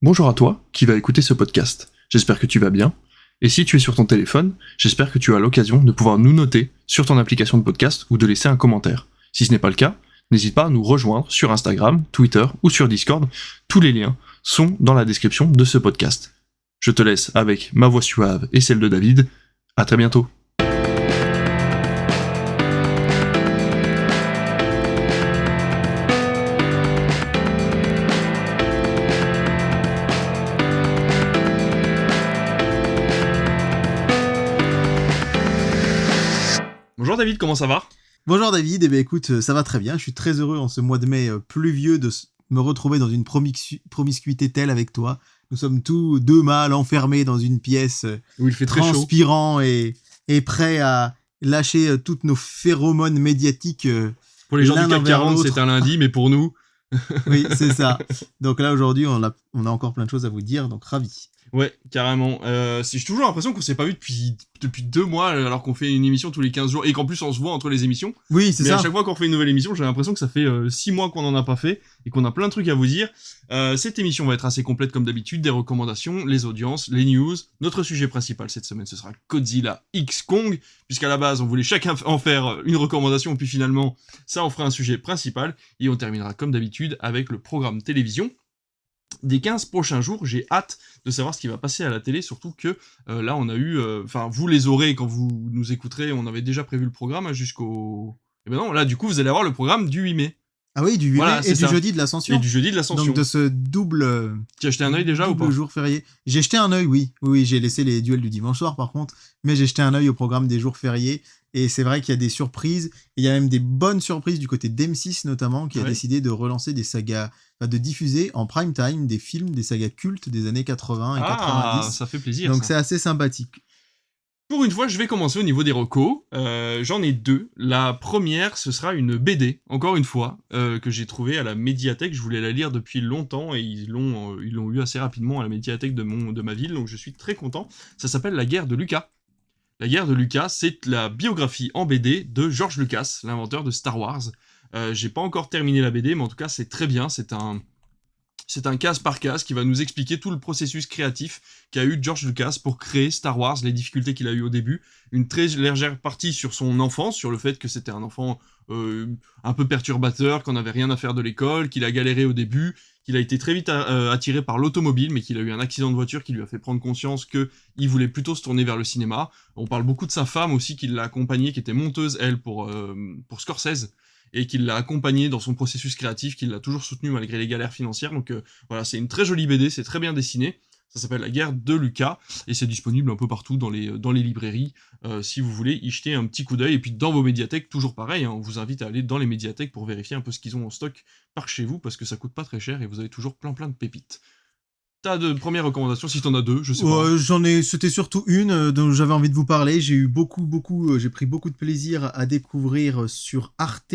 Bonjour à toi qui va écouter ce podcast. J'espère que tu vas bien. Et si tu es sur ton téléphone, j'espère que tu as l'occasion de pouvoir nous noter sur ton application de podcast ou de laisser un commentaire. Si ce n'est pas le cas, n'hésite pas à nous rejoindre sur Instagram, Twitter ou sur Discord. Tous les liens sont dans la description de ce podcast. Je te laisse avec ma voix suave et celle de David. À très bientôt. Bonjour David, comment ça va ? Bonjour David, écoute, ça va très bien, je suis très heureux en ce mois de mai pluvieux de me retrouver dans une promiscuité telle avec toi. Nous sommes tous deux mâles enfermés dans une pièce où il fait très chaud, transpirant et prêts à lâcher toutes nos phéromones médiatiques. Pour les gens du CAC 40, c'est un lundi, mais pour nous... Oui, c'est ça. Donc là, aujourd'hui, on a encore plein de choses à vous dire, donc ravi. Ouais, carrément. J'ai toujours l'impression qu'on s'est pas vu depuis 2 mois, alors qu'on fait une émission tous les 15 jours, et qu'en plus on se voit entre les émissions. Oui, c'est ça. Mais à chaque fois qu'on fait une nouvelle émission, j'ai l'impression que ça fait 6 mois qu'on en a pas fait, et qu'on a plein de trucs à vous dire. Cette émission va être assez complète comme d'habitude, des recommandations, les audiences, les news. Notre sujet principal cette semaine, ce sera Godzilla X Kong, puisqu'à la base, on voulait chacun en faire une recommandation, puis finalement, ça en fera un sujet principal, et on terminera comme d'habitude avec le programme télévision. Des 15 prochains jours, j'ai hâte de savoir ce qui va passer à la télé, surtout que là on a eu... Enfin, vous les aurez quand vous nous écouterez, on avait déjà prévu le programme jusqu'au... Et ben non, là du coup vous allez avoir le programme du 8 mai. Ah oui, du 8 mai et du jeudi de l'Ascension. Et du jeudi de l'Ascension. Donc de ce double... Tu as jeté un œil déjà ou pas ? Jour férié. J'ai jeté un œil, oui. Oui, j'ai laissé les duels du dimanche soir par contre, mais j'ai jeté un œil au programme des jours fériés. Et c'est vrai qu'il y a des surprises, et il y a même des bonnes surprises du côté d'M6 notamment, qui a décidé de relancer des sagas, de diffuser en prime time des films, des sagas cultes des années 80 et 90. Ça fait plaisir. Donc ça. c'est assez sympathique. Pour une fois, je vais commencer au niveau des recos. J'en ai 2. La première, ce sera une BD, encore une fois, que j'ai trouvée à la médiathèque. Je voulais la lire depuis longtemps et ils l'ont eu assez rapidement à la médiathèque de ma ville, donc je suis très content. Ça s'appelle La guerre de Lucas. La guerre de Lucas, c'est la biographie en BD de George Lucas, l'inventeur de Star Wars. J'ai pas encore terminé la BD, mais en tout cas, c'est très bien. C'est un case par case qui va nous expliquer tout le processus créatif qu'a eu George Lucas pour créer Star Wars, les difficultés qu'il a eues au début, une très légère partie sur son enfance, sur le fait que c'était un enfant un peu perturbateur, qu'on n'avait rien à faire de l'école, qu'il a galéré au début, qu'il a été très vite attiré par l'automobile, mais qu'il a eu un accident de voiture qui lui a fait prendre conscience qu'il voulait plutôt se tourner vers le cinéma. On parle beaucoup de sa femme aussi, qui l'a accompagné, qui était monteuse, elle, pour Scorsese, et qui l'a accompagné dans son processus créatif, qui l'a toujours soutenu malgré les galères financières. Donc voilà, c'est une très jolie BD, c'est très bien dessiné. Ça s'appelle La guerre de Lucas, et c'est disponible un peu partout dans les librairies, si vous voulez y jeter un petit coup d'œil. Et puis dans vos médiathèques, toujours pareil, on vous invite à aller dans les médiathèques pour vérifier un peu ce qu'ils ont en stock par chez vous, parce que ça coûte pas très cher, et vous avez toujours plein de pépites. T'as de premières recommandations, si t'en as 2, je sais pas. C'était surtout une dont j'avais envie de vous parler. J'ai eu j'ai pris beaucoup de plaisir à découvrir sur Arte,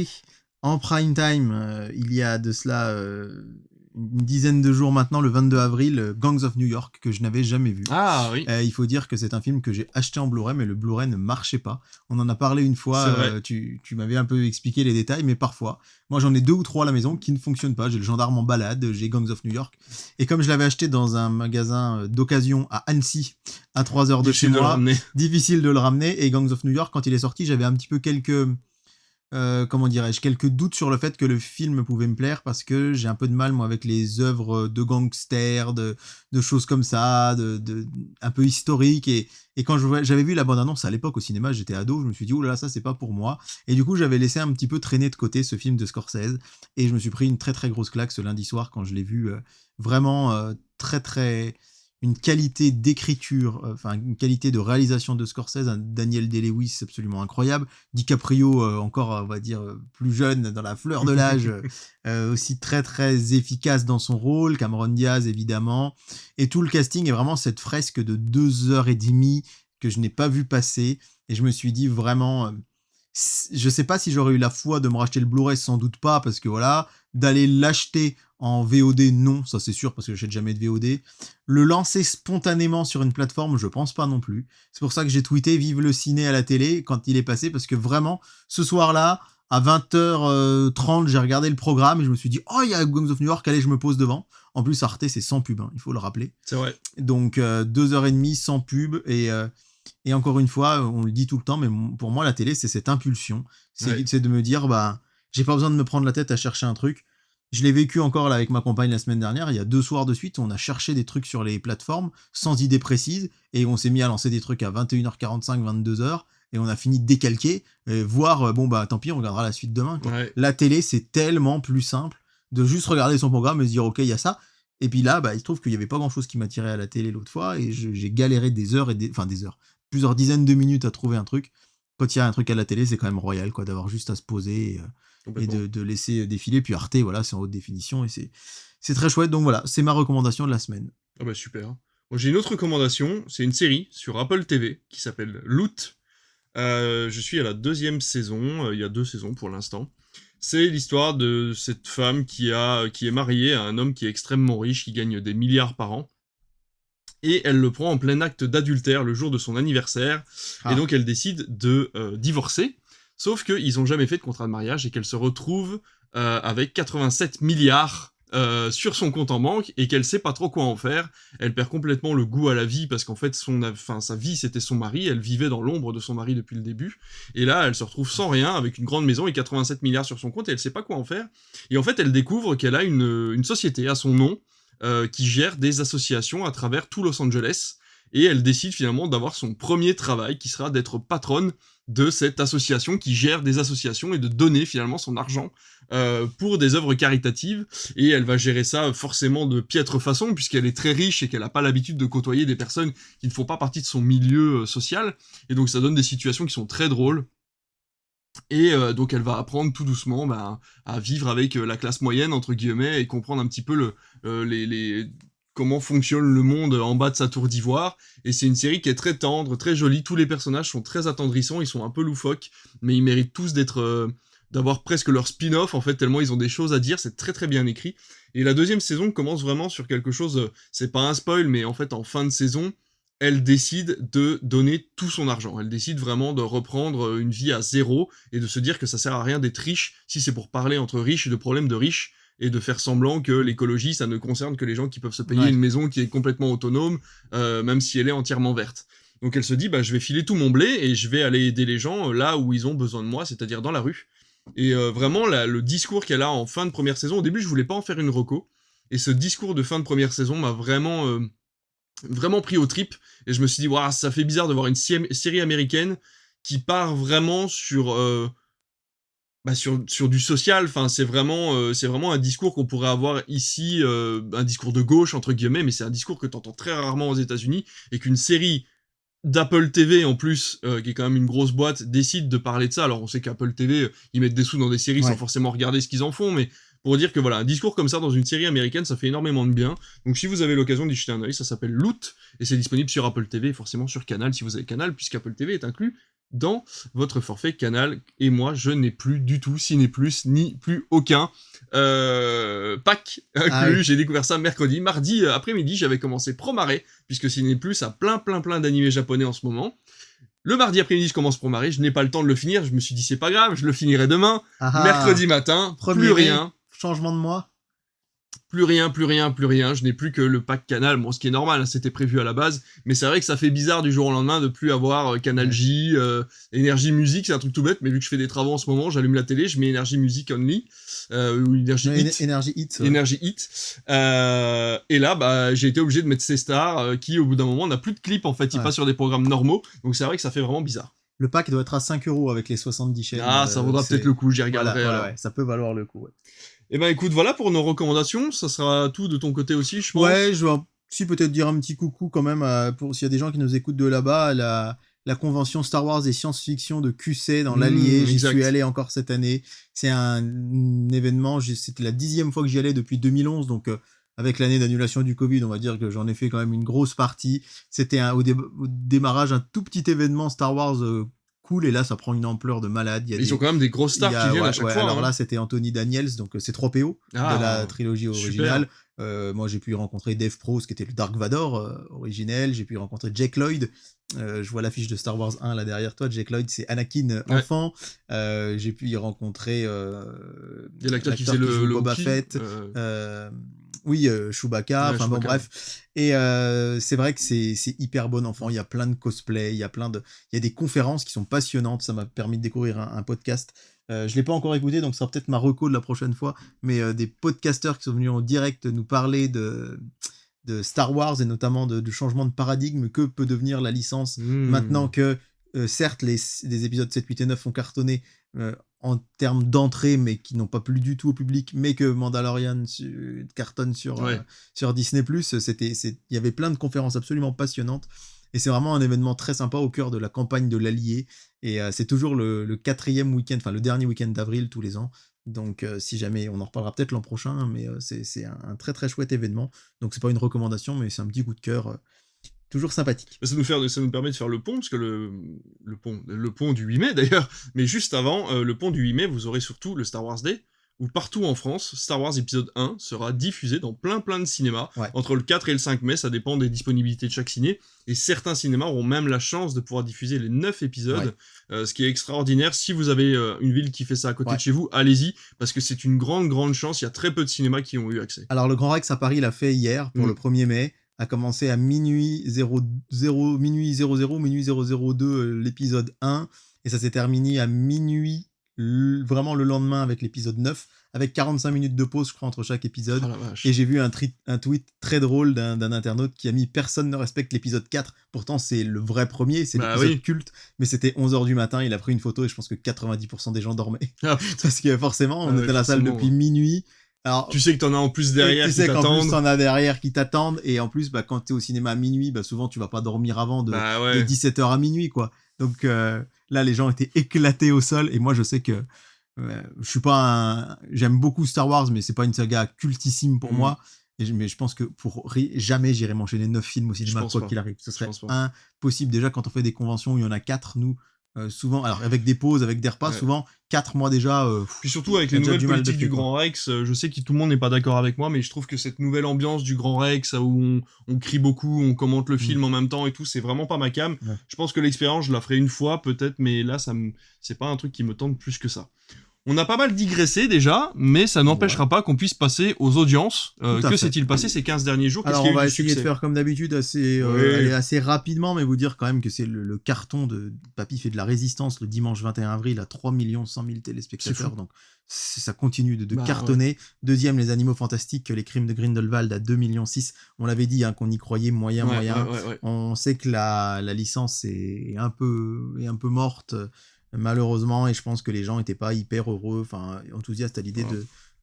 en prime time, il y a de cela une dizaine de jours maintenant, le 22 avril, Gangs of New York, que je n'avais jamais vu. Ah oui. Il faut dire que c'est un film que j'ai acheté en Blu-ray, mais le Blu-ray ne marchait pas. On en a parlé une fois, tu m'avais un peu expliqué les détails, mais parfois, moi j'en ai 2 ou 3 à la maison qui ne fonctionnent pas. J'ai le Gendarme en balade, j'ai Gangs of New York, et comme je l'avais acheté dans un magasin d'occasion à Annecy, à 3 heures de chez moi, difficile de le ramener, et Gangs of New York, quand il est sorti, j'avais un petit peu quelques doutes sur le fait que le film pouvait me plaire, parce que j'ai un peu de mal, moi, avec les œuvres de gangsters, de choses comme ça, un peu historiques, et quand j'avais vu la bande-annonce à l'époque au cinéma, j'étais ado, je me suis dit, oh là là, ça c'est pas pour moi, et du coup j'avais laissé un petit peu traîner de côté ce film de Scorsese, et je me suis pris une très très grosse claque ce lundi soir quand je l'ai vu, vraiment très très... une qualité d'écriture, une qualité de réalisation de Scorsese, un Daniel Day-Lewis absolument incroyable, DiCaprio encore, on va dire, plus jeune, dans la fleur de l'âge, aussi très très efficace dans son rôle, Cameron Diaz évidemment, et tout le casting est vraiment cette fresque de 2h30 que je n'ai pas vu passer, et je me suis dit vraiment... je sais pas si j'aurais eu la foi de me racheter le Blu-ray, sans doute pas, parce que voilà, d'aller l'acheter en VOD, non, ça c'est sûr, parce que j'achète jamais de VOD. Le lancer spontanément sur une plateforme, je pense pas non plus. C'est pour ça que j'ai tweeté « Vive le ciné à la télé » quand il est passé, parce que vraiment, ce soir-là, à 20h30, j'ai regardé le programme et je me suis dit, oh, il y a Gangs of New York, allez, je me pose devant. En plus, Arte, c'est sans pub, hein, il faut le rappeler. C'est vrai. Donc, 2h30 sans pub. Et encore une fois, on le dit tout le temps, mais pour moi, la télé, c'est cette impulsion. C'est de me dire, bah, j'ai pas besoin de me prendre la tête à chercher un truc. Je l'ai vécu encore là avec ma compagne la semaine dernière. Il y a 2 soirs de suite, on a cherché des trucs sur les plateformes sans idée précise et on s'est mis à lancer des trucs à 21h45, 22h et on a fini de décalquer, voir, bon bah tant pis, on regardera la suite demain. Ouais. La télé, c'est tellement plus simple de juste regarder son programme et se dire ok, il y a ça. Et puis là, bah, il se trouve qu'il n'y avait pas grand-chose qui m'attirait à la télé l'autre fois et j'ai galéré des heures, plusieurs dizaines de minutes à trouver un truc. Quand il y a un truc à la télé, c'est quand même royal, quoi, d'avoir juste à se poser et de laisser défiler. Puis Arte, voilà, c'est en haute définition et c'est très chouette. Donc voilà, c'est ma recommandation de la semaine. Ah bah super. Moi, j'ai une autre recommandation, c'est une série sur Apple TV qui s'appelle Loot. Je suis à la 2e saison, il y a 2 saisons pour l'instant. C'est l'histoire de cette femme qui est mariée à un homme qui est extrêmement riche, qui gagne des milliards par an. Et elle le prend en plein acte d'adultère le jour de son anniversaire. Et donc elle décide de divorcer. Sauf qu'ils n'ont jamais fait de contrat de mariage et qu'elle se retrouve avec 87 milliards sur son compte en banque et qu'elle sait pas trop quoi en faire. Elle perd complètement le goût à la vie parce qu'en fait sa vie c'était son mari, elle vivait dans l'ombre de son mari depuis le début. Et là elle se retrouve sans rien avec une grande maison et 87 milliards sur son compte et elle sait pas quoi en faire. Et en fait elle découvre qu'elle a une société à son nom qui gère des associations à travers tout Los Angeles. Et elle décide finalement d'avoir son premier travail qui sera d'être patronne de cette association qui gère des associations et de donner finalement son argent pour des œuvres caritatives. Et elle va gérer ça forcément de piètre façon puisqu'elle est très riche et qu'elle n'a pas l'habitude de côtoyer des personnes qui ne font pas partie de son milieu social. Et donc ça donne des situations qui sont très drôles. Et donc elle va apprendre tout doucement à vivre avec la classe moyenne entre guillemets et comprendre un petit peu comment fonctionne le monde en bas de sa tour d'ivoire. Et c'est une série qui est très tendre, très jolie. Tous les personnages sont très attendrissants, ils sont un peu loufoques, mais ils méritent tous d'avoir presque leur spin-off en fait, tellement ils ont des choses à dire. C'est très très bien écrit. Et la 2e saison commence vraiment sur quelque chose. C'est pas un spoil, mais en fait en fin de saison, elle décide de donner tout son argent. Elle décide vraiment de reprendre une vie à zéro et de se dire que ça sert à rien d'être riche si c'est pour parler entre riches et de problèmes de riches et de faire semblant que l'écologie, ça ne concerne que les gens qui peuvent se payer une maison qui est complètement autonome, même si elle est entièrement verte. Donc elle se dit, je vais filer tout mon blé et je vais aller aider les gens là où ils ont besoin de moi, c'est-à-dire dans la rue. Et vraiment, le discours qu'elle a en fin de première saison, au début, je voulais pas en faire une reco, et ce discours de fin de première saison m'a vraiment pris aux tripes, et je me suis dit, waouh, ça fait bizarre de voir une série américaine qui part vraiment sur du social. Enfin, c'est vraiment un discours qu'on pourrait avoir ici, un discours de gauche, entre guillemets, mais c'est un discours que t'entends très rarement aux États-Unis, et qu'une série d'Apple TV, en plus, qui est quand même une grosse boîte, décide de parler de ça. Alors, on sait qu'Apple TV, ils mettent des sous dans des séries sans forcément regarder ce qu'ils en font, mais pour dire que voilà, un discours comme ça dans une série américaine, ça fait énormément de bien. Donc si vous avez l'occasion d'y jeter un œil, ça s'appelle Loot, et c'est disponible sur Apple TV, et forcément sur Canal si vous avez Canal, puisqu'Apple TV est inclus dans votre forfait Canal, et moi je n'ai plus du tout Ciné+, ni plus aucun pack inclus. J'ai découvert ça mercredi. Mardi après-midi, j'avais commencé Promare, puisque Ciné+ a plein d'animés japonais en ce moment. Le mardi après-midi, je commence Promare, je n'ai pas le temps de le finir, je me suis dit c'est pas grave, je le finirai demain. Mercredi matin, plus rien. Changement de mois. Plus rien, je n'ai plus que le pack Canal, bon ce qui est normal, hein, c'était prévu à la base, mais c'est vrai que ça fait bizarre du jour au lendemain de plus avoir Canal J, Énergie Musique, c'est un truc tout bête, mais vu que je fais des travaux en ce moment, j'allume la télé, je mets Énergie Musique Only, ou Énergie Hit. Énergie Hit. Et là, j'ai été obligé de mettre C-Star, qui au bout d'un moment n'a plus de clips en fait, il passe sur des programmes normaux, donc c'est vrai que ça fait vraiment bizarre. Le pack doit être à 5€ avec les 70 chaînes. Ah, ça vaudra peut-être le coup, j'y regarderai. Voilà, ça peut valoir le coup, Eh ben écoute, voilà pour nos recommandations, ça sera tout de ton côté aussi, je pense. Ouais, je vais aussi peut-être dire un petit coucou quand même pour s'il y a des gens qui nous écoutent de là-bas, la convention Star Wars et science-fiction de QC dans l'Allier, j'y suis allé encore cette année. C'est un événement, c'était la 10e fois que j'y allais depuis 2011, donc avec l'année d'annulation du Covid, on va dire que j'en ai fait quand même une grosse partie. C'était au démarrage un tout petit événement Star Wars cool, et là ça prend une ampleur de malade. Ils ont quand même des grosses stars qui viennent à chaque fois. Alors là c'était Anthony Daniels, donc c'est 3PO de la trilogie originale. Moi, j'ai pu y rencontrer Dave Prowse, qui était le Dark Vador originel. J'ai pu y rencontrer Jake Lloyd. Je vois l'affiche de Star Wars 1 là derrière toi. Jake Lloyd, c'est Anakin enfant. J'ai pu y rencontrer Il y a l'acteur qui faisait joue le Boba Wookiee, Fett. Oui, Chewbacca. Ouais, Enfin bon, Chewbacca. bref. Et c'est vrai que c'est hyper bon enfant. Il y a plein de cosplays. Il y a des conférences qui sont passionnantes. Ça m'a permis de découvrir un podcast. Je l'ai pas encore écouté, donc ça sera peut-être ma reco de la prochaine fois. Mais des podcasteurs qui sont venus en direct nous parler de Star Wars et notamment du changement de paradigme que peut devenir la licence maintenant que certes les épisodes 7, 8 et 9 ont cartonné en termes d'entrée mais qui n'ont pas plu du tout au public, mais que Mandalorian cartonne sur Disney+. Il y avait plein de conférences absolument passionnantes et c'est vraiment un événement très sympa au cœur de la campagne de l'Allié et c'est toujours le quatrième week-end, enfin le dernier week-end d'avril tous les ans. Donc si jamais, on en reparlera peut-être l'an prochain, hein, mais c'est un très très chouette événement. Donc c'est pas une recommandation, mais c'est un petit coup de cœur toujours sympathique. Ça nous permet de faire le pont, parce que le pont du 8 mai d'ailleurs, mais juste avant le pont du 8 mai, vous aurez surtout le Star Wars Day, où partout en France, Star Wars épisode 1 sera diffusé dans plein de cinémas, entre le 4 et le 5 mai, ça dépend des disponibilités de chaque ciné, et certains cinémas auront même la chance de pouvoir diffuser les 9 épisodes, ce qui est extraordinaire. Si vous avez une ville qui fait ça à côté de chez vous, allez-y, parce que c'est une grande chance, il y a très peu de cinémas qui ont eu accès. Alors le Grand Rex à Paris l'a fait hier, pour le 1er mai, a commencé à minuit 00, minuit 002 l'épisode 1, et ça s'est terminé à minuit vraiment le lendemain avec l'épisode 9, avec 45 minutes de pause, je crois, entre chaque épisode. Et j'ai vu un tweet très drôle d'un internaute qui a mis « Personne ne respecte l'épisode 4 ». Pourtant, c'est le vrai premier, c'est l'épisode culte, mais c'était 11h du matin, il a pris une photo et je pense que 90% des gens dormaient. Parce que forcément, on était dans la salle depuis minuit. Alors, tu sais que t'en as en plus derrière qui t'attendent. Tu sais qu'en plus t'en as derrière qui t'attendent, et en plus, quand t'es au cinéma à minuit, souvent tu vas pas dormir avant de 17h à minuit, quoi. Donc là, les gens étaient éclatés au sol, et moi je sais que je suis pas j'aime beaucoup Star Wars, mais c'est pas une saga cultissime pour moi. Mais je pense que jamais j'irai m'enchaîner 9 films au cinéma, quoi qu'il arrive. Ce serait impossible. Déjà, quand on fait des conventions où il y en a 4, nous, souvent, alors avec des pauses, avec des repas, souvent 4 mois déjà. Puis surtout avec les nouvelles politiques du Grand Rex, je sais que tout le monde n'est pas d'accord avec moi, mais je trouve que cette nouvelle ambiance du Grand Rex où on crie beaucoup, on commente le film en même temps et tout, c'est vraiment pas ma cam. Je pense que l'expérience, je la ferai une fois peut-être, mais là, c'est pas un truc qui me tente plus que ça. On a pas mal digressé déjà, mais ça n'empêchera pas qu'on puisse passer aux audiences. Que s'est-il passé ces 15 derniers jours? Alors on va essayer de faire comme d'habitude assez rapidement, mais vous dire quand même que c'est le carton de Papy fait de la résistance le dimanche 21 avril à 3 100 000 téléspectateurs. Donc ça continue de cartonner. Deuxième, Les Animaux Fantastiques, Les Crimes de Grindelwald à 2,6 millions. On l'avait dit qu'on y croyait moyen. On sait que la licence est un peu morte. Malheureusement, et je pense que les gens n'étaient pas hyper heureux, enthousiastes à l'idée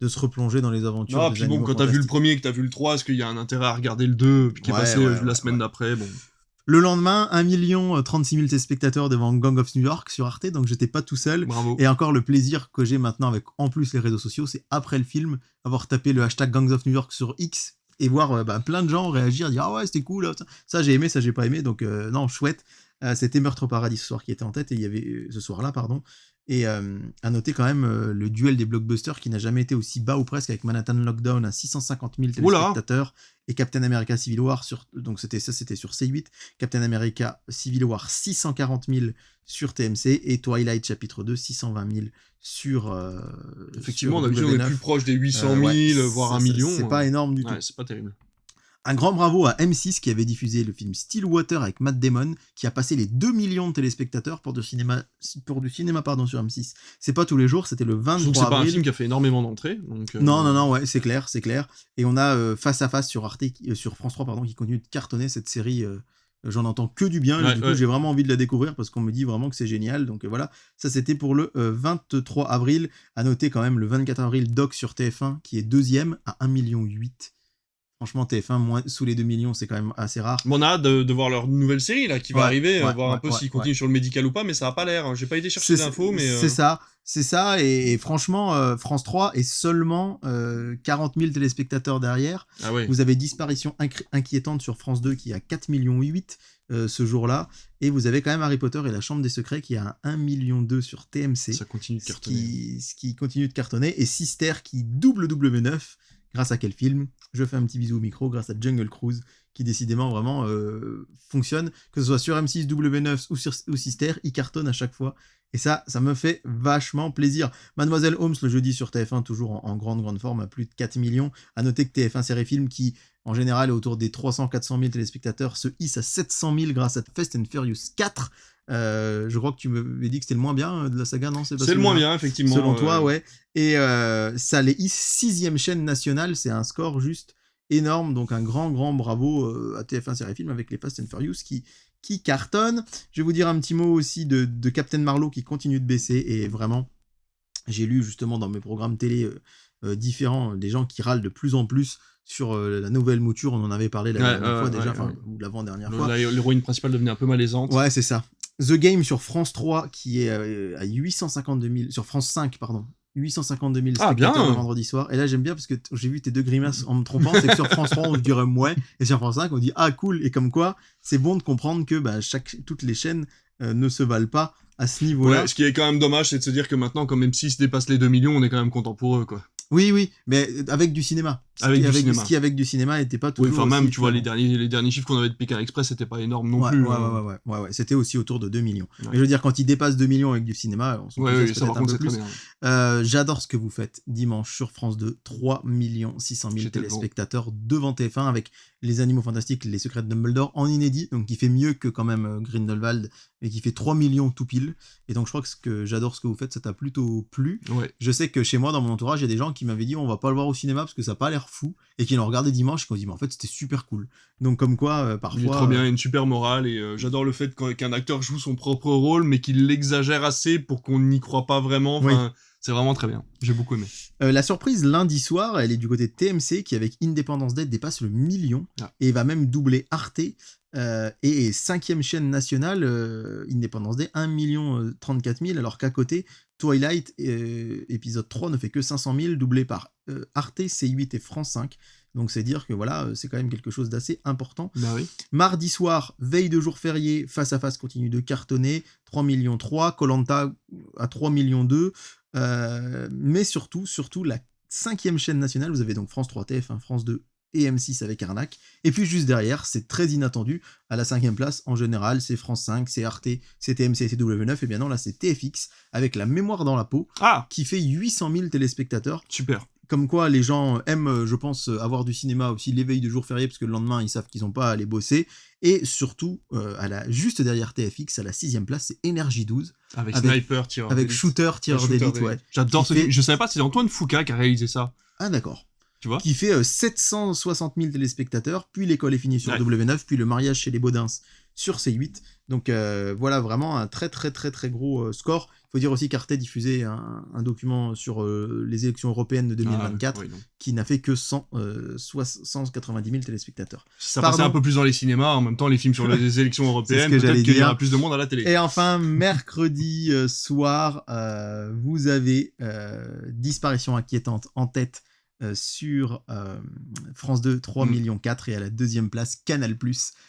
de se replonger dans les aventures des puis animaux quand t'as vu le premier et que t'as vu le 3, est-ce qu'il y a un intérêt à regarder le 2, puis qui est passé la semaine d'après, bon. Le lendemain, 1 36 000 téléspectateurs devant Gang of New York sur Arte, donc j'étais pas tout seul. Bravo. Et encore le plaisir que j'ai maintenant avec en plus les réseaux sociaux, c'est après le film, avoir tapé le hashtag Gangs of New York sur X et voir plein de gens réagir, dire « Ah ouais, c'était cool, ça j'ai aimé, ça j'ai pas aimé », donc non, chouette. C'était Meurtre au Paradis ce soir qui était en tête, et il y avait ce soir-là, pardon. Et à noter quand même le duel des blockbusters qui n'a jamais été aussi bas ou presque, avec Manhattan Lockdown à 650 000 téléspectateurs et Captain America Civil War donc c'était sur C8, Captain America Civil War 640 000 sur TMC et Twilight chapitre 2 620 000 sur effectivement, sur d'habitude on est plus proche des 800 000 voire 1 million. C'est pas énorme du tout. C'est pas terrible. Un grand bravo à M6 qui avait diffusé le film Stillwater avec Matt Damon, qui a passé les 2 millions de téléspectateurs pour du cinéma sur M6. C'est pas tous les jours, c'était le 23 avril. C'est pas un film qui a fait énormément d'entrées. Non, ouais, c'est clair. Et on a Face à Face sur Arte, sur France 3, qui continue de cartonner cette série. J'en entends que du bien, du coup j'ai vraiment envie de la découvrir parce qu'on me dit vraiment que c'est génial. Donc voilà, ça c'était pour le 23 avril. À noter quand même le 24 avril, Doc sur TF1 qui est deuxième à 1,8 million. Franchement, TF1 sous les 2 millions, c'est quand même assez rare. On a hâte de voir leur nouvelle série là qui va arriver, voir un peu s'ils continuent sur le médical ou pas, mais ça a pas l'air. J'ai pas été chercher d'infos, mais c'est ça. Et franchement, France 3 est seulement 40 000 téléspectateurs derrière. Ah ouais. Vous avez Disparition inquiétante sur France 2 qui a 4,8 millions ce jour-là, et vous avez quand même Harry Potter et la Chambre des Secrets qui a 1,2 million sur TMC. Ça continue de cartonner. Ce qui continue de cartonner, et Sister qui double W9. Grâce à quel film? Je fais un petit bisou au micro, grâce à Jungle Cruise, qui décidément vraiment fonctionne, que ce soit sur M6, W9 ou Sister, il cartonne à chaque fois. Et ça me fait vachement plaisir. Mademoiselle Holmes, le jeudi sur TF1, toujours en grande forme, à plus de 4 millions. À noter que TF1 Série Film, qui en général est autour des 300-400 000 téléspectateurs, se hisse à 700 000 grâce à Fast and Furious 4. Je crois que tu m'avais dit que c'était le moins bien de la saga, non? C'est le moins bien, effectivement. Selon toi, ouais. Et ça les hisse 6e chaîne nationale, c'est un score juste énorme, donc un grand bravo à TF1 Série Film avec les Fast and Furious qui cartonnent. Je vais vous dire un petit mot aussi de Captain Marlowe qui continue de baisser, et vraiment, j'ai lu justement dans mes programmes télé différents des gens qui râlent de plus en plus sur la nouvelle mouture. On en avait parlé la dernière fois déjà, ou l'avant-dernière fois. L'héroïne principale devenait un peu malaisante. Ouais, c'est ça. The Game sur France 3 qui est à 852 000, sur France 5, pardon. 852 000 spectateurs le vendredi soir. Et là, j'aime bien parce que j'ai vu tes deux grimaces en me trompant. C'est que sur France 3, on se dirait ouais. Et sur France 5, on dit ah cool. Et comme quoi, c'est bon de comprendre que toutes les chaînes ne se valent pas à ce niveau-là. Ouais, ce qui est quand même dommage, c'est de se dire que maintenant, quand M6 dépasse les 2 millions, on est quand même content pour eux, quoi. Oui, mais avec du cinéma. Ce qui avec du cinéma n'était pas toujours. Oui, enfin même, tu vois, les derniers chiffres qu'on avait de Pékin Express, c'était pas énorme non plus. Ouais. C'était aussi autour de 2 millions. Ouais. Mais je veux dire, quand ils dépassent 2 millions avec du cinéma, on s'en peut ça par contre, c'est très bien. J'adore ce que vous faites dimanche sur France 2, 3 600 000 téléspectateurs devant TF1 avec Les Animaux Fantastiques, Les Secrets de Dumbledore en inédit, donc qui fait mieux que quand même Grindelwald, mais qui fait 3 millions tout pile. Et donc je crois que j'adore ce que vous faites, ça t'a plutôt plu. Ouais. Je sais que chez moi, dans mon entourage, il y a des gens qui m'avaient dit on va pas le voir au cinéma parce que ça a pas l'air fou, et qui l'ont regardé dimanche et qui ont dit mais en fait c'était super cool. Donc comme quoi parfois il est trop bien, une super morale, et j'adore le fait qu'un acteur joue son propre rôle mais qu'il l'exagère assez pour qu'on n'y croit pas vraiment. Enfin, c'est vraiment très bien, j'ai beaucoup aimé. La surprise lundi soir, elle est du côté de TMC qui avec Independence Day dépasse le million et va même doubler Arte, et 5e chaîne nationale, Independence Day 1 34 000, alors qu'à côté Twilight épisode 3 ne fait que 500 000, doublé par Arte, C8 et France 5. Donc c'est dire que voilà, c'est quand même quelque chose d'assez important. Bah oui. Mardi soir, veille de jour férié, Face à Face continue de cartonner, 3 millions 3, Koh-Lanta à 3 millions 2, mais surtout la 5e chaîne nationale, vous avez donc France 3, TF1, France 2 et M6 avec Arnaque. Et puis juste derrière, c'est très inattendu, à la 5e place, en général, c'est France 5, c'est Arte, c'est TMC, c'est W9, et bien non, là c'est TFX, avec La Mémoire dans la peau, qui fait 800 000 téléspectateurs. Super. Comme quoi les gens aiment, je pense, avoir du cinéma aussi l'éveil de jour férié, parce que le lendemain, ils savent qu'ils n'ont pas à aller bosser. Et surtout, juste derrière TFX, à la 6e place, c'est Énergie 12. Avec Sniper, tireur d'élite. Avec Shooter, tireur d'élite, ouais. J'adore ce film. Je savais pas, c'est Antoine Foucault qui a réalisé ça. Ah d'accord. Tu vois, qui fait 760 000 téléspectateurs, puis L'école est finie sur W9, puis Le mariage chez les Baudins sur C8. Donc voilà, vraiment un très gros score. Il faut dire aussi qu'Arte diffusait un document sur les élections européennes de 2024 qui n'a fait que 190 000 téléspectateurs. Ça passait un peu plus dans les cinémas, en même temps les films sur les élections européennes, peut-être qu'il y aura plus de monde à la télé. Et enfin, mercredi soir, vous avez Disparition inquiétante en tête sur France 2, 3 millions 4, et à la 2e place Canal+.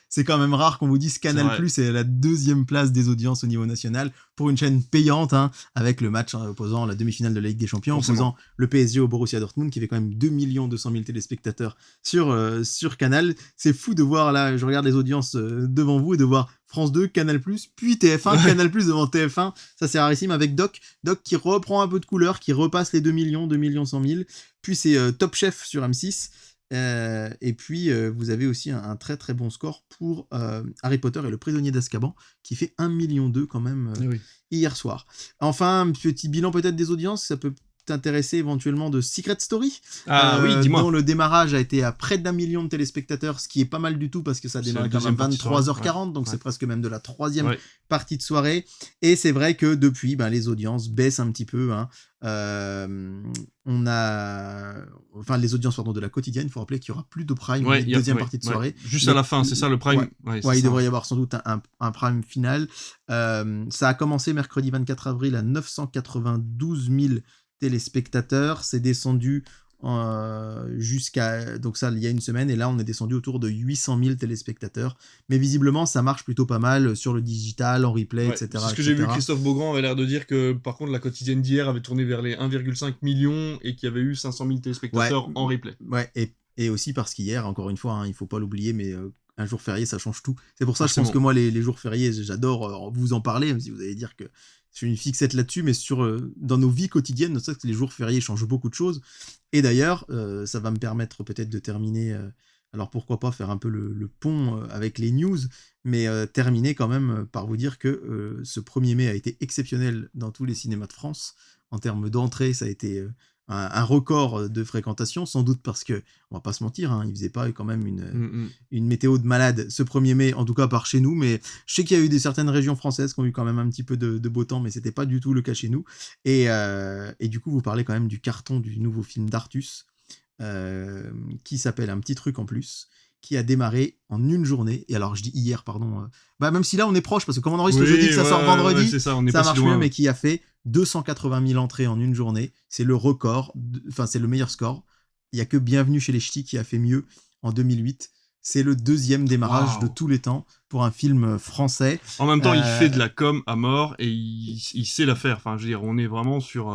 C'est quand même rare qu'on vous dise Canal+ est à la 2e place des audiences au niveau national pour une chaîne payante, avec le match opposant la demi-finale de la Ligue des Champions, opposant le PSG au Borussia Dortmund, qui fait quand même 2 200 000 téléspectateurs sur Canal. C'est fou de voir, là, je regarde les audiences devant vous, et de voir France 2, Canal+, puis TF1, Canal+ devant TF1, ça c'est rarissime, avec Doc qui reprend un peu de couleur, qui repasse les 2 100 000, puis c'est Top Chef sur M6, et puis vous avez aussi un très bon score pour Harry Potter et le prisonnier d'Azkaban, qui fait 1 million 2 quand même hier soir. Enfin, un petit bilan peut-être des audiences, ça peut t'intéresser éventuellement de Secret Story, oui, dis-moi. dont le démarrage a été à près d'1 million de téléspectateurs, ce qui est pas mal du tout parce que ça démarre quand même à 23h40, donc c'est presque même de la 3e partie de soirée. Et c'est vrai que depuis, les audiences baissent un petit peu. On a, les audiences de la quotidienne. Il faut rappeler qu'il y aura plus de prime deuxième partie de soirée. Juste à la fin, c'est ça le prime. Il devrait y avoir sans doute un prime final. Ça a commencé mercredi 24 avril à 992 000 téléspectateurs, c'est descendu jusqu'à... Donc ça, il y a une semaine, et là, on est descendu autour de 800 000 téléspectateurs. Mais visiblement, ça marche plutôt pas mal sur le digital, en replay, Ouais, etc. c'est ce que j'ai vu. Christophe Beaugrand avait l'air de dire que, par contre, la quotidienne d'hier avait tourné vers les 1,5 million et qu'il y avait eu 500 000 téléspectateurs en replay. Ouais, et aussi parce qu'hier, encore une fois, il faut pas l'oublier, mais un jour férié, ça change tout. C'est pour ça, je pense que moi, les jours fériés, j'adore vous en parler, même si vous allez dire que je suis une fixette là-dessus, mais dans nos vies quotidiennes, c'est que les jours fériés changent beaucoup de choses. Et d'ailleurs, ça va me permettre peut-être de terminer, alors pourquoi pas faire un peu le pont avec les news, mais terminer quand même par vous dire que ce 1er mai a été exceptionnel dans tous les cinémas de France. En termes d'entrée, ça a été un record de fréquentation, sans doute parce que, on va pas se mentir, il faisait pas quand même une météo de malade ce 1er mai, en tout cas par chez nous, mais je sais qu'il y a eu certaines régions françaises qui ont eu quand même un petit peu de beau temps, mais c'était pas du tout le cas chez nous. Et du coup, vous parlez quand même du carton du nouveau film d'Artus, qui s'appelle Un petit truc en plus, qui a démarré en une journée, et alors je dis hier, pardon, même si là on est proche, parce que comme on enregistre le jeudi, que ça sort vendredi, c'est ça marche mieux, mais qui a fait 280 000 entrées en une journée, c'est le record, c'est le meilleur score. Il n'y a que Bienvenue chez les Ch'tis qui a fait mieux en 2008. C'est le 2e démarrage de tous les temps pour un film français. En même temps, il fait de la com à mort et il sait la faire. Enfin, je veux dire, on est vraiment sur...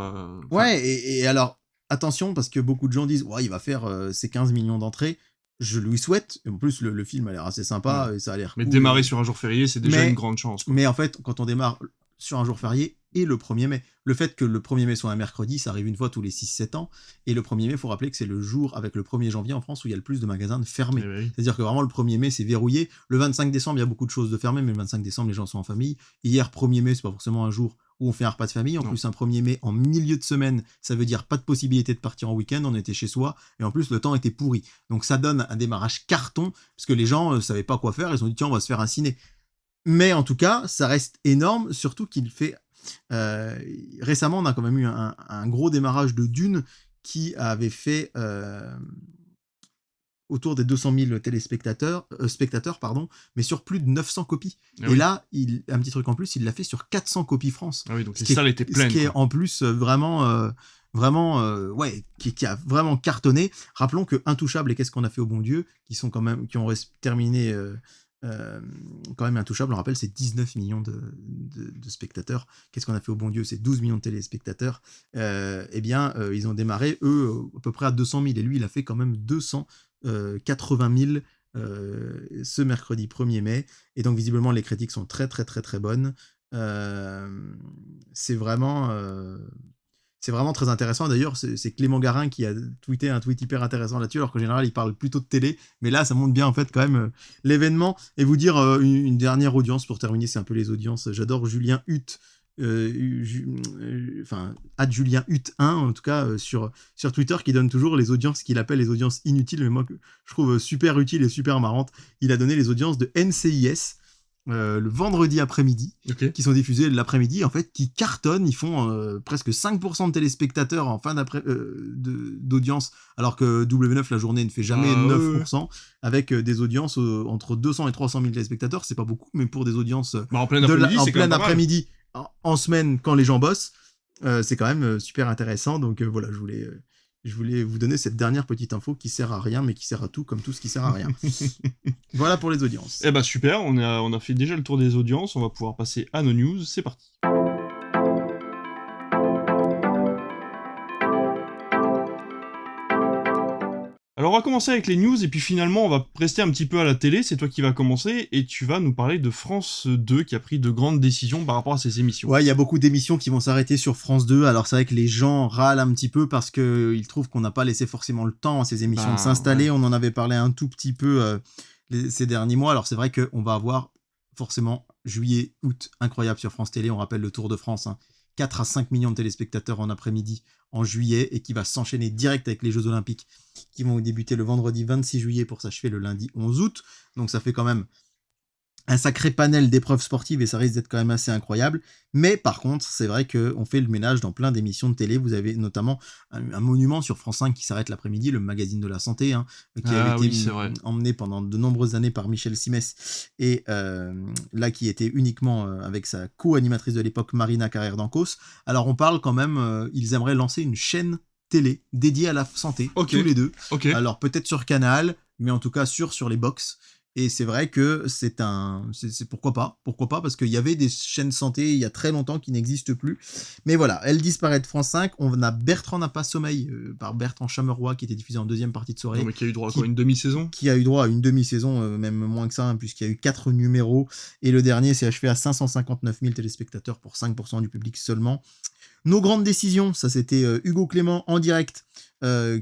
Ouais, et alors, attention, parce que beaucoup de gens disent « Ouais, il va faire ses 15 millions d'entrées ». Je lui souhaite, et en plus le film a l'air assez sympa, et ça a l'air mais cool. Démarrer sur un jour férié, c'est déjà une grande chance, quoi. Mais en fait, quand on démarre sur un jour férié, et le 1er mai, le fait que le 1er mai soit un mercredi, ça arrive une fois tous les 6-7 ans, et le 1er mai, il faut rappeler que c'est le jour, avec le 1er janvier en France, où il y a le plus de magasins de fermés. Oui. C'est-à-dire que vraiment, le 1er mai, c'est verrouillé. Le 25 décembre, il y a beaucoup de choses de fermées, mais le 25 décembre, les gens sont en famille. Hier, 1er mai, c'est pas forcément un jour où on fait un repas de famille. En plus, un 1er mai en milieu de semaine, ça veut dire pas de possibilité de partir en week-end, on était chez soi, et en plus, le temps était pourri. Donc ça donne un démarrage carton, parce que les gens savaient pas quoi faire, ils ont dit tiens, on va se faire un ciné. Mais en tout cas, ça reste énorme, surtout qu'il fait... récemment, on a quand même eu un gros démarrage de Dune qui avait fait autour des 200 000 spectateurs, mais sur plus de 900 copies. Et là, un petit truc en plus, il l'a fait sur 400 copies France. Ah oui, donc les salles étaient pleines. Ce qui est en plus vraiment... qui a vraiment cartonné. Rappelons que Intouchable et Qu'est-ce qu'on a fait au bon Dieu, qui ont terminé quand même Intouchable, on rappelle, c'est 19 millions de spectateurs. Qu'est-ce qu'on a fait au bon Dieu, c'est 12 millions de téléspectateurs. Ils ont démarré, eux, à peu près à 200 000, et lui, il a fait quand même 280 000 ce mercredi 1er mai, et donc visiblement les critiques sont très très très très bonnes. C'est vraiment très intéressant. D'ailleurs, c'est Clément Garin qui a tweeté un tweet hyper intéressant là-dessus, alors qu'en général, il parle plutôt de télé. Mais là, ça montre bien, en fait, quand même, l'événement. Et vous dire une dernière audience, pour terminer, c'est un peu les audiences. J'adore Julien Hutt, Julien Hutt 1, en tout cas, sur Twitter, qui donne toujours les audiences qu'il appelle les audiences inutiles, mais moi, que je trouve super utiles et super marrantes. Il a donné les audiences de NCIS, le vendredi après-midi, qui sont diffusés l'après-midi, en fait, qui cartonnent. Ils font presque 5% de téléspectateurs en fin d'audience, alors que W9 la journée ne fait jamais 9%, avec des audiences entre 200 et 300 000 téléspectateurs. C'est pas beaucoup, mais pour des audiences en plein après-midi, c'est plein après-midi, en semaine, quand les gens bossent, c'est quand même super intéressant. Donc voilà, je voulais vous donner cette dernière petite info qui sert à rien, mais qui sert à tout, comme tout ce qui sert à rien. Voilà pour les audiences. Eh bah super, on a fait déjà le tour des audiences, on va pouvoir passer à nos news, c'est parti. Alors on va commencer avec les news, et puis finalement on va rester un petit peu à la télé, c'est toi qui vas commencer, et tu vas nous parler de France 2 qui a pris de grandes décisions par rapport à ses émissions. Ouais, il y a beaucoup d'émissions qui vont s'arrêter sur France 2, alors c'est vrai que les gens râlent un petit peu parce qu'ils trouvent qu'on n'a pas laissé forcément le temps à ces émissions de s'installer. On en avait parlé un tout petit peu ces derniers mois, alors c'est vrai qu'on va avoir forcément juillet, août, incroyable sur France Télé, on rappelle le Tour de France, 4 à 5 millions de téléspectateurs en après-midi en juillet, et qui va s'enchaîner direct avec les Jeux Olympiques qui vont débuter le vendredi 26 juillet pour s'achever le lundi 11 août. Donc ça fait quand même un sacré panel d'épreuves sportives, et ça risque d'être quand même assez incroyable. Mais par contre, c'est vrai qu'on fait le ménage dans plein d'émissions de télé. Vous avez notamment un monument sur France 5 qui s'arrête l'après-midi, le magazine de la santé, qui avait été emmené pendant de nombreuses années par Michel Simès, et là qui était uniquement avec sa co-animatrice de l'époque, Marina Carrère d'Ancos. Alors on parle quand même, ils aimeraient lancer une chaîne télé dédiée à la santé, Ok. tous les deux. Ok. Alors peut-être sur Canal, mais en tout cas sur les box. Et c'est vrai que c'est pourquoi pas, parce qu'il y avait des chaînes santé il y a très longtemps qui n'existent plus. Mais voilà, elle disparaît de France 5. On a Bertrand n'a pas sommeil par Bertrand Chameroy qui était diffusé en deuxième partie de soirée. Non, mais qui a eu droit à quoi, une demi-saison? Qui a eu droit à une demi-saison, même moins que ça, hein, puisqu'il y a eu 4 numéros. Et le dernier s'est achevé à 559 000 téléspectateurs pour 5% du public seulement. Nos grandes décisions, ça c'était Hugo Clément en direct,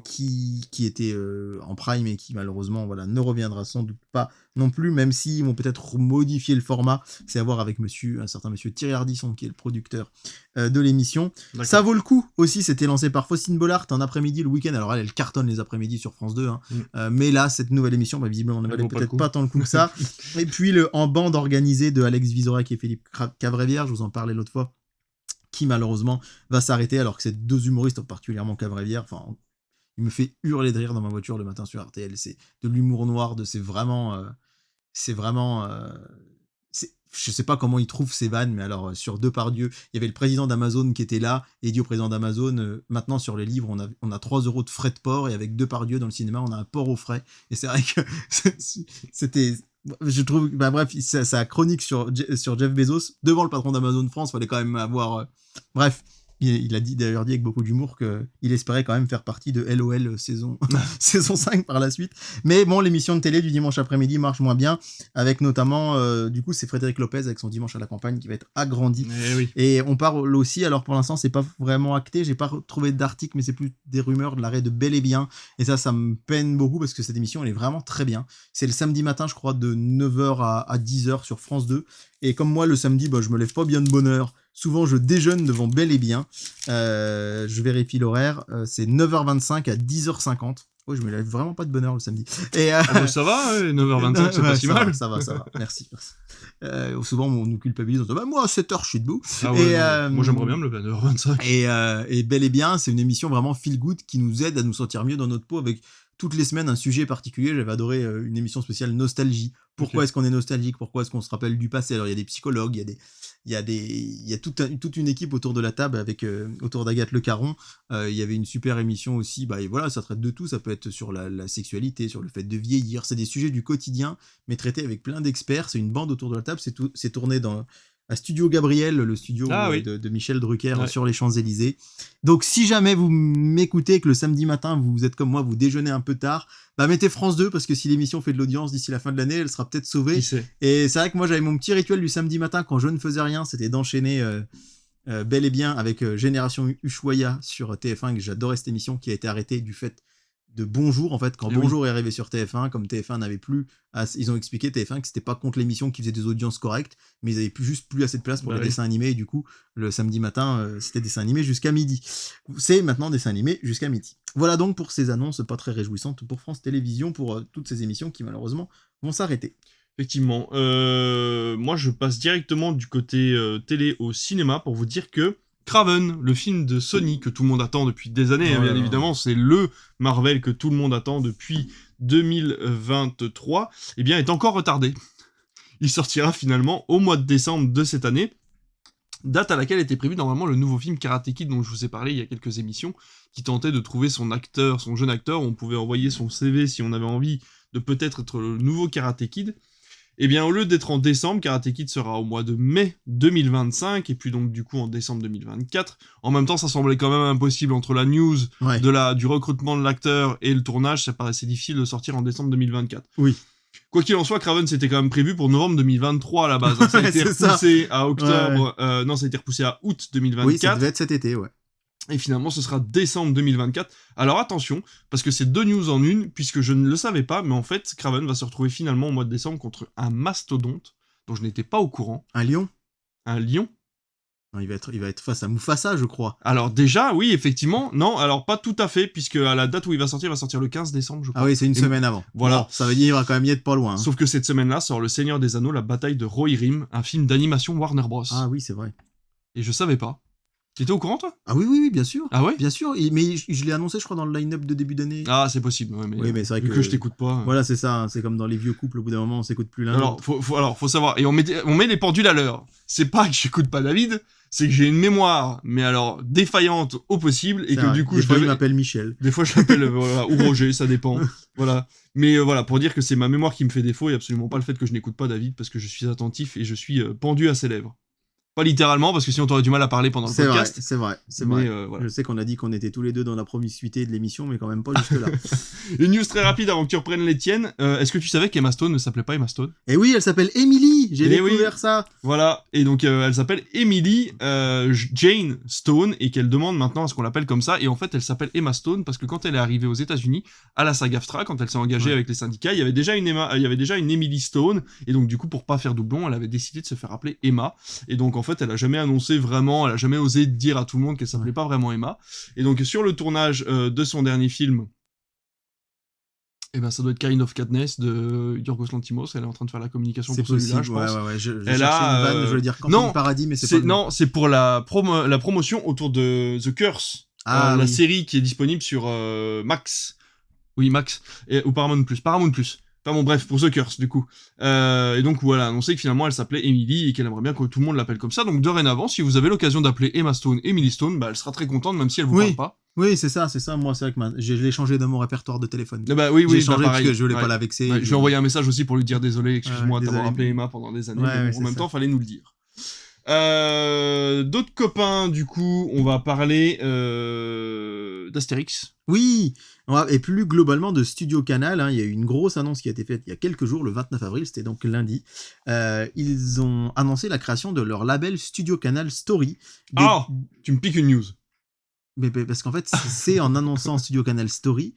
qui était en prime et qui malheureusement ne reviendra sans doute pas non plus, même s'ils vont peut-être modifier le format. C'est à voir avec un certain monsieur Thierry Ardisson qui est le producteur de l'émission. D'accord. Ça vaut le coup aussi, c'était lancé par Faustine Bollard en après-midi le week-end. Alors elle cartonne les après-midi sur France 2, hein. Mais là cette nouvelle émission, visiblement ne valait peut-être pas tant le coup que ça. Et puis le En bande organisée de Alex Vizorek et Philippe Cavrevière, je vous en parlais l'autre fois, qui malheureusement va s'arrêter, alors que ces deux humoristes, particulièrement Cavrevière, il me fait hurler de rire dans ma voiture le matin sur RTL. C'est de l'humour noir, je sais pas comment il trouve ces vannes, mais alors sur Depardieu, il y avait le président d'Amazon qui était là, et dit au président d'Amazon, maintenant sur les livres, on a 3 € de frais de port, et avec Depardieu dans le cinéma, on a un port aux frais. Et c'est vrai que c'était... Je trouve, bref, sa chronique sur Jeff Bezos, devant le patron d'Amazon France, fallait quand même avoir... bref, il a d'ailleurs dit avec beaucoup d'humour qu'il espérait quand même faire partie de LOL saison 5 par la suite. Mais bon, l'émission de télé du dimanche après-midi marche moins bien, avec notamment, du coup, c'est Frédéric Lopez avec son Dimanche à la campagne qui va être agrandi. Oui. Et on parle aussi, alors pour l'instant, c'est pas vraiment acté, j'ai pas trouvé d'article, mais c'est plus des rumeurs de l'arrêt de Bel et Bien. Et ça me peine beaucoup parce que cette émission, elle est vraiment très bien. C'est le samedi matin, je crois, de 9h à 10h sur France 2. Et comme moi, le samedi, je me lève pas bien de bonne heure. Souvent, je déjeune devant Bel et Bien. Je vérifie l'horaire. C'est 9h25 à 10h50. Oui, je me lève vraiment pas de bonne heure le samedi. Et ça va, 9h25, c'est pas si mal. Ça va. Merci. Souvent, on nous culpabilise. On dit, moi, à 7h, je suis debout. Moi, j'aimerais bien me lever à 9h25. Et Bel et Bien, c'est une émission vraiment feel good qui nous aide à nous sentir mieux dans notre peau avec toutes les semaines un sujet particulier. J'avais adoré une émission spéciale nostalgie. Pourquoi est-ce qu'on est nostalgique? Pourquoi est-ce qu'on se rappelle du passé? Alors il y a des psychologues, il y a toute une équipe autour de la table avec autour d'Agathe Le Caron. Il y avait une super émission aussi. Et voilà, ça traite de tout. Ça peut être sur la sexualité, sur le fait de vieillir. C'est des sujets du quotidien, mais traités avec plein d'experts. C'est une bande autour de la table. C'est tourné à Studio Gabriel, le studio de Michel Drucker sur les Champs-Élysées. Donc si jamais vous m'écoutez, que le samedi matin, vous êtes comme moi, vous déjeunez un peu tard, mettez France 2, parce que si l'émission fait de l'audience d'ici la fin de l'année, elle sera peut-être sauvée. Et c'est vrai que moi, j'avais mon petit rituel du samedi matin, quand je ne faisais rien, c'était d'enchaîner Bel et Bien avec Génération Ushuaïa sur TF1, que j'adorais cette émission, qui a été arrêtée du fait de Bonjour, en fait, quand Bonjour est arrivé sur TF1, comme TF1 n'avait plus, ils ont expliqué TF1 que c'était pas contre l'émission qui faisait des audiences correctes, mais ils avaient juste plus assez de place pour les dessins animés, et du coup, le samedi matin, c'était dessins animés jusqu'à midi. C'est maintenant dessins animés jusqu'à midi. Voilà donc pour ces annonces pas très réjouissantes pour France Télévisions, pour toutes ces émissions qui malheureusement vont s'arrêter. Effectivement. Moi, je passe directement du côté télé au cinéma pour vous dire que Kraven, le film de Sony que tout le monde attend depuis des années, bien évidemment, c'est le Marvel que tout le monde attend depuis 2023, est encore retardé. Il sortira finalement au mois de décembre de cette année, date à laquelle était prévu normalement le nouveau film Karate Kid dont je vous ai parlé il y a quelques émissions, qui tentait de trouver son jeune acteur, on pouvait envoyer son CV si on avait envie de peut-être être le nouveau Karate Kid. Au lieu d'être en décembre, Karate Kid sera au mois de mai 2025, et puis donc du coup en décembre 2024. En même temps, ça semblait quand même impossible entre la news du recrutement de l'acteur et le tournage, ça paraissait difficile de sortir en décembre 2024. Oui. Quoi qu'il en soit, Kraven c'était quand même prévu pour novembre 2023 à la base. Ça a été repoussé à octobre, ça a été repoussé à août 2024. Oui, ça devait être cet été, Et finalement, ce sera décembre 2024. Alors attention, parce que c'est 2 news en une, puisque je ne le savais pas, mais en fait, Kraven va se retrouver finalement au mois de décembre contre un mastodonte, dont je n'étais pas au courant. Un lion? Un lion? Non, il va être face à Mufasa, je crois. Alors déjà, oui, effectivement. Non, alors pas tout à fait, puisque à la date où il va sortir le 15 décembre, je crois. Ah oui, c'est une semaine avant. Voilà. Bon, ça veut dire qu'il va quand même y être pas loin. Sauf que cette semaine-là sort Le Seigneur des Anneaux, la bataille de Rohirrim, un film d'animation Warner Bros. Ah oui, c'est vrai. Et je savais pas. T'étais au courant, toi? Ah oui, bien sûr. Ah ouais? Bien sûr. Mais je l'ai annoncé, je crois, dans le line-up de début d'année. Ah, c'est possible, ouais, mais, Oui, mais c'est vrai vu que je t'écoute pas. Voilà, c'est ça. Hein, c'est comme dans les vieux couples, au bout d'un moment, on s'écoute plus l'un Alors, l'autre. faut savoir, et on met les pendules à l'heure. C'est pas que j'écoute pas David, c'est que j'ai une mémoire, mais alors défaillante au possible, et C'est que vrai. du coup, Des fois, il m'appelle Michel. Des fois, je l'appelle voilà, ou Roger, ça dépend. Voilà. Mais voilà, pour dire que c'est ma mémoire qui me fait défaut, et absolument pas le fait que je n'écoute pas David, parce que je suis attentif et je suis pendu à ses lèvres. Pas littéralement, parce que sinon t'aurais du mal à parler pendant le podcast. C'est vrai. Mais, voilà. Je sais qu'on a dit qu'on était tous les deux dans la promiscuité de l'émission, mais quand même pas jusque-là. Une news très rapide avant que tu reprennes les tiennes. Est-ce que tu savais qu'Emma Stone ne s'appelait pas Emma Stone? Et oui, elle s'appelle Emily. J'ai découvert ça. Voilà. Et donc, elle s'appelle Emily Jane Stone, et qu'elle demande maintenant à ce qu'on l'appelle comme ça. Et en fait, elle s'appelle Emma Stone parce que quand elle est arrivée aux États-Unis à la SAG-AFTRA, quand elle s'est engagée avec les syndicats, il y avait déjà une Emily Stone. Et donc, du coup, pour pas faire doublon, elle avait décidé de se faire appeler Emma. Et donc, en fait, elle a jamais annoncé vraiment, elle a jamais osé dire à tout le monde qu'elle s'appelait pas vraiment Emma. Et donc, sur le tournage de son dernier film, eh ben, ça doit être Kind of Cadness de Yorgos Lanthimos. Elle est en train de faire la communication pour celui-là, je pense. Ouais. Je elle cherchais a, une vanne, je voulais dire Camping Paradis, mais c'est pas. Non, c'est pour la promotion autour de The Curse, la série qui est disponible sur Max. Oui, Max. Ou Paramount+. Enfin bon, bref, pour The Curse, du coup. Et donc, voilà, on sait que finalement, elle s'appelait Emily et qu'elle aimerait bien que tout le monde l'appelle comme ça. Donc, dorénavant, si vous avez l'occasion d'appeler Emma Stone Emily Stone, bah, elle sera très contente, même si elle vous parle pas. Oui, c'est ça. Moi, c'est vrai que je l'ai changé dans mon répertoire de téléphone. Bah oui, j'ai changé parce que je voulais pas la vexer. Je lui ai envoyé un message aussi pour lui dire désolé, excuse-moi d'avoir appelé Emma pendant des années. Mais bon, en même temps, fallait nous le dire. D'autres copains, du coup, on va parler d'Astérix. Oui, et plus globalement de Studio Canal. Hein, il y a eu une grosse annonce qui a été faite il y a quelques jours, le 29 avril, c'était donc lundi. Ils ont annoncé la création de leur label Studio Canal Story. Tu me piques une news. Mais parce qu'en fait, c'est en annonçant Studio Canal Story.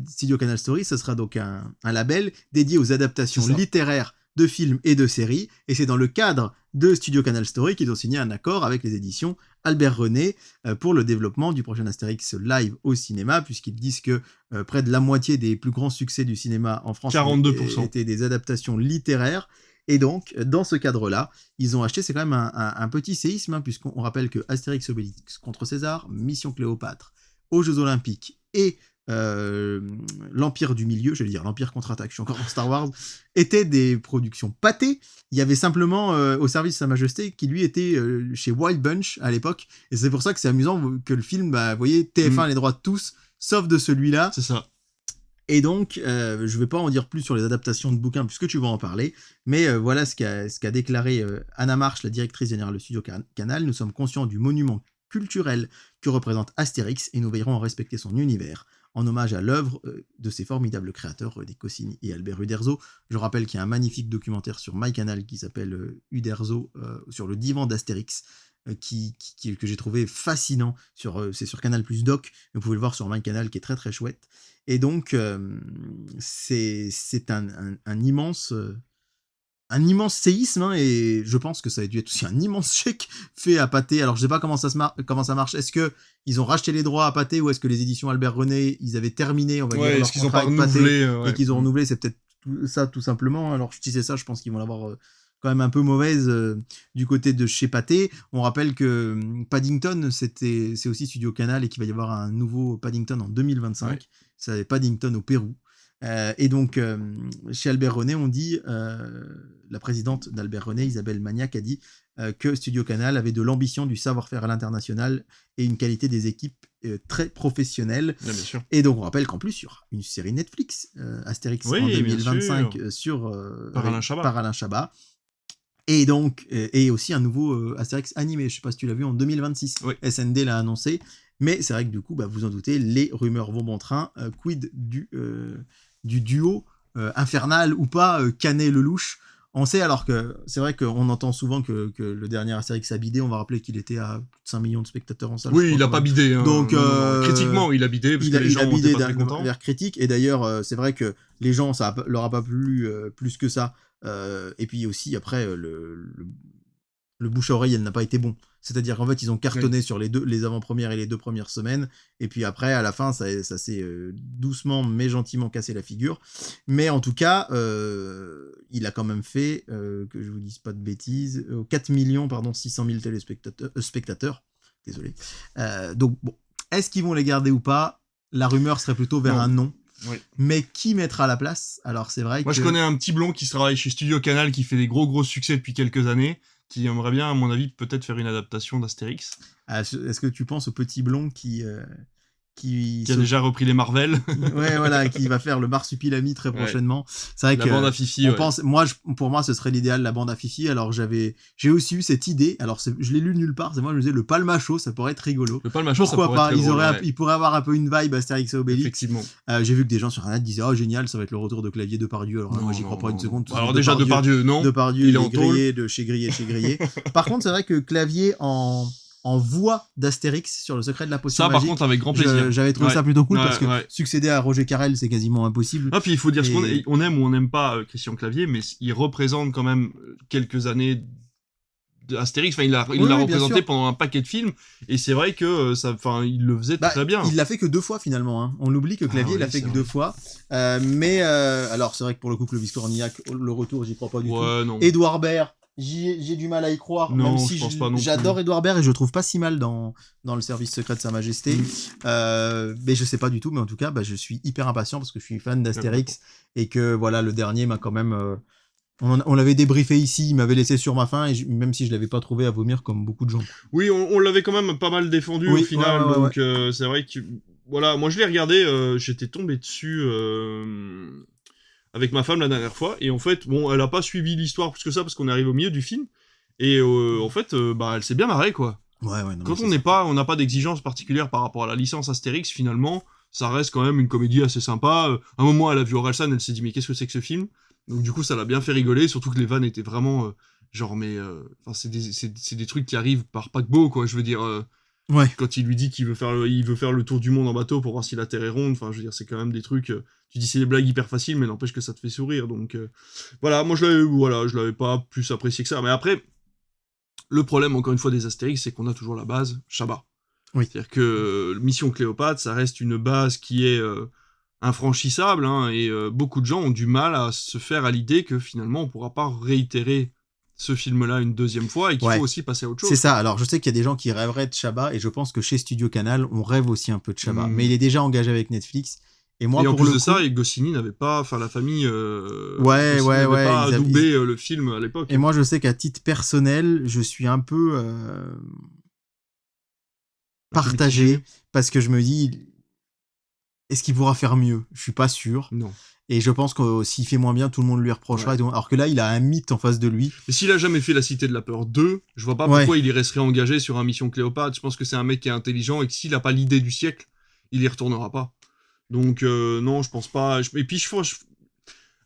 Studio Canal Story, ce sera donc un label dédié aux adaptations littéraires de films et de séries, et c'est dans le cadre de Studio Canal Story qu'ils ont signé un accord avec les éditions Albert René pour le développement du prochain Astérix live au cinéma, puisqu'ils disent que près de la moitié des plus grands succès du cinéma en France 42%. étaient des adaptations littéraires. Et donc, dans ce cadre-là, ils ont acheté, c'est quand même un petit séisme, hein, puisqu'on rappelle que Astérix Obélix contre César, Mission Cléopâtre, aux Jeux Olympiques et l'Empire du Milieu, j'allais dire l'Empire contre-attaque, je suis encore dans Star Wars, étaient des productions pâtées. Il y avait simplement Au service de Sa Majesté qui lui était chez Wild Bunch à l'époque, et c'est pour ça que c'est amusant que le film, vous voyez, TF1 a les droits de tous, sauf de celui-là. C'est ça. Et donc, je vais pas en dire plus sur les adaptations de bouquins puisque tu vas en parler, mais voilà ce qu'a déclaré Anna Marsh, la directrice générale de Studio Canal. Nous sommes conscients du monument culturel que représente Astérix et nous veillerons à respecter son univers, en hommage à l'œuvre de ces formidables créateurs, René Goscinny et Albert Uderzo. Je rappelle qu'il y a un magnifique documentaire sur MyCanal qui s'appelle Uderzo sur le divan d'Astérix, que j'ai trouvé fascinant. C'est sur Canal Plus Doc, vous pouvez le voir sur MyCanal qui est très très chouette. Et donc, c'est un immense séisme, hein, et je pense que ça a dû être aussi un immense chèque fait à Pathé. Alors je sais pas comment ça marche. Est-ce que ils ont racheté les droits à Pathé, ou est-ce que les éditions Albert René, ils avaient terminé, on va dire, leur contrat avec Pathé, et qu'ils ont renouvelé? C'est peut-être ça tout simplement. Alors si c'est ça, je pense qu'ils vont l'avoir quand même un peu mauvaise du côté de chez Pathé. On rappelle que Paddington, c'est aussi Studio Canal, et qu'il va y avoir un nouveau Paddington en 2025. Ouais. C'est Paddington au Pérou. Et donc, chez Albert René, on dit, la présidente d'Albert René, Isabelle Magnac, a dit que Studio Canal avait de l'ambition, du savoir-faire à l'international et une qualité des équipes très professionnelle. Bien sûr. Et donc, on rappelle qu'en plus, il y aura une série Netflix, Astérix en 2025, sur par Alain Chabat. Et donc, et aussi un nouveau Astérix animé, je ne sais pas si tu l'as vu, en 2026. Oui. SND l'a annoncé. Mais c'est vrai que du coup, vous en doutez, les rumeurs vont bon train. Quid du duo infernal ou pas, Canet-Lelouch? On sait, alors que c'est vrai qu'on entend souvent que le dernier Astérix a bidé. On va rappeler qu'il était à 5 millions de spectateurs en salle. Oui, il n'a pas bidé. Hein. Donc, critiquement, il a bidé, parce que les gens n'étaient pas très contents. Vers critique. Et d'ailleurs, c'est vrai que les gens, ça leur a pas plu plus que ça. Et puis aussi, après, le bouche à oreille, elle n'a pas été bon. C'est-à-dire qu'en fait, ils ont cartonné sur les avant-premières et les 2 premières semaines. Et puis après, à la fin, ça s'est doucement mais gentiment cassé la figure. Mais en tout cas, il a quand même fait, que je vous dise pas de bêtises, 4 600 000 spectateurs. Désolé. Donc, bon, est-ce qu'ils vont les garder ou pas? La rumeur serait plutôt vers un non. Oui. Mais qui mettra à la place? Alors, c'est vrai Moi, je connais un petit blond qui travaille chez Studio Canal, qui fait des gros succès depuis quelques années, qui aimerait bien, à mon avis, peut-être faire une adaptation d'Astérix. Est-ce que tu penses au petit blond qui a déjà repris les Marvel. Ouais, voilà, qui va faire le Marsupilami très prochainement. C'est vrai la que bande à Fifi, pense, pour moi, ce serait l'idéal, la bande à Fifi. Alors j'ai aussi eu cette idée. Alors je l'ai lu nulle part. C'est moi, je me disais le Palmacho, ça pourrait être rigolo. Le Palmacho, pourquoi ça pourrait pas être drôle, ils pourraient avoir un peu une vibe Astérix et Obélix. Effectivement. J'ai vu que des gens sur Internet disaient génial, ça va être le retour de Clavier Depardieu. Alors moi, j'y crois pas une seconde. Alors déjà Depardieu, non. Depardieu, il est grillé de chez Grillé. Par contre, c'est vrai que Clavier en voix d'Astérix sur le secret de la potion magique. Ça, par contre, avec grand plaisir. J'avais trouvé ça plutôt cool parce que succéder à Roger Carrel, c'est quasiment impossible. Ah, puis il faut dire ce qu'on aime ou on n'aime pas Christian Clavier, mais il représente quand même quelques années d'Astérix. Enfin, il l'a représenté pendant un paquet de films, et c'est vrai que il le faisait très bien. Il l'a fait que 2 fois finalement. Hein. On oublie que Clavier l'a fait que 2 fois. Alors, c'est vrai que pour le coup, Clovis Cornillac, le retour, j'y crois pas du tout. Non. Édouard Baird. j'ai du mal à y croire, non, même si je pense pas non j'adore plus. Édouard Baird et je le trouve pas si mal dans le service secret de Sa Majesté. Mais je sais pas du tout, mais en tout cas, je suis hyper impatient parce que je suis fan d'Astérix et que voilà, le dernier m'a quand même... on l'avait débriefé ici, il m'avait laissé sur ma faim, et même si je l'avais pas trouvé à vomir comme beaucoup de gens. Oui, on l'avait quand même pas mal défendu au final, donc c'est vrai que... Voilà, moi je l'ai regardé, j'étais tombé dessus... avec ma femme la dernière fois, et en fait, bon, elle a pas suivi l'histoire plus que ça, parce qu'on arrive au milieu du film, et en fait, elle s'est bien marrée, quoi. Non, quand on n'a pas d'exigence particulière par rapport à la licence Astérix, finalement, ça reste quand même une comédie assez sympa. À un moment, elle a vu Orelsan, elle s'est dit, mais qu'est-ce que c'est que ce film? Donc du coup, ça l'a bien fait rigoler, surtout que les vannes étaient vraiment, c'est des trucs qui arrivent par paquebot, quoi, je veux dire... Quand il lui dit qu'il veut faire le tour du monde en bateau pour voir si la Terre est ronde, enfin je veux dire c'est quand même des trucs, tu dis c'est des blagues hyper faciles mais n'empêche que ça te fait sourire, donc voilà, moi je l'avais pas plus apprécié que ça, mais après le problème encore une fois des Astérix, c'est qu'on a toujours la base Chabat. C'est-à-dire que Mission Cléopâtre, ça reste une base qui est infranchissable, hein, et beaucoup de gens ont du mal à se faire à l'idée que finalement on pourra pas réitérer ce film-là une deuxième fois et qu'il faut aussi passer à autre chose. C'est ça, alors je sais qu'il y a des gens qui rêveraient de Chabat et je pense que chez Studio Canal, on rêve aussi un peu de Chabat, mais il est déjà engagé avec Netflix. Et moi, en plus de ça, Goscinny n'avait pas, la famille n'avait pas adoubé le film à l'époque. Et moi, je sais qu'à titre personnel, je suis un peu partagé parce que je me dis, est-ce qu'il pourra faire mieux? Je suis pas sûr. Non. Et je pense que s'il fait moins bien, tout le monde lui reprochera. Alors que là, il a un mythe en face de lui. Mais s'il a jamais fait La Cité de la Peur 2, je vois pas pourquoi il y resterait engagé sur un Mission Cléopâtre. Je pense que c'est un mec qui est intelligent et que s'il a pas l'idée du siècle, il y retournera pas. Donc non, je pense pas. Et puis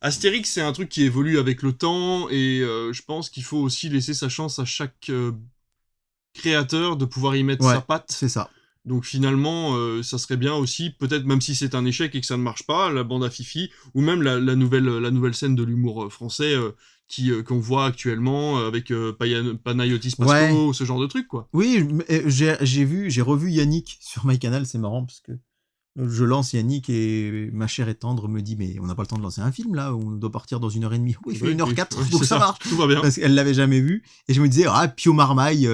Astérix, c'est un truc qui évolue avec le temps et je pense qu'il faut aussi laisser sa chance à chaque créateur de pouvoir y mettre sa patte. C'est ça. Donc finalement, ça serait bien aussi, peut-être même si c'est un échec et que ça ne marche pas, la bande à Fifi, ou même la nouvelle scène de l'humour français qu'on voit actuellement avec Panayotis Pasco, ce genre de truc, quoi. Oui, j'ai revu Yannick sur MyCanal, c'est marrant parce que je lance Yannick et ma chère et tendre me dit mais on n'a pas le temps de lancer un film là, on doit partir dans 1h30. Oui, il fait 1h04, donc ça marche. Tout va bien. Parce qu'elle l'avait jamais vu et je me disais Pio Marmaille,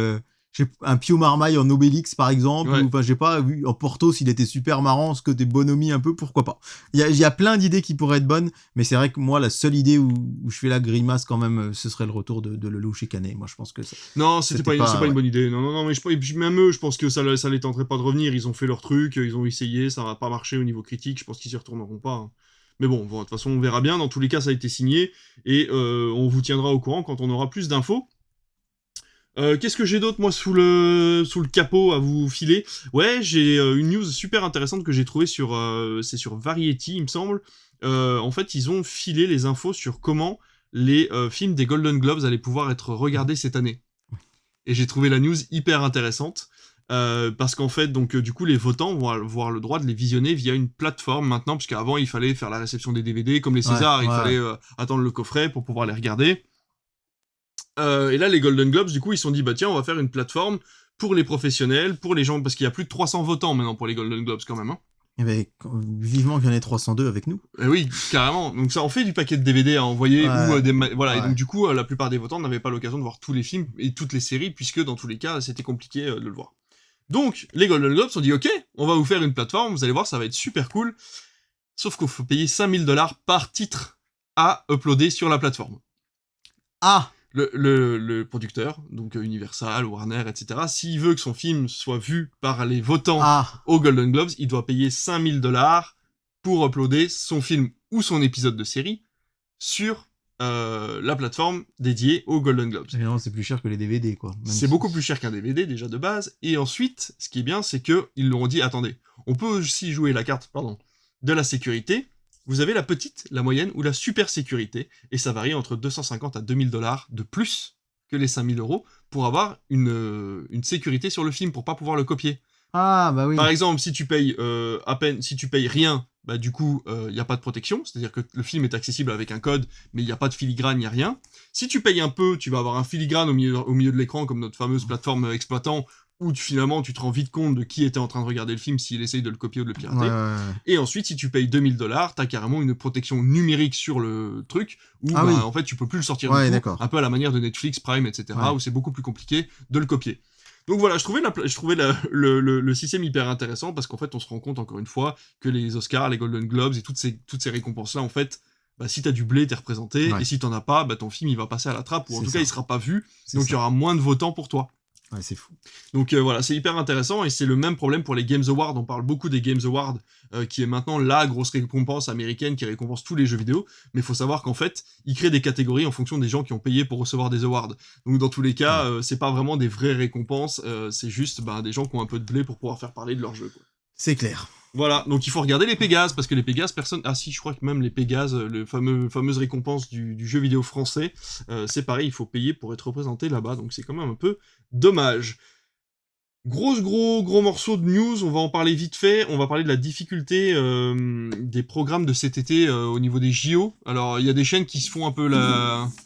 un Pio Marmaille en Obélix par exemple, ou j'ai pas vu en Porthos, il était super marrant, ce côté bonhomie un peu, pourquoi pas. Il y a plein d'idées qui pourraient être bonnes, mais c'est vrai que moi la seule idée où je fais la grimace quand même, ce serait le retour de Lelouch et Canet. Moi je pense que ça, non, c'est pas une bonne idée. Non, mais même eux, je pense que ça les tenterait pas de revenir. Ils ont fait leur truc, ils ont essayé, ça va pas marcher au niveau critique. Je pense qu'ils y retourneront pas. Hein. Mais bon, de toute façon, on verra bien. Dans tous les cas, ça a été signé et on vous tiendra au courant quand on aura plus d'infos. Qu'est-ce que j'ai d'autre, moi, sous le capot à vous filer? Ouais, j'ai une news super intéressante que j'ai trouvée c'est sur Variety, il me semble. En fait, ils ont filé les infos sur comment les films des Golden Globes allaient pouvoir être regardés cette année. Et j'ai trouvé la news hyper intéressante. Parce qu'en fait, donc du coup, les votants vont avoir le droit de les visionner via une plateforme maintenant, parce qu'avant, il fallait faire la réception des DVD, comme les Césars, il fallait attendre le coffret pour pouvoir les regarder. Et là, les Golden Globes, du coup, ils se sont dit, tiens, on va faire une plateforme pour les professionnels, pour les gens, parce qu'il y a plus de 300 votants maintenant pour les Golden Globes, quand même. Hein. Eh ben, vivement qu'il y en ait 302 avec nous. Oui, carrément. Donc ça en fait du paquet de DVD à envoyer, voilà. Et donc du coup, la plupart des votants n'avaient pas l'occasion de voir tous les films et toutes les séries, puisque dans tous les cas, c'était compliqué de le voir. Donc, les Golden Globes ont dit, ok, on va vous faire une plateforme, vous allez voir, ça va être super cool. Sauf qu'il faut payer 5 000 $ par titre à uploader sur la plateforme. Ah! Le producteur, donc Universal, Warner, etc., s'il veut que son film soit vu par les votants aux Golden Globes, il doit payer 5 000 $ pour uploader son film ou son épisode de série sur la plateforme dédiée aux Golden Globes. Évidemment, c'est plus cher que les DVD, quoi. C'est beaucoup plus cher qu'un DVD, déjà de base. Et ensuite, ce qui est bien, c'est qu'ils leur ont dit, attendez, on peut aussi jouer la carte, de la sécurité. Vous avez la petite, la moyenne ou la super sécurité, et ça varie entre 250 à 2000 $ de plus que les 5 000 € pour avoir une sécurité sur le film, pour pas pouvoir le copier. Ah, bah oui. Par exemple, si tu payes si tu payes rien, bah du coup, il n'y a pas de protection, c'est-à-dire que le film est accessible avec un code, mais il n'y a pas de filigrane, il n'y a rien. Si tu payes un peu, tu vas avoir un filigrane au milieu de l'écran, comme notre fameuse plateforme exploitant, où finalement tu te rends vite compte de qui était en train de regarder le film s'il essaye de le copier ou de le pirater. Ouais. Et ensuite, si tu payes 2000 $, t'as carrément une protection numérique sur le truc, où en fait tu peux plus le sortir du tout, d'accord. un peu à la manière de Netflix, Prime, etc., où c'est beaucoup plus compliqué de le copier. Donc voilà, je trouvais le système hyper intéressant, parce qu'en fait on se rend compte encore une fois que les Oscars, les Golden Globes et toutes ces récompenses-là, en fait, bah, si t'as du blé, t'es représenté, et si t'en as pas, bah, ton film il va passer à la trappe, ou en tout cas il sera pas vu, donc il y aura moins de votants pour toi. Ouais, c'est fou. Donc voilà, c'est hyper intéressant, et c'est le même problème pour les Games Awards. On parle beaucoup des Games Awards, qui est maintenant la grosse récompense américaine qui récompense tous les jeux vidéo, mais il faut savoir qu'en fait, ils créent des catégories en fonction des gens qui ont payé pour recevoir des awards. Donc dans tous les cas, c'est pas vraiment des vraies récompenses, c'est juste des gens qui ont un peu de blé pour pouvoir faire parler de leur jeu, quoi. C'est clair. Voilà, donc il faut regarder les Pégases, parce que les Pégases, personne... Ah si, je crois que même les Pégases, les fameuses récompenses du jeu vidéo français, c'est pareil, il faut payer pour être représenté là-bas, donc c'est quand même un peu dommage. Gros morceau de news, on va en parler vite fait, on va parler de la difficulté des programmes de cet été au niveau des JO. Alors, il y a des chaînes qui se font un peu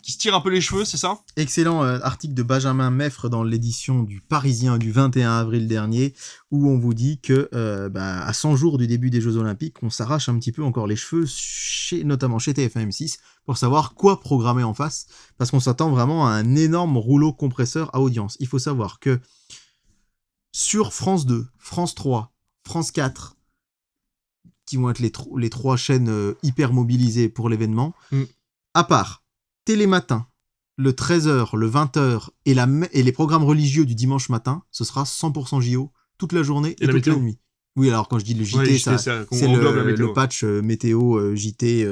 qui se tirent un peu les cheveux, c'est ça ? Excellent article de Benjamin Meffre dans l'édition du Parisien du 21 avril dernier, où on vous dit que à 100 jours du début des Jeux Olympiques, on s'arrache un petit peu encore les cheveux, notamment chez TF1 M6, pour savoir quoi programmer en face, parce qu'on s'attend vraiment à un énorme rouleau compresseur à audience. Il faut savoir que sur France 2, France 3, France 4, qui vont être les trois chaînes hyper mobilisées pour l'événement, à part Télématin, le 13h, le 20h et les programmes religieux du dimanche matin, ce sera 100% JO toute la journée et toute la nuit. Oui, alors quand je dis le JT, c'est le patch météo, JT,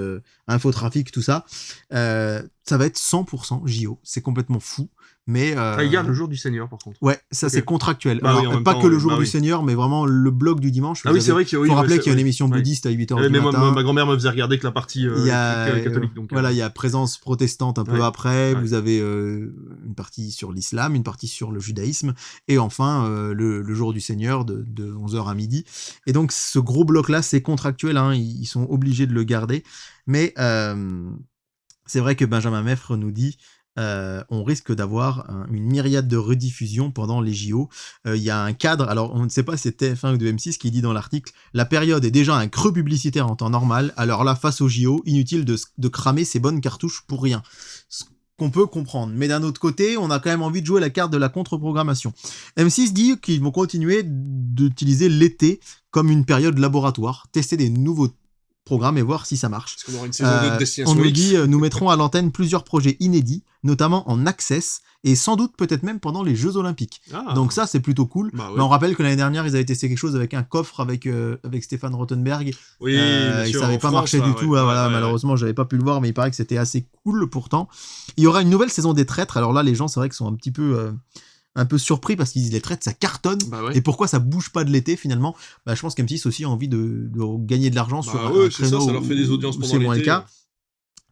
infotrafic, tout ça. Ça va être 100% JO. C'est complètement fou. Mais il garde le jour du Seigneur, par contre. Ouais, ça c'est contractuel. Alors, pas que le jour du Seigneur, mais vraiment le bloc du dimanche. Ah oui, c'est vrai qu'il faut rappeler qu'il y a une émission bouddhiste à 8h du matin. Ma grand-mère me faisait regarder que la partie catholique. Donc, voilà, il y a présence protestante un peu après. Vous avez une partie sur l'islam, une partie sur le judaïsme, et enfin le jour du Seigneur de 11h à midi. Et donc ce gros bloc-là, c'est contractuel. Hein, ils sont obligés de le garder. Mais c'est vrai que Benjamin Meffre nous dit... on risque d'avoir une myriade de rediffusions pendant les JO. Il y a un cadre, alors on ne sait pas si c'est TF1 ou de M6 qui dit dans l'article, la période est déjà un creux publicitaire en temps normal, alors là, face aux JO, inutile de cramer ses bonnes cartouches pour rien. Ce qu'on peut comprendre. Mais d'un autre côté, on a quand même envie de jouer la carte de la contre-programmation. M6 dit qu'ils vont continuer d'utiliser l'été comme une période laboratoire, tester des nouveaux programme et voir si ça marche. Parce qu'on aura une saison 2 de Destination on nous X. dit, nous mettrons à l'antenne plusieurs projets inédits, notamment en access, et sans doute peut-être même pendant les Jeux Olympiques. Donc ça, c'est plutôt cool. Bah ouais. Mais on rappelle que l'année dernière, ils avaient testé quelque chose avec un coffre avec Stéphane Rothenberg. Oui, et ça n'avait pas marché du tout. Malheureusement, j'avais pas pu le voir, mais il paraît que c'était assez cool pourtant. Il y aura une nouvelle saison des traîtres. Alors là, les gens, c'est vrai qu'ils sont un peu surpris parce qu'ils disent les traîtres ça cartonne et pourquoi ça bouge pas de l'été finalement. Je pense qu'M6 aussi a envie de gagner de l'argent sur un créneau ça leur fait des audiences pendant c'est moins le l'été. cas.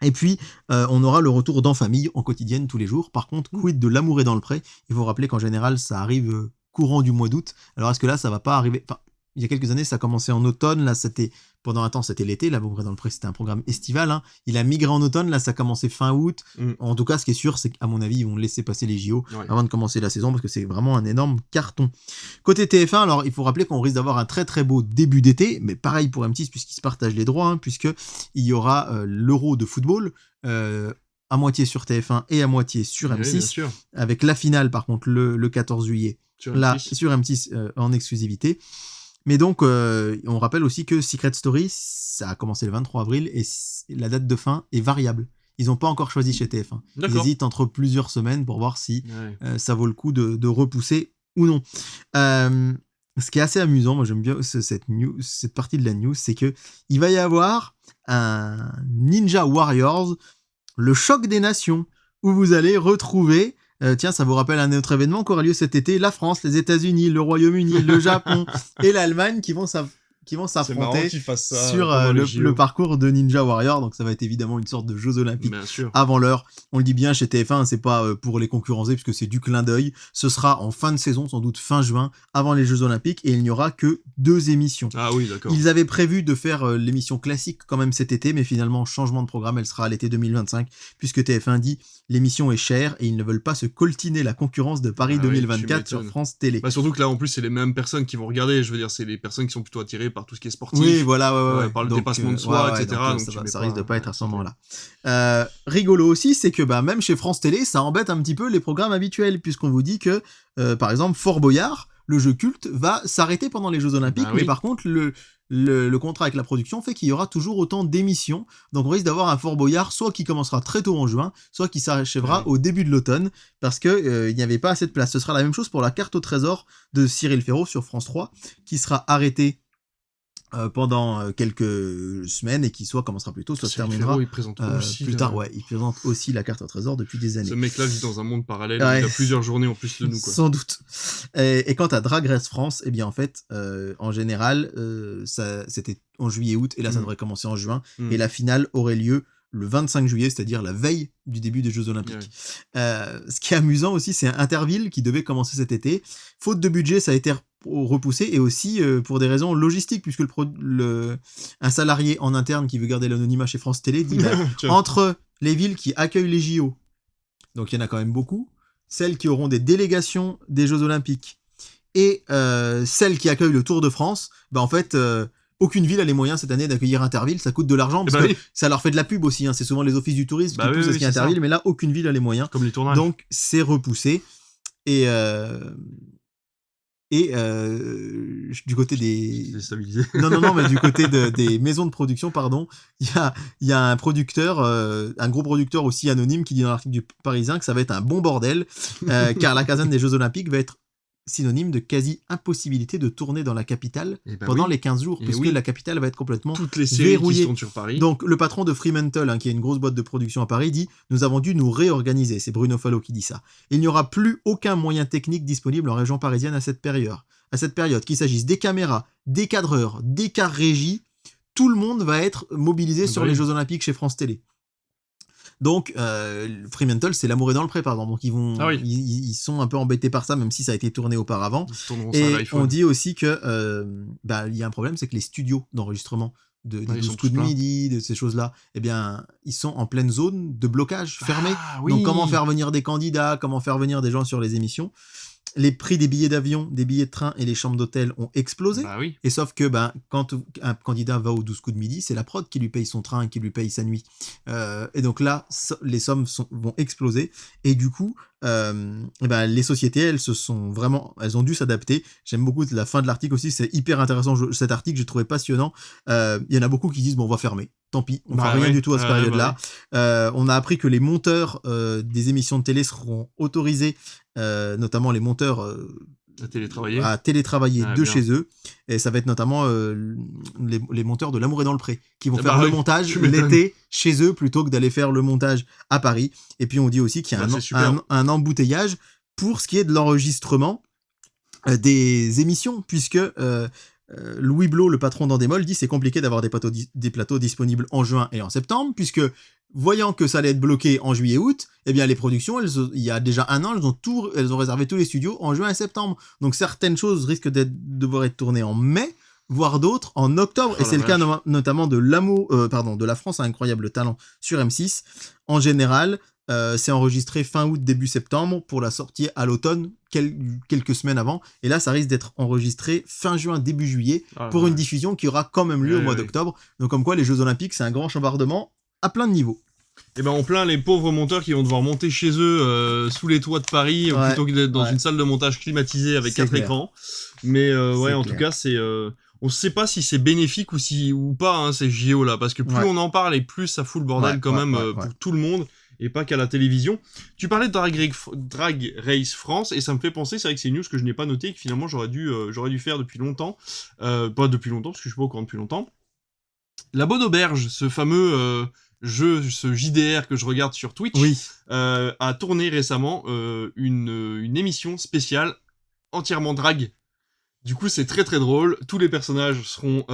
Et puis on aura le retour d'En Famille en quotidienne tous les jours. Par contre, quid de L'amour est dans le pré. Il faut rappeler qu'en général ça arrive courant du mois d'août. Alors est-ce que là ça va pas arriver, il y a quelques années, ça a commencé en automne. Là, pendant un temps, c'était l'été. L'amour est dans le pré, c'était un programme estival. Hein. Il a migré en automne. Là, ça a commencé fin août. En tout cas, ce qui est sûr, c'est qu'à mon avis, ils vont laisser passer les JO avant de commencer la saison parce que c'est vraiment un énorme carton. Côté TF1, alors, il faut rappeler qu'on risque d'avoir un très très beau début d'été, mais pareil pour M6 puisqu'ils se partagent les droits, hein, puisque il y aura l'Euro de football. À moitié sur TF1 et à moitié sur M6, avec la finale par contre le 14 juillet Sur là M6. sur M6 en exclusivité. Mais donc, on rappelle aussi que Secret Story, ça a commencé le 23 avril et la date de fin est variable. Ils n'ont pas encore choisi chez TF1. Ils D'accord. hésitent entre plusieurs semaines pour voir si Ouais. ça vaut le coup de repousser ou non. Ce qui est assez amusant, moi j'aime bien cette partie de la news, c'est que il va y avoir un Ninja Warriors, le choc des nations, où vous allez retrouver, tiens, ça vous rappelle un autre événement qui aura lieu cet été, la France, les États-Unis, le Royaume-Uni, le Japon et l'Allemagne qui vont C'est marrant s'affronter qu'ils fassent ça sur pendant les JO. le parcours de Ninja Warrior. Donc ça va être évidemment une sorte de Jeux Olympiques Bien sûr. avant l'heure. On le dit bien chez TF1, c'est pas pour les concurrencer puisque c'est du clin d'œil. Ce sera en fin de saison, sans doute fin juin, avant les Jeux Olympiques, et il n'y aura que 2 émissions. Ah oui, d'accord. Ils avaient prévu de faire l'émission classique quand même cet été, mais finalement, changement de programme, elle sera à l'été 2025, puisque TF1 dit l'émission est chère et ils ne veulent pas se coltiner la concurrence de Paris Ah oui, 2024 tu sur m'étonnes. France Télé. Bah, surtout que là, en plus, c'est les mêmes personnes qui vont regarder. Je veux dire, c'est les personnes qui sont plutôt attirées par tout ce qui est sportif. Oui, voilà, ouais. Par le Donc, dépassement de soi, ouais, etc. donc, donc tu mets ça risque de pas être à ce ouais, moment-là. Rigolo aussi, c'est que bah, même chez France Télé, ça embête un petit peu les programmes habituels, puisqu'on vous dit que, par exemple, Fort Boyard, le jeu culte, va s'arrêter pendant les Jeux Olympiques, Bah oui. mais par contre, le contrat avec la production fait qu'il y aura toujours autant d'émissions. Donc on risque d'avoir un Fort Boyard soit qui commencera très tôt en juin, soit qui s'achèvera au début de l'automne, parce que il n'y avait pas assez de place. Ce sera la même chose pour la carte au trésor de Cyril Ferraud sur France 3, qui sera arrêtée pendant quelques semaines et qui soit commencera plus tôt, soit se terminera Ferraud, il présente aussi, plus tard. Ouais, il présente aussi la carte au trésor depuis des années. Ce mec-là vit dans un monde parallèle, Ouais. il a plusieurs journées en plus de nous, quoi. Sans doute. Et quant à Drag Race France, eh bien en fait, en général, c'était en juillet-août, et là ça devrait commencer en juin, et la finale aurait lieu le 25 juillet, c'est-à-dire la veille du début des Jeux Olympiques. Ce qui est amusant aussi, c'est Interville qui devait commencer cet été. Faute de budget, ça a été repoussé, et aussi pour des raisons logistiques, puisque un salarié en interne qui veut garder l'anonymat chez France Télé dit entre les villes qui accueillent les JO, donc il y en a quand même beaucoup, celles qui auront des délégations des Jeux Olympiques, et celles qui accueillent le Tour de France, bah en fait aucune ville a les moyens cette année d'accueillir Interville, ça coûte de l'argent, parce que ça leur fait de la pub aussi, hein. C'est souvent les offices du tourisme qui poussent à ce qu'il y ait Interville, mais là aucune ville a les moyens, comme les tournages. Donc c'est repoussé, et du côté des... Déstabilisé. Non, mais du côté des maisons de production, pardon, il y a un producteur, un gros producteur aussi anonyme, qui dit dans l'article du Parisien que ça va être un bon bordel, car la caserne des Jeux Olympiques va être synonyme de quasi-impossibilité de tourner dans la capitale pendant les 15 jours, puisque la capitale va être complètement toutes les séries verrouillée. Qui sont sur Paris. Donc le patron de Fremantle, qui est une grosse boîte de production à Paris, dit « Nous avons dû nous réorganiser », c'est Bruno Fallot qui dit ça. Il n'y aura plus aucun moyen technique disponible en région parisienne à cette période, qu'il s'agisse des caméras, des cadreurs, des cars régies, tout le monde va être mobilisé sur les Jeux Olympiques chez France Télé. Donc, Fremantle, c'est L'amour est dans le pré, par exemple. Donc, ils sont un peu embêtés par ça, même si ça a été tourné auparavant. Et on dit aussi que il y a un problème, c'est que les studios d'enregistrement des 12 coups de midi, de ces choses-là, eh bien, ils sont en pleine zone de blocage fermé. Donc, comment faire venir des candidats, comment faire venir des gens sur les émissions? Les prix des billets d'avion, des billets de train et les chambres d'hôtel ont explosé. Et sauf que quand un candidat va aux 12 coups de midi, c'est la prod qui lui paye son train et qui lui paye sa nuit. Et donc là, les sommes vont exploser. Et du coup, les sociétés, elles ont dû s'adapter. J'aime beaucoup la fin de l'article aussi, c'est hyper intéressant. Cet article, j'ai trouvé passionnant. Il y en a beaucoup qui disent, on va fermer. Tant pis, on ne fera rien du tout à cette période-là. On a appris que les monteurs des émissions de télé seront autorisés, notamment les monteurs à télétravailler chez eux. Et ça va être notamment les monteurs de L'amour est dans le pré, qui vont faire le montage l'été chez eux, plutôt que d'aller faire le montage à Paris. Et puis on dit aussi qu'il y a un embouteillage pour ce qui est de l'enregistrement des émissions, puisque... Louis Blot, le patron d'Endemol, dit c'est compliqué d'avoir des plateaux disponibles en juin et en septembre, puisque voyant que ça allait être bloqué en juillet-août, eh bien les productions, il y a déjà un an, elles ont réservé tous les studios en juin et septembre. Donc certaines choses risquent de devoir être tournées en mai, voire d'autres en octobre. Et c'est le cas notamment de de La France a un incroyable talent sur M6. En général, c'est enregistré fin août, début septembre, pour la sortie à l'automne, quelques semaines avant. Et là, ça risque d'être enregistré fin juin, début juillet, pour une diffusion qui aura quand même lieu au mois d'octobre. Donc comme quoi, les Jeux Olympiques, c'est un grand chambardement à plein de niveaux. Et ben on plaint les pauvres monteurs qui vont devoir monter chez eux sous les toits de Paris plutôt que d'être dans une salle de montage climatisée avec 4 écrans. Mais ouais, en tout cas, c'est on sait pas si c'est bénéfique ou pas hein, ces JO là, parce que plus on en parle et plus ça fout le bordel quand même pour tout le monde et pas qu'à la télévision. Tu parlais de Drag Race France et ça me fait penser, c'est vrai que c'est une news que je n'ai pas notée et que finalement j'aurais dû faire depuis longtemps, pas depuis longtemps parce que je suis pas au courant depuis longtemps. La Bonne Auberge, ce fameux ce JDR que je regarde sur Twitch, a tourné récemment une émission spéciale entièrement drag. Du coup, c'est très très drôle. Tous les personnages seront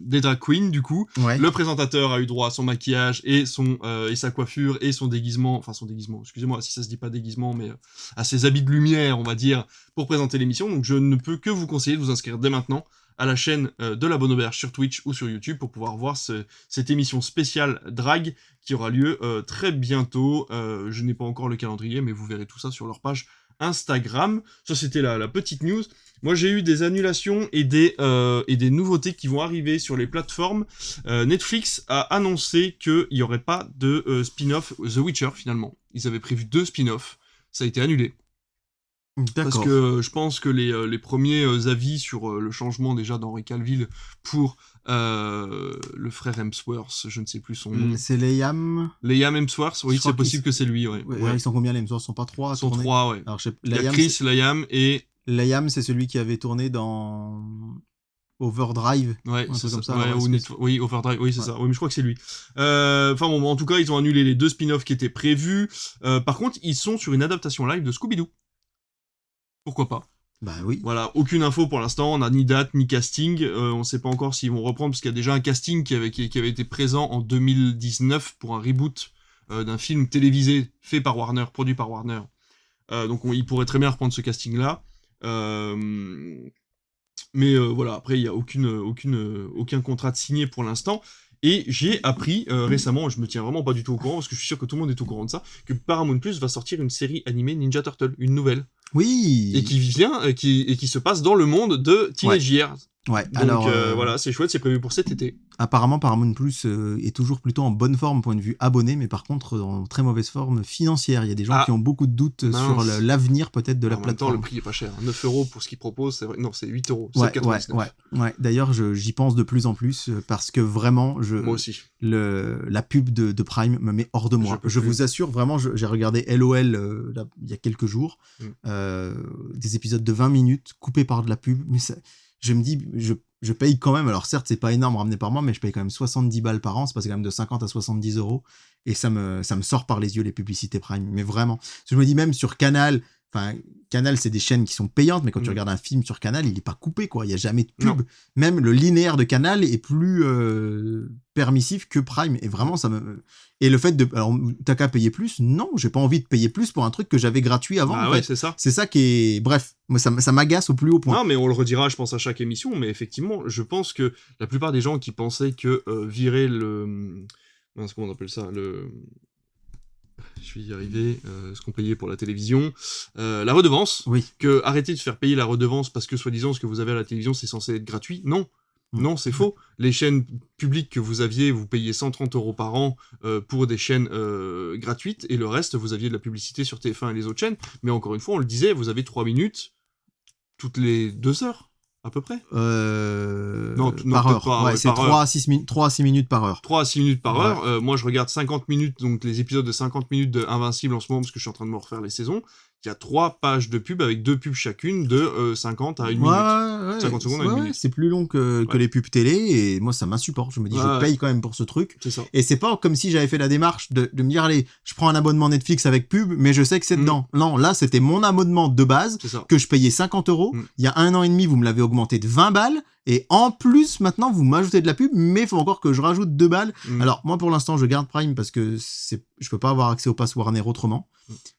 des drag queens, du coup. Ouais. Le présentateur a eu droit à son maquillage et sa coiffure et son déguisement. Enfin, son déguisement, excusez-moi si ça se dit pas déguisement, mais à ses habits de lumière, on va dire, pour présenter l'émission. Donc, je ne peux que vous conseiller de vous inscrire dès maintenant à la chaîne de La Bonne Auberge sur Twitch ou sur YouTube pour pouvoir voir cette émission spéciale drag qui aura lieu très bientôt. Je n'ai pas encore le calendrier, mais vous verrez tout ça sur leur page Instagram. Ça, c'était la petite news. Moi, j'ai eu des annulations et des nouveautés qui vont arriver sur les plateformes. Netflix a annoncé qu'il n'y aurait pas de spin-off The Witcher, finalement. Ils avaient prévu 2 spin-offs. Ça a été annulé. D'accord. Parce que je pense que les premiers avis sur le changement déjà d'Henry Cavill pour le frère Hemsworth, je ne sais plus son nom. C'est Liam Hemsworth, oui, c'est possible que c'est lui, ouais. Ils sont combien les Hemsworth? Ils sont pas 3 à Ils sont tourner 3, ouais. Alors, il y a Chris, Liam et... Liam, c'est celui qui avait tourné dans Overdrive. Ouais, c'est comme ça. Oui, Overdrive, oui, c'est ça. Oui, mais je crois que c'est lui. Enfin bon, en tout cas, ils ont annulé les 2 spin-offs qui étaient prévus. Par contre, ils sont sur une adaptation live de Scooby-Doo. Pourquoi pas? Bah oui. Voilà, aucune info pour l'instant, on n'a ni date ni casting, on sait pas encore s'ils vont reprendre parce qu'il y a déjà un casting qui avait été présent en 2019 pour un reboot d'un film télévisé fait par Warner, produit par Warner. Donc ils pourraient très bien reprendre ce casting-là. Mais voilà, après il y a aucun contrat de signé pour l'instant. Et j'ai appris récemment, je me tiens vraiment pas du tout au courant parce que je suis sûr que tout le monde est au courant de ça, que Paramount Plus va sortir une série animée Ninja Turtle, une nouvelle. Oui. Et qui vient, qui se passe dans le monde de Teenage Years. Ouais. Donc alors, voilà, c'est chouette, c'est prévu pour cet été. Apparemment, Paramount Plus est toujours plutôt en bonne forme point de vue abonné, mais par contre en très mauvaise forme financière. Il y a des gens qui ont beaucoup de doutes sur l'avenir peut-être de la plateforme. En même temps, le prix est pas cher. 9€ pour ce qu'ils proposent, c'est vrai. Non, c'est 8€. Ouais, c'est 7,99. Ouais. D'ailleurs, j'y pense de plus en plus parce que vraiment, moi aussi. La pub de Prime me met hors de moi. Je vous assure, vraiment, j'ai regardé LOL il y a quelques jours, des épisodes de 20 minutes coupés par de la pub, mais ça, je me dis, je paye quand même, alors certes c'est pas énorme ramené par mois, mais je paye quand même 70 balles par an, c'est passé quand même de 50 à 70 €, et ça me sort par les yeux les publicités Prime, mais vraiment. Je me dis même sur Canal, enfin Canal c'est des chaînes qui sont payantes, mais quand tu regardes un film sur Canal, il est pas coupé quoi, il y a jamais de pub. Non. Même le linéaire de Canal est plus permissif que Prime, et vraiment ça me... Et le fait de... Alors, t'as qu'à payer plus? Non, j'ai pas envie de payer plus pour un truc que j'avais gratuit avant. Ah en ouais, fait. c'est ça. C'est ça qui est... Bref, moi, ça m'agace au plus haut point. Non, mais on le redira, je pense, à chaque émission, mais effectivement, je pense que la plupart des gens qui pensaient que virer le... Comment on appelle ça? Je vais y arriver, ce qu'on payait pour la télévision, la redevance, que arrêtez de faire payer la redevance parce que soi-disant ce que vous avez à la télévision c'est censé être gratuit, non, c'est faux. Les chaînes publiques que vous aviez, vous payez 130 € par an pour des chaînes gratuites, et le reste, vous aviez de la publicité sur TF1 et les autres chaînes, mais encore une fois, on le disait, vous avez 3 minutes toutes les 2 heures. À peu près non, par heure. Pas, c'est 3 à 6 minutes par heure. 3 à 6 minutes par heure. Moi, je regarde 50 minutes, donc les épisodes de 50 minutes de Invincible en ce moment, parce que je suis en train de me refaire les saisons. Il y a 3 pages de pub avec 2 pubs chacune de 50 à 1 minute. 50 secondes à 1 minute. C'est plus long que les pubs télé, et moi, ça m'insupporte. Je me dis, je paye quand même pour ce truc. C'est ça. Et c'est pas comme si j'avais fait la démarche de me dire, allez, je prends un abonnement Netflix avec pub, mais je sais que c'est dedans. Non, là, c'était mon abonnement de base, que je payais 50 €. Il y a 1 an et demi, vous me l'avez augmenté de 20 balles. Et en plus, maintenant, vous m'ajoutez de la pub, mais il faut encore que je rajoute 2 balles. Alors, moi, pour l'instant, je garde Prime parce que je peux pas avoir accès au Pass Warner autrement.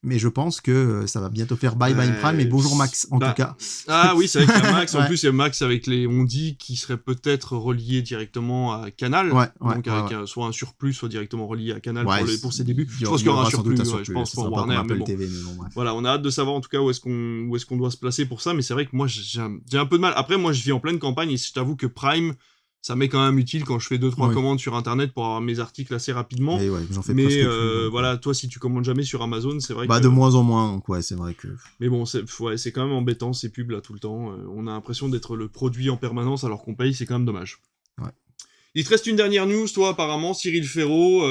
Mais je pense que ça va bientôt faire bye Prime et bonjour Max, en tout cas. Ah oui, c'est vrai qu'il y a Max. En plus, il y a Max avec les on-dit qui serait peut-être relié directement à Canal. Donc, avec soit un surplus, soit directement relié à Canal pour ses débuts. Je pense qu'il y aura un surplus, je pense, pour Warner. Mais bon. TV, mais bon, voilà, on a hâte de savoir en tout cas où est-ce qu'on doit se placer pour ça. Mais c'est vrai que moi, j'ai un peu de mal. Après, moi, je vis en pleine campagne et je t'avoue que Prime, Ça m'est quand même utile quand je fais 2-3 Oui. commandes sur internet pour avoir mes articles assez rapidement. Mais ouais, j'en fais Mais presque plus. Donc, voilà, toi, si tu commandes jamais sur Amazon, c'est vrai bah, que... de moins en moins, donc ouais, c'est vrai que... Mais bon, c'est quand même embêtant, ces pubs là tout le temps. On a l'impression d'être le produit en permanence alors qu'on paye, c'est quand même dommage. Ouais. Il te reste une dernière news, toi, apparemment, Cyril Ferraud.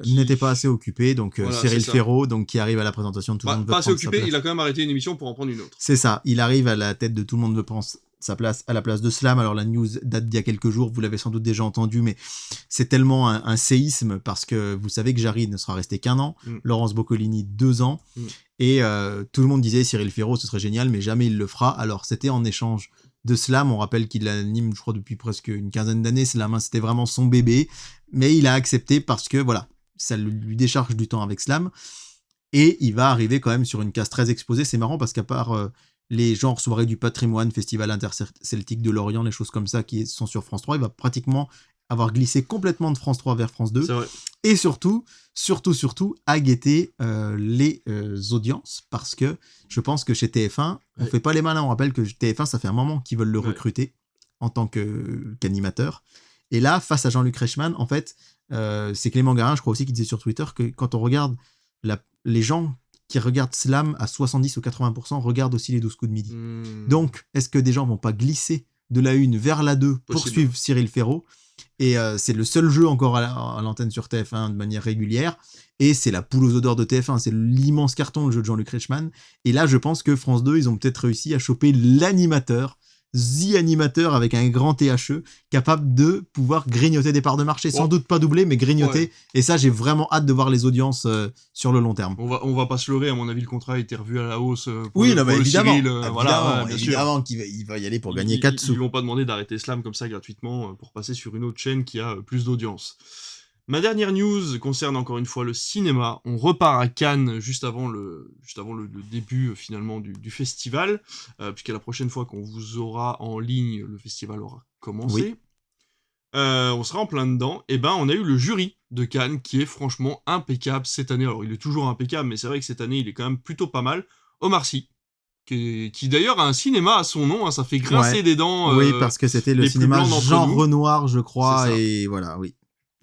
N'était pas assez occupé, donc Voilà, Cyril c'est ça. Ferraud, donc qui arrive à la présentation de Tout le monde veut Pas assez prendre sa occupé, place. il a quand même arrêté une émission pour en prendre une autre. C'est ça, il arrive à la tête de Tout le monde veut prendre sa place à la place de Slam. Alors la news date d'il y a quelques jours, vous l'avez sans doute déjà entendu, mais c'est tellement un séisme parce que vous savez que Jarry ne sera resté qu'1 an, Laurence Boccolini 2 ans, et tout le monde disait Cyril Ferraud ce serait génial, mais jamais il le fera. Alors c'était en échange de Slam, on rappelle qu'il l'anime je crois depuis presque une quinzaine d'années, Slam, hein, c'était vraiment son bébé, mais il a accepté parce que voilà, ça lui décharge du temps avec Slam, et il va arriver quand même sur une case très exposée. C'est marrant parce qu'à part les genres soirées du patrimoine, festival interceltique de Lorient, les choses comme ça qui sont sur France 3, il va pratiquement avoir glissé complètement de France 3 vers France 2. C'est vrai. Et surtout, à guetter les audiences, parce que je pense que chez TF1, on fait pas les malins. On rappelle que TF1, ça fait un moment qu'ils veulent le recruter en tant qu'animateur. Et là, face à Jean-Luc Reichmann, en fait, c'est Clément Garin, je crois aussi, qui disait sur Twitter que quand on regarde les gens qui regardent Slam à 70 ou 80% regardent aussi les 12 coups de midi. Donc, est-ce que des gens vont pas glisser de la 1 vers la 2 pour suivre Cyril Ferraud ? Et c'est le seul jeu encore à l'antenne sur TF1 de manière régulière. Et c'est la poule aux odeurs de TF1. C'est l'immense carton, le jeu de Jean-Luc Reichmann. Et là, je pense que France 2, ils ont peut-être réussi à choper l'animateur, The Animateur avec un grand THE, capable de pouvoir grignoter des parts de marché. Sans doute pas doubler, mais grignoter. Ouais. Et ça, j'ai vraiment hâte de voir les audiences sur le long terme. On va pas se leurrer, à mon avis, le contrat a été revu à la hausse. Oui, non, mais évidemment. Cyril, voilà, bien évidemment qu'il va y aller pour gagner 4 sous. Ils vont pas demander d'arrêter Slam comme ça gratuitement pour passer sur une autre chaîne qui a plus d'audience. Ma dernière news concerne encore une fois le cinéma. On repart à Cannes juste avant le début finalement du festival, puisqu'à la prochaine fois qu'on vous aura en ligne, le festival aura commencé. Oui. On sera en plein dedans. Et ben, on a eu le jury de Cannes qui est franchement impeccable cette année. Alors, il est toujours impeccable, mais c'est vrai que cette année, il est quand même plutôt pas mal. Omar Sy, qui d'ailleurs a un cinéma à son nom, hein, ça fait grincer des dents. Oui, parce que c'était le cinéma Jean Renoir, je crois, et voilà, oui.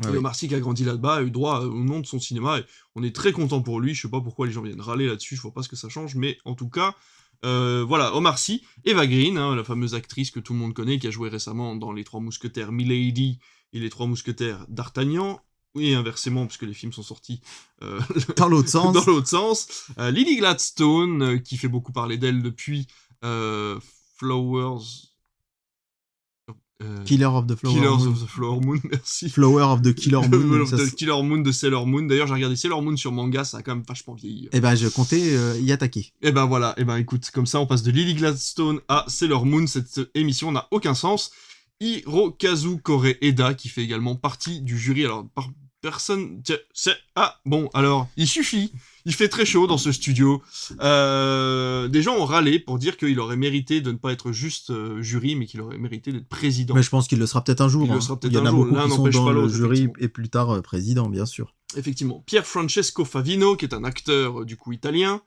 Et Omar Sy qui a grandi là-bas a eu droit au nom de son cinéma, et on est très content pour lui. Je sais pas pourquoi les gens viennent râler là-dessus, je vois pas ce que ça change, mais en tout cas, voilà, Omar Sy, Eva Green, hein, la fameuse actrice que tout le monde connaît, qui a joué récemment dans Les Trois Mousquetaires Milady et Les Trois Mousquetaires d'Artagnan, et inversement, puisque les films sont sortis dans l'autre sens. Dans l'autre sens. Lily Gladstone, qui fait beaucoup parler d'elle depuis Flowers... Killer of the Flower Moon, merci. Flower of the Killer Moon. The Killer Moon de Sailor Moon. D'ailleurs, j'ai regardé Sailor Moon sur manga, ça a quand même vachement vieilli. Eh ben, je comptais y attaquer. Eh ben voilà, eh ben écoute, comme ça, on passe de Lily Gladstone à Sailor Moon. Cette émission n'a aucun sens. Hirokazu Koreeda, qui fait également partie du jury. Alors, personne... Ah, bon, alors, il suffit. Il fait très chaud dans ce studio. Des gens ont râlé pour dire qu'il aurait mérité de ne pas être juste jury, mais qu'il aurait mérité d'être président. Mais je pense qu'il le sera peut-être un jour. Il y en a beaucoup qui sont dans le jury et plus tard président, bien sûr. Effectivement. Pier Francesco Favino, qui est un acteur du coup italien.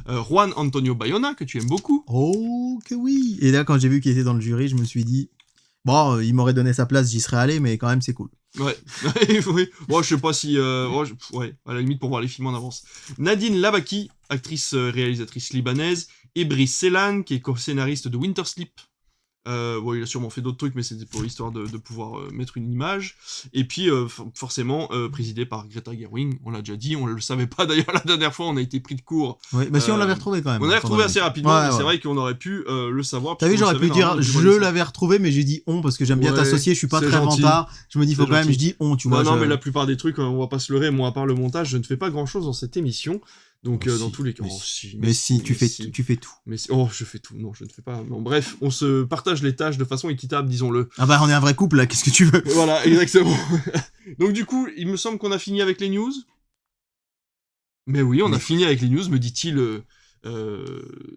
Juan Antonio Bayona, que tu aimes beaucoup. Oh, que oui. Et là, quand j'ai vu qu'il était dans le jury, je me suis dit... Bon, il m'aurait donné sa place, j'y serais allé, mais quand même, c'est cool. Ouais, oui. Bon, je sais pas si... ouais, à la limite, pour voir les films en avance. Nadine Labaki, actrice réalisatrice libanaise. Et Brice Ceylan, qui est co-scénariste de Winter Sleep. Bon, il a sûrement fait d'autres trucs, mais c'était pour l'histoire de pouvoir mettre une image. Et puis, forcément, présidé par Greta Gerwig, on l'a déjà dit, on le savait pas d'ailleurs la dernière fois, on a été pris de court. Oui, mais si on l'avait retrouvé quand même. On l'avait retrouvé assez rapidement, mais c'est vrai qu'on aurait pu le savoir. T'as vu, j'aurais pu dire je l'avais retrouvé, mais j'ai dit on, parce que j'aime bien t'associer, je suis pas très vantard. Je me dis, faut quand même, je dis on, tu vois. Non, mais la plupart des trucs, on va pas se leurrer, moi, à part le montage, je ne fais pas grand chose dans cette émission. Donc dans tous les cas, tu fais tout. Mais je fais tout. Non, je ne fais pas. Non, bref, on se partage les tâches de façon équitable, disons-le. Ah bah on est un vrai couple là, qu'est-ce que tu veux? Voilà, exactement. Donc du coup, il me semble qu'on a fini avec les news. Mais oui, on a fini avec les news, me dit-il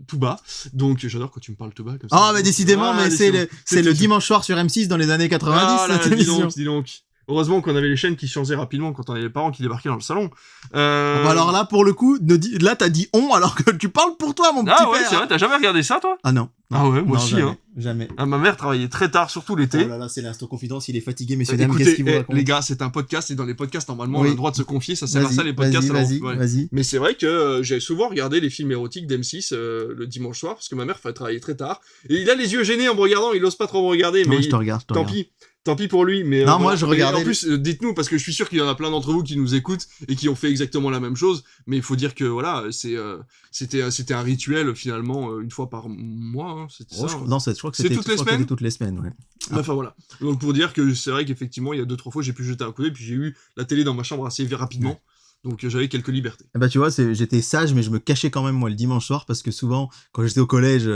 tout bas. Donc j'adore quand tu me parles tout bas comme ça. Ah mais décidément, mais c'est le dimanche soir sur M6 dans les années 90 cette émission. Dis donc. Heureusement qu'on avait les chaînes qui changeaient rapidement quand on avait les parents qui débarquaient dans le salon. Bah alors là, pour le coup, là t'as dit on alors que tu parles pour toi, mon petit père. Ah ouais, c'est vrai, t'as jamais regardé ça, toi? Ah non. Ah ouais, moi Non, aussi, jamais, hein. jamais. Ah, ma mère travaillait très tard, surtout l'été. Oh là là, c'est l'instant confidence, il est fatigué, messieurs, dames, Écoutez, qu'est-ce qu'il vous raconte? les gars, c'est un podcast, et dans les podcasts, normalement, on a Oui. le droit de se confier, ça sert à ça, les Vas-y, podcasts. vas-y, alors, ouais. vas-y. Mais c'est vrai que j'ai souvent regardé les films érotiques d'M6 le dimanche soir, parce que ma mère fait travailler très tard. Et il a les yeux gênés en me regardant, il ose pas trop me regarder, Non, mais je te regarde, je te tant regarde. pis. Tant pis pour lui, mais... Non, moi, je Mais regardais en plus, dites-nous, parce que je suis sûr qu'il y en a plein d'entre vous qui nous écoutent et qui ont fait exactement la même chose, mais il faut dire que, voilà, c'était un rituel, finalement, une fois par mois, hein, c'était Oh, ça. non, je crois que C'est c'était toutes les semaines toutes les semaines, ouais. Enfin voilà. Donc pour dire que c'est vrai qu'effectivement, il y a 2-3 fois, j'ai pu jeter un coup d'œil, puis j'ai eu la télé dans ma chambre assez rapidement. Ouais. Donc j'avais quelques libertés. Eh ben, tu vois, j'étais sage, mais je me cachais quand même, moi, le dimanche soir, parce que souvent, quand j'étais au collège,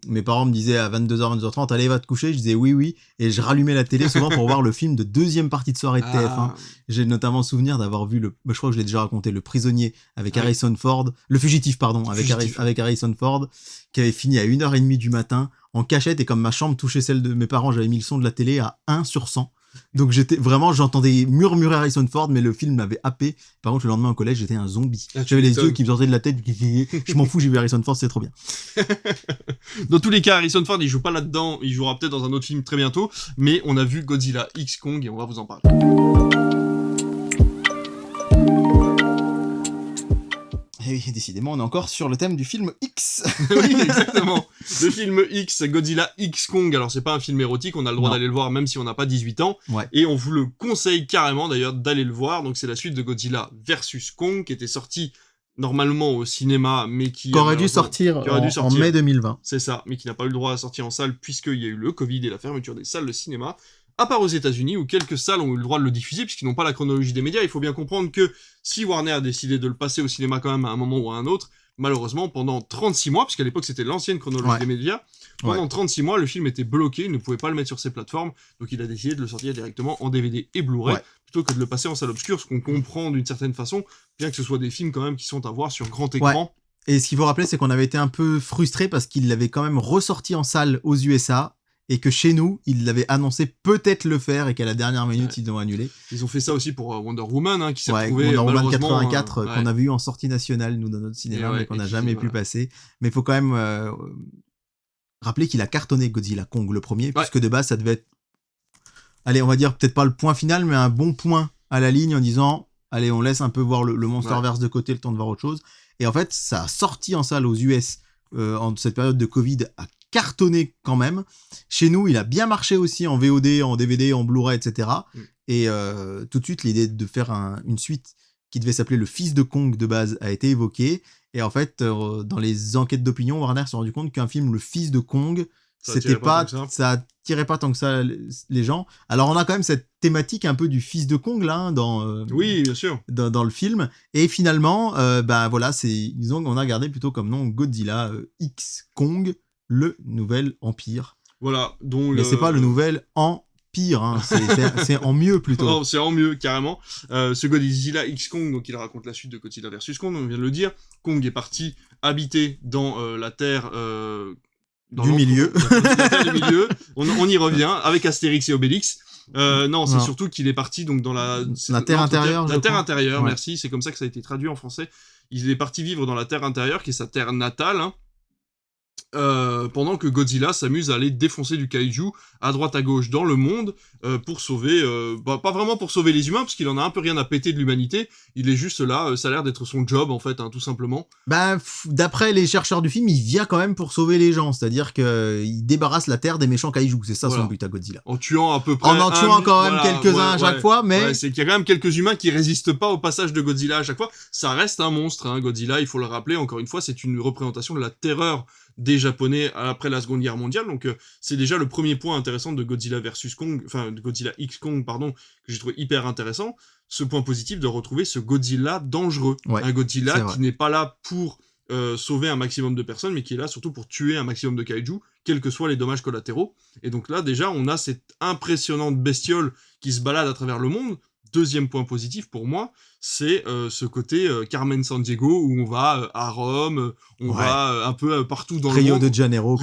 mes parents me disaient à 22h, 22h30, allez, va te coucher. Je disais oui, et je rallumais la télé souvent pour voir le film de deuxième partie de soirée de TF1. J'ai notamment souvenir d'avoir vu je crois que je l'ai déjà raconté, Le Prisonnier avec Harrison Ford, Le Fugitif, pardon, avec Harrison Ford, qui avait fini à 1h30 du matin, en cachette, et comme ma chambre touchait celle de mes parents, j'avais mis le son de la télé à 1/100. Donc j'entendais murmurer Harrison Ford, mais le film m'avait happé. Par contre, le lendemain au collège, j'étais un zombie. J'avais les yeux qui me sortaient de la tête. Je m'en fous, j'ai vu Harrison Ford, c'est trop bien. Dans tous les cas, Harrison Ford, il joue pas là-dedans, il jouera peut-être dans un autre film très bientôt, mais on a vu Godzilla X Kong et on va vous en parler. Et oui, décidément, on est encore sur le thème du film X. Oui, exactement. Le film X, Godzilla X Kong. Alors, c'est pas un film érotique, on a le droit d'aller le voir même si on n'a pas 18 ans. Ouais. Et on vous le conseille carrément d'ailleurs d'aller le voir. Donc, c'est la suite de Godzilla versus Kong qui était sorti normalement au cinéma, mais qui aurait dû sortir en mai 2020. C'est ça, mais qui n'a pas eu le droit à sortir en salle puisqu'il y a eu le Covid et la fermeture des salles de cinéma. À part aux États-Unis où quelques salles ont eu le droit de le diffuser puisqu'ils n'ont pas la chronologie des médias. Il faut bien comprendre que si Warner a décidé de le passer au cinéma quand même à un moment ou à un autre, malheureusement pendant 36 mois, puisqu'à l'époque c'était l'ancienne chronologie des médias, pendant 36 mois le film était bloqué, il ne pouvait pas le mettre sur ses plateformes, donc il a décidé de le sortir directement en DVD et Blu-ray plutôt que de le passer en salle obscure, ce qu'on comprend d'une certaine façon, bien que ce soit des films quand même qui sont à voir sur grand écran. Ouais. Et ce qu'il faut rappeler, c'est qu'on avait été un peu frustrés parce qu'il l'avait quand même ressorti en salle aux USA. Et que chez nous, ils l'avaient annoncé peut-être le faire et qu'à la dernière minute, ils l'ont annulé. Ils ont fait ça aussi pour Wonder Woman, qui s'est retrouvé Wonder Woman 84, qu'on avait eu en sortie nationale, nous, dans notre cinéma, mais qu'on n'a jamais pu passer. Mais il faut quand même rappeler qu'il a cartonné Godzilla Kong, le premier, puisque de base, ça devait être, allez, on va dire peut-être pas le point final, mais un bon point à la ligne en disant, allez, on laisse un peu voir le Monsterverse de côté, le temps de voir autre chose. Et en fait, ça a sorti en salle aux US en cette période de Covid à cartonné quand même. Chez nous, il a bien marché aussi en VOD, en DVD, en Blu-ray, etc. Et tout de suite, l'idée de faire une suite qui devait s'appeler Le Fils de Kong de base a été évoquée. Et en fait, dans les enquêtes d'opinion, Warner s'est rendu compte qu'un film Le Fils de Kong, ça attirait pas tant que ça les gens. Alors on a quand même cette thématique un peu du fils de Kong là oui, bien sûr, dans le film. Et finalement, voilà, on a gardé plutôt comme nom Godzilla X Kong, le nouvel empire. Voilà, mais c'est pas le nouvel empire, hein, c'est en mieux plutôt. Non, c'est en mieux, carrément. Ce Godzilla X Kong, donc il raconte la suite de Godzilla versus Kong, on vient de le dire. Kong est parti habiter dans la Terre... du milieu. La Terre du milieu. On y revient, avec Astérix et Obélix. Non, c'est surtout qu'il est parti donc dans la Terre intérieure. La Terre intérieure, merci, c'est comme ça que ça a été traduit en français. Il est parti vivre dans la Terre intérieure, qui est sa terre natale, hein. Pendant que Godzilla s'amuse à aller défoncer du kaiju à droite à gauche dans le monde pour sauver, pas vraiment pour sauver les humains parce qu'il en a un peu rien à péter de l'humanité, il est juste là, ça a l'air d'être son job en fait, hein, tout simplement. D'après les chercheurs du film, il vient quand même pour sauver les gens, c'est-à-dire qu'il débarrasse la Terre des méchants kaiju, c'est ça son but à Godzilla. En tuant à peu près... En tuant quand même quelques-uns à chaque fois, mais... Ouais, c'est qu'il y a quand même quelques humains qui résistent pas au passage de Godzilla à chaque fois, ça reste un monstre, hein, Godzilla, il faut le rappeler, encore une fois, c'est une représentation de la terreur des Japonais après la Seconde Guerre mondiale, donc c'est déjà le premier point intéressant de Godzilla versus Kong, enfin de Godzilla X Kong, pardon, que j'ai trouvé hyper intéressant, ce point positif de retrouver ce Godzilla dangereux, un Godzilla qui n'est pas là pour sauver un maximum de personnes, mais qui est là surtout pour tuer un maximum de kaiju, quels que soient les dommages collatéraux, et donc là déjà on a cette impressionnante bestiole qui se balade à travers le monde. Deuxième point positif pour moi, c'est ce côté Carmen Sandiego où on va à Rome, on va un peu partout dans le monde. Rio de Janeiro,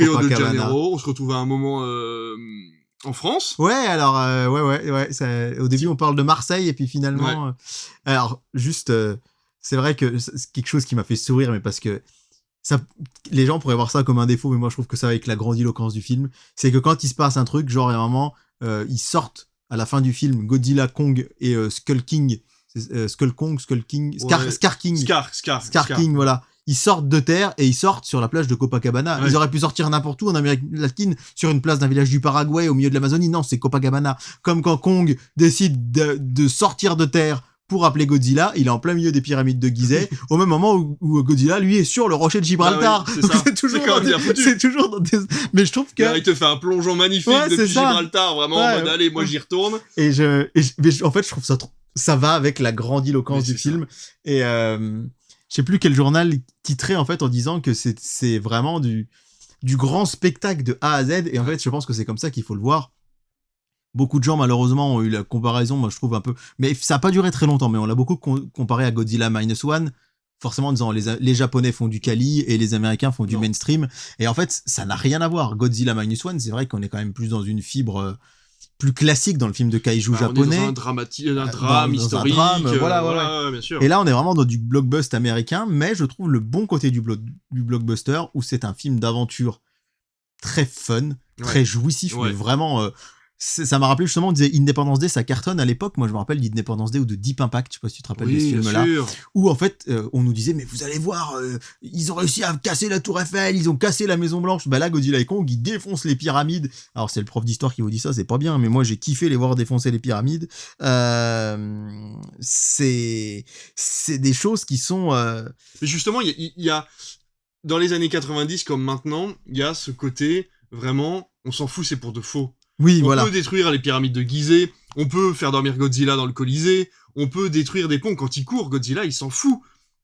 on se retrouve à un moment en France. Ouais, alors au début on parle de Marseille et puis finalement, alors juste, c'est vrai que c'est quelque chose qui m'a fait sourire, mais parce que ça, les gens pourraient voir ça comme un défaut, mais moi je trouve que ça avec la grandiloquence du film, c'est que quand il se passe un truc, genre à un moment, ils sortent à la fin du film Godzilla, Kong et Skull King, Skull Kong, Skull King, Scar King, Scar King, voilà. Ils sortent de terre et ils sortent sur la plage de Copacabana. Ouais. Ils auraient pu sortir n'importe où en Amérique latine, sur une place d'un village du Paraguay, au milieu de l'Amazonie. Non, c'est Copacabana. Comme quand Kong décide de sortir de terre pour appeler Godzilla, il est en plein milieu des pyramides de Gizeh, au même moment où Godzilla, lui, est sur le rocher de Gibraltar. Ah oui, c'est toujours dans des... Mais je trouve que... Là, il te fait un plongeon magnifique depuis Gibraltar, vraiment, en mode, allez, moi j'y retourne. Mais en fait, je trouve ça va avec la grandiloquence du film. Et je sais plus quel journal titrait, en fait, en disant que c'est vraiment du grand spectacle de A à Z. Et en fait, je pense que c'est comme ça qu'il faut le voir. Beaucoup de gens, malheureusement, ont eu la comparaison, moi je trouve un peu... Mais ça n'a pas duré très longtemps, mais on l'a beaucoup comparé à Godzilla Minus One, forcément en disant les Japonais font du quali et les Américains font du mainstream. Et en fait, ça n'a rien à voir. Godzilla Minus One, c'est vrai qu'on est quand même plus dans une fibre plus classique dans le film de kaiju japonais. On est dans un drame historique. Voilà, bien sûr. Et là, on est vraiment dans du blockbuster américain, mais je trouve le bon côté du blockbuster, où c'est un film d'aventure très fun, très jouissif, mais vraiment... ça m'a rappelé justement, on disait Independence Day, ça cartonne à l'époque. Moi, je me rappelle d'Independence Day ou de Deep Impact, je sais pas si tu te rappelles de ce film-là. Où en fait, on nous disait, mais vous allez voir, ils ont réussi à casser la Tour Eiffel, ils ont cassé la Maison Blanche. Bah là, Godzilla et Kong, ils défoncent les pyramides. Alors, c'est le prof d'histoire qui vous dit ça, c'est pas bien, mais moi, j'ai kiffé les voir défoncer les pyramides. C'est des choses qui sont... Mais justement, il y a, dans les années 90 comme maintenant, il y a ce côté, vraiment, on s'en fout, c'est pour de faux. Oui, on peut détruire les pyramides de Gizeh, on peut faire dormir Godzilla dans le Colisée, on peut détruire des ponts. Quand il court, Godzilla, il s'en fout.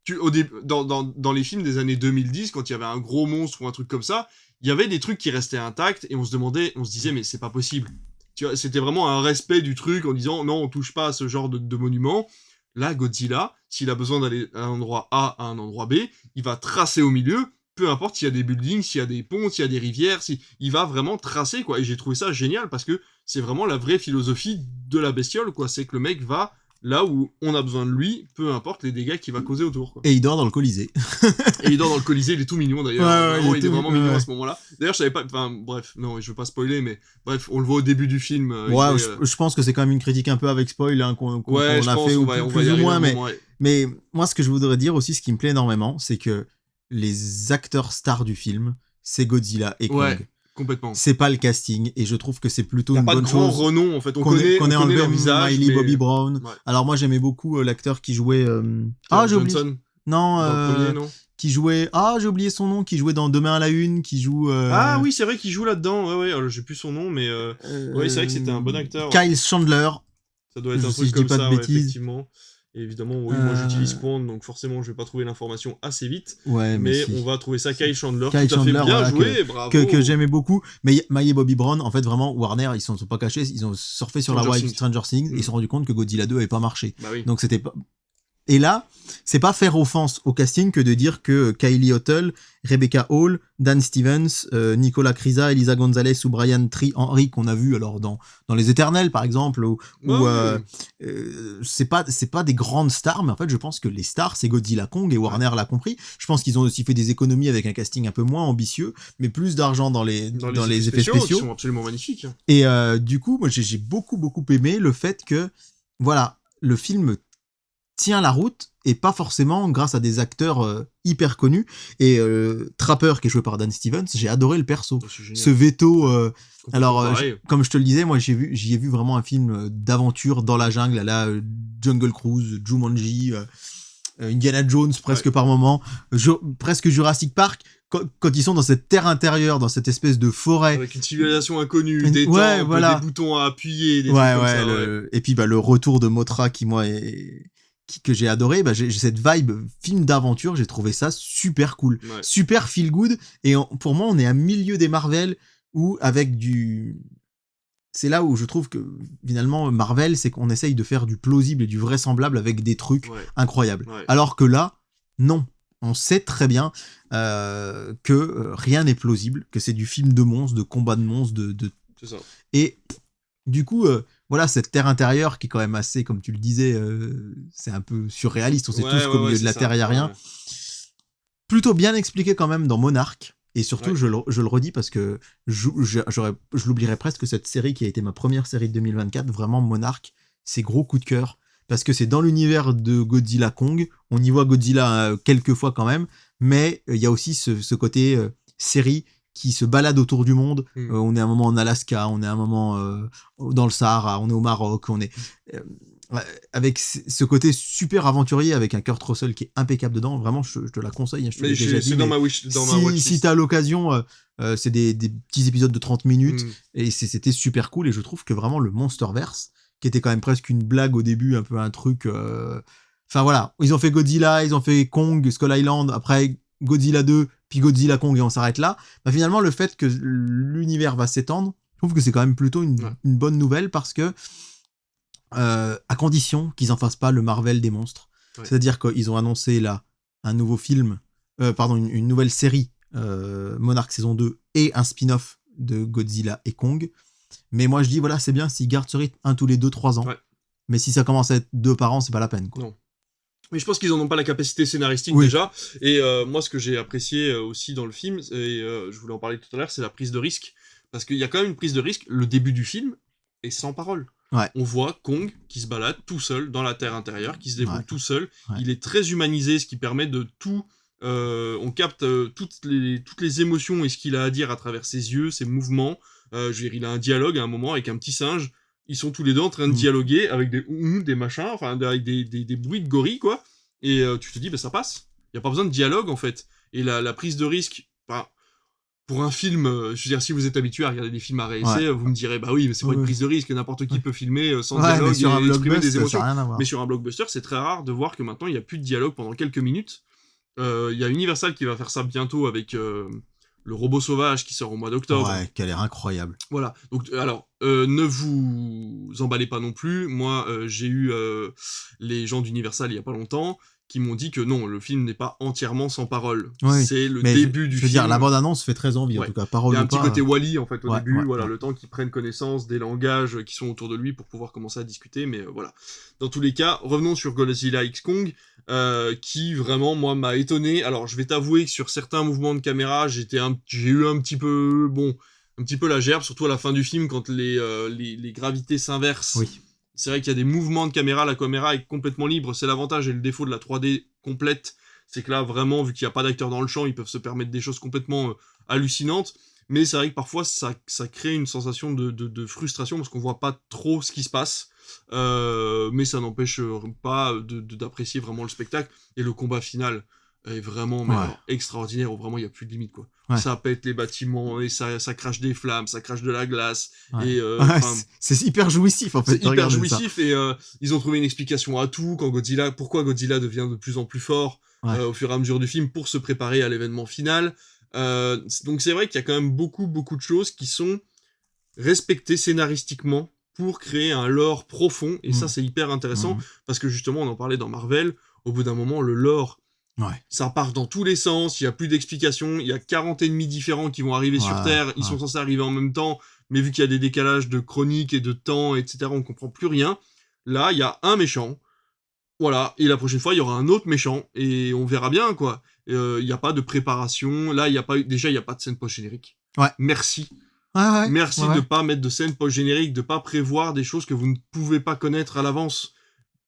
Dans les films des années 2010, quand il y avait un gros monstre ou un truc comme ça, il y avait des trucs qui restaient intacts et on se disait, mais c'est pas possible. Tu vois, c'était vraiment un respect du truc en disant, non, on touche pas à ce genre de monument. Là, Godzilla, s'il a besoin d'aller d'un endroit A à un endroit B, il va tracer au milieu. Peu importe s'il y a des buildings, s'il y a des ponts, s'il y a des rivières, il va vraiment tracer, quoi. Et j'ai trouvé ça génial parce que c'est vraiment la vraie philosophie de la bestiole, quoi. C'est que le mec va là où on a besoin de lui, peu importe les dégâts qu'il va causer autour, quoi. Et il dort dans le Colisée. Et il dort dans le Colisée, il est tout mignon d'ailleurs. Vraiment, il est vraiment mignon à ce moment-là. D'ailleurs, je savais pas, enfin, bref, non, je veux pas spoiler, mais bref, on le voit au début du film. Je pense que c'est quand même une critique un peu avec spoil, hein, qu'on a fait, ou plus ou moins, mais moi, ce que je voudrais dire aussi, ce qui me plaît énormément, c'est que les acteurs stars du film, c'est Godzilla et Kong. Ouais, complètement. C'est pas le casting, et je trouve que c'est plutôt une bonne chose. Il n'y a pas de grand renom, en fait. On connaît leur visage. Millie Bobby Brown. Ouais. Alors moi, j'aimais beaucoup l'acteur qui jouait... j'ai oublié. Non, qui jouait... j'ai oublié son nom, qui jouait dans Demain à la Une, qui joue... Ah oui, c'est vrai qu'il joue là-dedans. Ouais, alors, j'ai plus son nom, mais... ouais, c'est vrai que c'était un bon acteur. Kyle Chandler. Ça doit être un truc comme ça, effectivement. Et évidemment, oui, moi j'utilise Quant, donc forcément je vais pas trouver l'information assez vite. Ouais, mais on va trouver ça. Kyle Chandler, tout à fait bien joué, bravo. Que j'aimais beaucoup. Mais Millie Bobby Brown, en fait, vraiment, Warner, ils s'en sont pas cachés, ils ont surfé sur la web Stranger Things, et ils se sont rendus compte que Godzilla 2 avait pas marché. Bah oui. Donc c'était pas... Et là, c'est pas faire offense au casting que de dire que Kylie Hotel, Rebecca Hall, Dan Stevens, Nicolas Crisa, Elisa Gonzalez ou Brian Tree Henry qu'on a vu alors dans Les Éternels par exemple, c'est pas des grandes stars, mais en fait je pense que les stars c'est Godzilla, Kong, et Warner l'a compris. Je pense qu'ils ont aussi fait des économies avec un casting un peu moins ambitieux, mais plus d'argent dans les effets spéciaux qui sont absolument magnifiques. Et du coup, moi j'ai beaucoup aimé le fait que voilà, le film tient la route, et pas forcément grâce à des acteurs hyper connus. Et Trapper, qui est joué par Dan Stevens, j'ai adoré le perso. Ce veto... comme je te le disais, moi j'y ai vu vraiment un film d'aventure dans la jungle, à la Jungle Cruise, Jumanji, Indiana Jones presque par moment, presque Jurassic Park, quand ils sont dans cette terre intérieure, dans cette espèce de forêt. Avec une civilisation inconnue, des temples, des boutons à appuyer, des trucs comme ça. Et puis le retour de Mothra qui, moi, que j'ai adoré, j'ai cette vibe film d'aventure, j'ai trouvé ça super cool, super feel good, et pour moi on est à milieu des Marvel, où avec c'est là où je trouve que finalement Marvel, c'est qu'on essaye de faire du plausible et du vraisemblable avec des trucs incroyables, alors que là, non, on sait très bien que rien n'est plausible, que c'est du film de monstres, de combat de monstres, C'est ça. Et du coup... voilà, cette terre intérieure qui est quand même assez, comme tu le disais, c'est un peu surréaliste, on sait tous qu'au milieu de la Terre, il n'y a rien. plutôt bien expliqué quand même dans Monarch. Et surtout, Ouais. je le redis parce que je l'oublierais presque que cette série qui a été ma première série de 2024, vraiment Monarch, c'est gros coup de cœur. Parce que c'est dans l'univers de Godzilla Kong. On y voit Godzilla quelques fois quand même. Mais il y a aussi ce côté série qui se balade autour du monde. On est un moment en Alaska, on est un moment dans le Sahara, on est au Maroc, on est... avec ce côté super aventurier avec un Kurt Russell qui est impeccable dedans, vraiment je te la conseille, je te l'ai déjà dit, c'est dans ma watchlist. si t'as l'occasion, c'est des petits épisodes de 30 minutes et c'était super cool, et je trouve que vraiment le Monsterverse, qui était quand même presque une blague au début, un peu un truc, enfin voilà, ils ont fait Godzilla, ils ont fait Kong, Skull Island, après Godzilla 2, puis Godzilla Kong, et on s'arrête là. Bah, finalement, le fait que l'univers va s'étendre, je trouve que c'est quand même plutôt une bonne nouvelle, parce que à condition qu'ils en fassent pas le Marvel des monstres. Ouais. C'est-à-dire qu'ils ont annoncé là un nouveau film, une nouvelle série, Monarch saison 2, et un spin-off de Godzilla et Kong. Mais moi je dis, voilà, c'est bien s'ils gardent ce rythme, un tous les 2-3 ans. Ouais. Mais si ça commence à être 2 par an, c'est pas la peine, quoi. Non. Mais je pense qu'ils en ont pas la capacité scénaristique déjà. Et moi, ce que j'ai apprécié aussi dans le film, et je voulais en parler tout à l'heure, c'est la prise de risque. Parce qu'il y a quand même une prise de risque. Le début du film est sans parole. Ouais. On voit Kong qui se balade tout seul dans la terre intérieure, qui se débrouille tout seul. Ouais. Il est très humanisé, ce qui permet de tout... on capte toutes les émotions et ce qu'il a à dire à travers ses yeux, ses mouvements. Je veux dire, il a un dialogue à un moment avec un petit singe. Ils sont tous les deux en train de dialoguer avec des machins, enfin avec des bruits de gorilles, quoi. Et tu te dis, bah ça passe. Il n'y a pas besoin de dialogue, en fait. Et la prise de risque, bah, pour un film, je veux dire, si vous êtes habitué à regarder des films à réessai, vous me direz, bah oui, mais c'est pas une prise de risque, n'importe qui peut filmer sans dialogue et exprimer des émotions. Mais sur un blockbuster, c'est très rare de voir que maintenant, il n'y a plus de dialogue pendant quelques minutes. Il y a Universal qui va faire ça bientôt avec... le robot sauvage qui sort au mois d'octobre. Ouais, qui a l'air incroyable. Voilà. Donc, alors, ne vous emballez pas non plus. Moi, j'ai eu les gens d'Universal il y a pas longtemps qui m'ont dit que non, le film n'est pas entièrement sans parole. Oui, c'est le début du film. Je veux dire, la bande-annonce fait très envie, en tout cas. Parole. Il y a un petit côté Wall-E, en fait, au début. Voilà, le temps qu'il prenne connaissance des langages qui sont autour de lui pour pouvoir commencer à discuter. Mais voilà. Dans tous les cas, revenons sur Godzilla X Kong. Qui vraiment moi m'a étonné. Alors je vais t'avouer que sur certains mouvements de caméra j'ai eu un petit peu la gerbe, surtout à la fin du film quand les gravités s'inversent. Oui. C'est vrai qu'il y a des mouvements de caméra, la caméra est complètement libre, c'est l'avantage et le défaut de la 3D complète, c'est que là vraiment vu qu'il n'y a pas d'acteurs dans le champ, ils peuvent se permettre des choses complètement hallucinantes. Mais c'est vrai que parfois ça crée une sensation de frustration parce qu'on voit pas trop ce qui se passe. Mais ça n'empêche pas d'apprécier vraiment le spectacle, et le combat final est vraiment extraordinaire, où vraiment il n'y a plus de limite, quoi. Ça pète les bâtiments et ça crache des flammes, ça crache de la glace et c'est hyper jouissif en fait. C'est hyper jouissif et ils ont trouvé une explication à tout pourquoi Godzilla devient de plus en plus fort au fur et à mesure du film pour se préparer à l'événement final. Donc c'est vrai qu'il y a quand même beaucoup de choses qui sont respectées scénaristiquement pour créer un lore profond, et ça c'est hyper intéressant, parce que justement on en parlait dans Marvel, au bout d'un moment le lore, ça part dans tous les sens, il n'y a plus d'explications, il y a 40 ennemis différents qui vont arriver sur Terre, ils sont censés arriver en même temps, mais vu qu'il y a des décalages de chroniques et de temps, etc., on comprend plus rien. Là, il y a un méchant, voilà, et la prochaine fois il y aura un autre méchant, et on verra bien, quoi. Il n'y a pas de préparation, là il n'y a pas de scène post-générique. Merci. Merci de pas mettre de scène post-générique, de pas prévoir des choses que vous ne pouvez pas connaître à l'avance.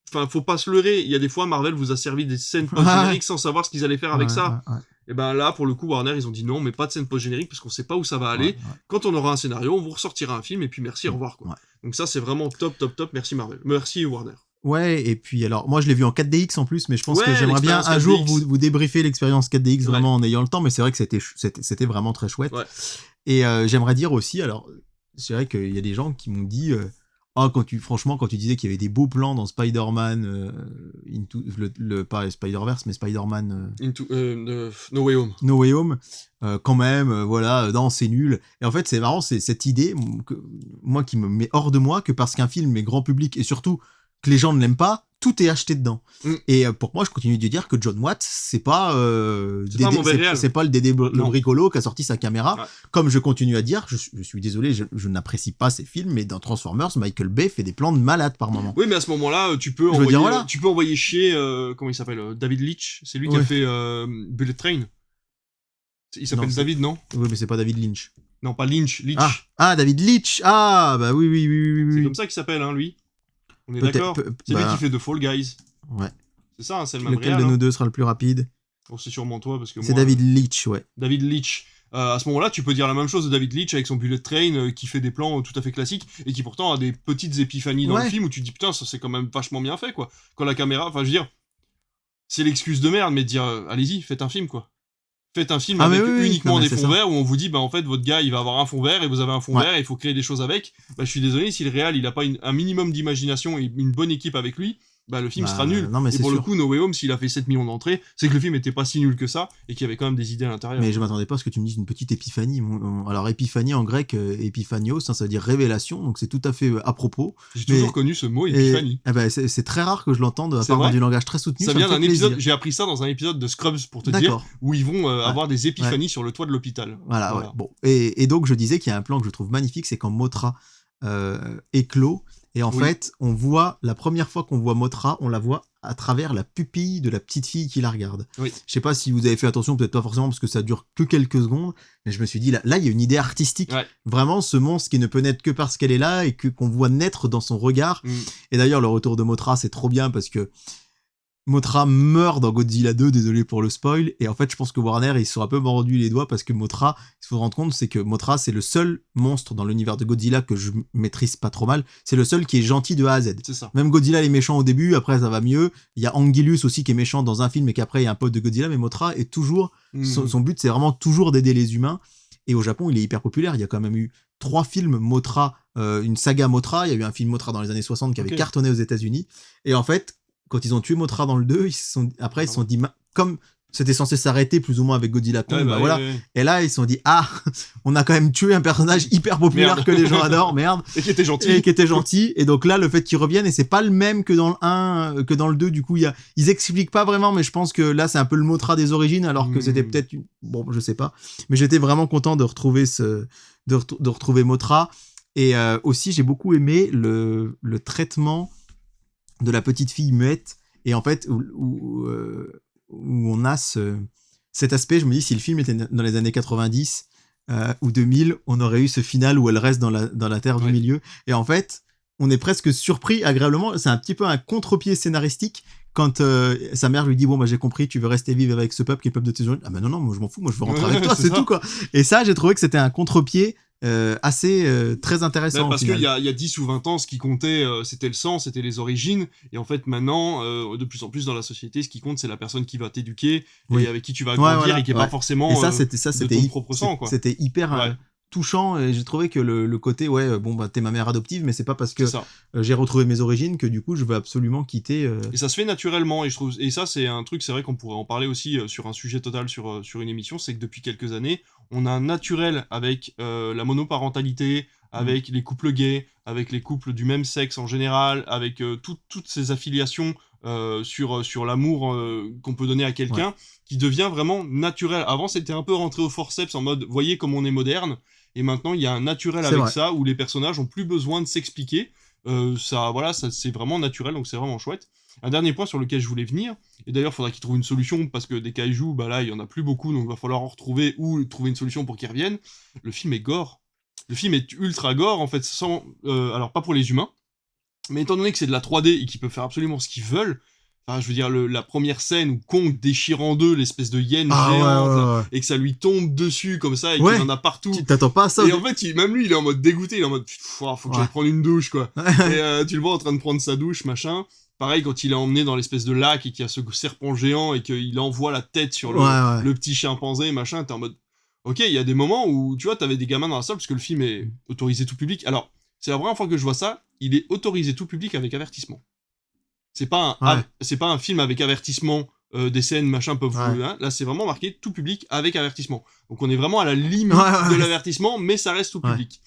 Enfin, faut pas se leurrer. Il y a des fois, Marvel vous a servi des scènes post-génériques sans savoir ce qu'ils allaient faire avec ça. Et ben là, pour le coup, Warner, ils ont dit non, mais pas de scène post-générique parce qu'on sait pas où ça va aller. Quand on aura un scénario, on vous ressortira un film et puis merci, au revoir, quoi. Donc ça, c'est vraiment top. Merci Marvel. Merci Warner. Ouais, et puis alors, moi je l'ai vu en 4DX en plus, mais je pense que j'aimerais bien un jour vous débriefer l'expérience 4DX vraiment en ayant le temps, mais c'est vrai que c'était vraiment très chouette. Et j'aimerais dire aussi, alors, c'est vrai qu'il y a des gens qui m'ont dit, quand tu disais qu'il y avait des beaux plans dans Spider-Man, pas Spider-Verse, mais Spider-Man... No Way Home. No Way Home, quand même, voilà, non, c'est nul. Et en fait, c'est marrant, c'est cette idée, moi qui me met hors de moi, que parce qu'un film est grand public, et surtout que les gens ne l'aiment pas, tout est acheté dedans. Et pour moi, je continue de dire que John Watts, c'est pas c'est pas le Dédé le bricolo qui a sorti sa caméra. Ouais. Comme je continue à dire, je suis désolé, je n'apprécie pas ces films, mais dans Transformers, Michael Bay fait des plans de malade par moment. Oui, mais à ce moment-là, tu peux envoyer chier comment il s'appelle, David Leitch, c'est lui qui a fait Bullet Train. Il s'appelle David, non? Oui, mais c'est pas David Lynch. Non, pas Lynch. David Leitch. Ah, bah oui. C'est comme ça qu'il s'appelle, hein, lui. On est d'accord. C'est lui qui fait The Fall Guys. Ouais. C'est ça, hein, c'est le même Lequel de nous deux sera le plus rapide? Bon, c'est sûrement toi, parce que c'est David Leitch, ouais. David Leitch. À ce moment-là, tu peux dire la même chose de David Leitch avec son Bullet Train qui fait des plans tout à fait classiques et qui pourtant a des petites épiphanies dans le film où tu te dis putain, ça c'est quand même vachement bien fait, quoi. Quand la caméra, enfin je veux dire, c'est l'excuse de merde, mais de dire allez-y, faites un film, quoi. Faites un film avec uniquement des fonds verts où on vous dit bah en fait votre gars il va avoir un fond vert et vous avez un fond vert et il faut créer des choses avec. Bah je suis désolé, si le réal il a pas un minimum d'imagination et une bonne équipe avec lui, bah le film sera nul. Non, mais et pour le coup, No Way Home, s'il a fait 7 millions d'entrées, c'est que le film était pas si nul que ça et qu'il y avait quand même des idées à l'intérieur. Mais je m'attendais pas à ce que tu me dises une petite épiphanie. Alors épiphanie en grec, épiphanios, ça veut dire révélation, donc c'est tout à fait à propos. J'ai toujours connu ce mot épiphanie. C'est très rare que je l'entende à part dans du langage très soutenu. Ça vient d'un épisode, j'ai appris ça dans un épisode de Scrubs pour te dire, où ils vont avoir des épiphanies sur le toit de l'hôpital. Voilà. Ouais. Bon. Et donc je disais qu'il y a un plan que je trouve magnifique, c'est quand Mothra éclot. Et en fait, on voit, la première fois qu'on voit Mothra, on la voit à travers la pupille de la petite fille qui la regarde. Oui. Je sais pas si vous avez fait attention, peut-être pas forcément parce que ça dure que quelques secondes, mais je me suis dit, là il y a une idée artistique. Ouais. Vraiment, ce monstre qui ne peut naître que parce qu'elle est là et qu'on voit naître dans son regard. Et d'ailleurs, le retour de Mothra, c'est trop bien parce que Mothra meurt dans Godzilla 2, désolé pour le spoil, et en fait je pense que Warner ils se sont un peu mordu les doigts parce que Mothra, il faut se rendre compte, c'est que Mothra c'est le seul monstre dans l'univers de Godzilla que je maîtrise pas trop mal, c'est le seul qui est gentil de A à Z. C'est ça. Même Godzilla est méchant au début, après ça va mieux, il y a Anguillus aussi qui est méchant dans un film et qu'après il y a un pote de Godzilla, mais Mothra est toujours, son but c'est vraiment toujours d'aider les humains, et au Japon il est hyper populaire, il y a quand même eu 3 films Mothra, une saga Mothra, il y a eu un film Mothra dans les années 60 qui avait cartonné aux États-Unis, et en fait quand ils ont tué Mothra dans le 2, ils se sont dit, comme c'était censé s'arrêter plus ou moins avec Godzilla Kong, voilà. Et là, ils se sont dit, on a quand même tué un personnage hyper populaire que les gens adorent, merde. Et qui était gentil. Et donc là, le fait qu'ils reviennent, et c'est pas le même que dans le 1, que dans le 2, du coup, ils expliquent pas vraiment, mais je pense que là, c'est un peu le Mothra des origines, alors que c'était peut-être, bon, je sais pas. Mais j'étais vraiment content de retrouver de retrouver Mothra. Et aussi, j'ai beaucoup aimé le traitement de la petite fille muette, et en fait où on a cet aspect, je me dis si le film était dans les années 90 ou 2000, on aurait eu ce final où elle reste dans la terre du milieu, et en fait on est presque surpris agréablement, c'est un petit peu un contre-pied scénaristique quand sa mère lui dit bon bah j'ai compris, tu veux rester vivre avec ce peuple qui est le peuple de tes origines. Ah bah non moi je m'en fous, moi je veux rentrer avec toi, c'est tout quoi. Et ça j'ai trouvé que c'était un contre-pied assez très intéressant. Parce qu'il y a 10 ou 20 ans, ce qui comptait, c'était le sang, c'était les origines. Et en fait, maintenant, de plus en plus dans la société, ce qui compte, c'est la personne qui va t'éduquer et avec qui tu vas grandir et qui n'est pas forcément et ça, c'était de ton propre sang. Quoi. C'était hyper touchant, et j'ai trouvé que le côté t'es ma mère adoptive, mais c'est pas parce que j'ai retrouvé mes origines que du coup je veux absolument quitter. Et ça se fait naturellement, et je trouve, et ça c'est un truc, c'est vrai qu'on pourrait en parler aussi sur un sujet total sur une émission, c'est que depuis quelques années on a un naturel avec la monoparentalité, avec les couples gays, avec les couples du même sexe en général, avec toutes ces affiliations sur l'amour qu'on peut donner à quelqu'un, qui devient vraiment naturel. Avant c'était un peu rentré au forceps en mode voyez comme on est moderne, et maintenant il y a un naturel avec ça où les personnages ont plus besoin de s'expliquer, ça c'est vraiment naturel, donc c'est vraiment chouette. Un dernier point sur lequel je voulais venir, et d'ailleurs il faudra qu'ils trouvent une solution parce que des kaijus, bah là il y en a plus beaucoup, donc il va falloir en retrouver ou trouver une solution pour qu'ils reviennent. Le film est gore. Le film est ultra gore en fait, sans alors pas pour les humains, mais étant donné que c'est de la 3D et qu'ils peuvent faire absolument ce qu'ils veulent. Enfin, je veux dire, la première scène où Kong déchire en deux l'espèce de hyène géante, et que ça lui tombe dessus comme ça, et qu'il en a partout. Tu t'attends pas à ça. Et en fait, même lui, il est en mode dégoûté, il est en mode, faut que j'aille prendre une douche, quoi. Et tu le vois en train de prendre sa douche, machin. Pareil, quand il est emmené dans l'espèce de lac, et qu'il y a ce serpent géant, et qu'il envoie la tête sur le petit chimpanzé, machin, t'es en mode, ok, il y a des moments où, tu vois, t'avais des gamins dans la salle, parce que le film est autorisé tout public. Alors, c'est la première fois que je vois ça, il est autorisé tout public avec avertissement. C'est pas un film avec avertissement, des scènes, machin, peuvent là, c'est vraiment marqué tout public avec avertissement. Donc on est vraiment à la limite de l'avertissement, mais ça reste tout public.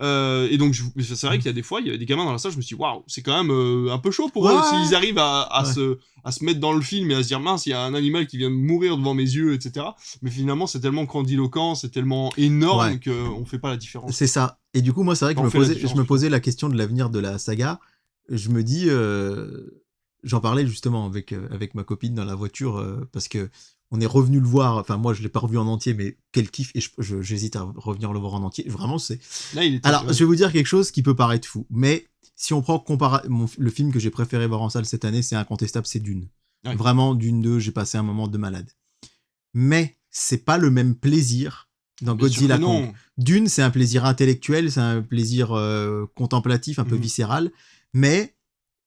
Et donc, c'est vrai qu'il y a des fois, il y avait des gamins dans la salle, je me suis dit, waouh, c'est quand même un peu chaud pour eux, s'ils arrivent à se mettre dans le film et à se dire, mince, il y a un animal qui vient de mourir devant mes yeux, etc. Mais finalement, c'est tellement grandiloquent, c'est tellement énorme qu'on fait pas la différence. C'est ça. Et du coup, moi, c'est vrai que je me posais la question de l'avenir de la saga. Je me dis, j'en parlais justement avec ma copine dans la voiture, parce que on est revenu le voir, enfin moi je l'ai pas revu en entier, mais quel kiff, et j'hésite à revenir le voir en entier, vraiment c'est... Là, alors je vais vous dire quelque chose qui peut paraître fou, mais si on prend le film que j'ai préféré voir en salle cette année, c'est incontestable, c'est Dune. Ouais. Vraiment, Dune 2, j'ai passé un moment de malade. Mais c'est pas le même plaisir dans Godzilla Kong. Dune, c'est un plaisir intellectuel, c'est un plaisir contemplatif, un peu viscéral, mais...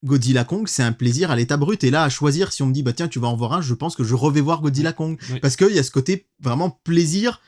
Godzilla Kong, c'est un plaisir à l'état brut. Et là, à choisir, si on me dit, bah tiens, tu vas en voir un, je pense que je revais voir Godzilla Kong. Oui. Parce qu'il y a ce côté vraiment plaisir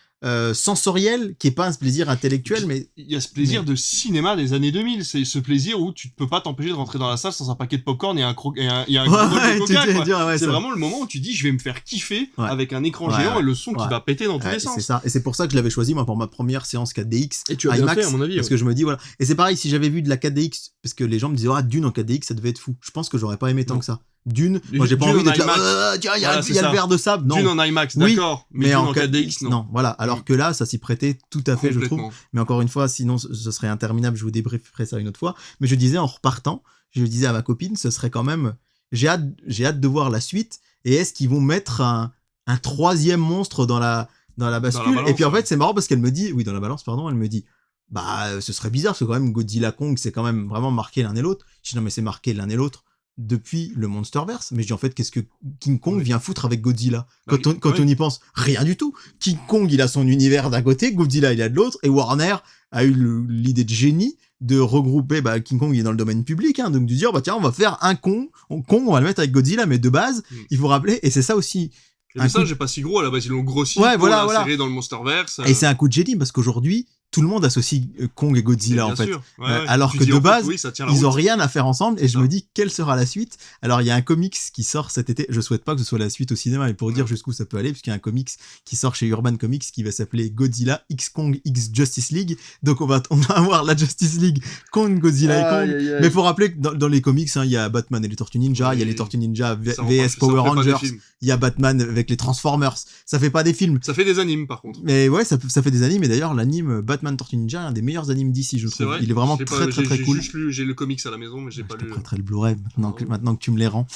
sensoriel, qui est pas un plaisir intellectuel, mais... Il y a ce plaisir de cinéma des années 2000. C'est ce plaisir où tu ne peux pas t'empêcher de rentrer dans la salle sans un paquet de popcorn et un gros de coca. C'est vraiment le moment où tu dis, je vais me faire kiffer avec un écran géant et le son qui va péter dans tous les sens. C'est ça. Et c'est pour ça que je l'avais choisi, moi, pour ma première séance 4DX. Et tu as IMAX, bien fait, à mon avis. Parce que je me dis, voilà. Et c'est pareil, si j'avais vu de la 4DX, parce que les gens me disaient, Dune en 4DX, ça devait être fou. Je pense que j'aurais pas aimé tant que ça. Dune, moi j'ai pas envie d'être là, tiens, il y a le verre de sable. Non. Dune en IMAX, d'accord, mais Dune en 4DX, non. Non, voilà, alors que là, ça s'y prêtait tout à fait, je trouve. Mais encore une fois, sinon, ce serait interminable, je vous débrieferai ça une autre fois. Mais je disais, en repartant, je disais à ma copine, ce serait quand même... J'ai hâte de voir la suite, et est-ce qu'ils vont mettre un troisième monstre dans la bascule? Balance, et puis en fait, c'est marrant parce qu'elle me dit... Oui, dans la balance, pardon, elle me dit... Bah, ce serait bizarre, parce que quand même, Godzilla Kong, c'est quand même vraiment marqué l'un et l'autre. Je dis, non, mais c'est marqué l'un et l'autre depuis le Monsterverse, mais je dis en fait qu'est-ce que King Kong vient foutre avec Godzilla quand on y pense? Rien du tout. King Kong il a son univers d'un côté, Godzilla il a de l'autre, et Warner a eu l'idée de génie de regrouper, King Kong il est dans le domaine public, donc de dire tiens on va faire un Kong on va le mettre avec Godzilla, mais de base il faut rappeler, et c'est ça aussi. Le message est pas si gros à la base, ils l'ont grossi pour l'insérer dans le Monsterverse. Et c'est un coup de génie parce qu'aujourd'hui tout le monde associe Kong et Godzilla en fait. Alors que de base, ils ont rien à faire ensemble, et je me dis quelle sera la suite. Alors il y a un comics qui sort cet été, je souhaite pas que ce soit la suite au cinéma, mais pour dire jusqu'où ça peut aller, puisqu'il y a un comics qui sort chez Urban Comics qui va s'appeler Godzilla X Kong X Justice League. Donc on va avoir la Justice League Kong, Godzilla et Kong. Mais faut rappeler que dans les comics, il y a Batman et les Tortues Ninja, il y a les Tortues Ninja VS Power Rangers, il y a Batman avec les Transformers. Ça fait pas des films. Ça fait des animes par contre. Mais ouais, ça fait des animes, et d'ailleurs l'anime Batman Tortue Ninja, un des meilleurs animes d'ici, je trouve. Il est vraiment très cool. J'ai le comics à la maison, mais j'ai pas lu. Je te prêterai le Blu-ray maintenant que tu me les rends.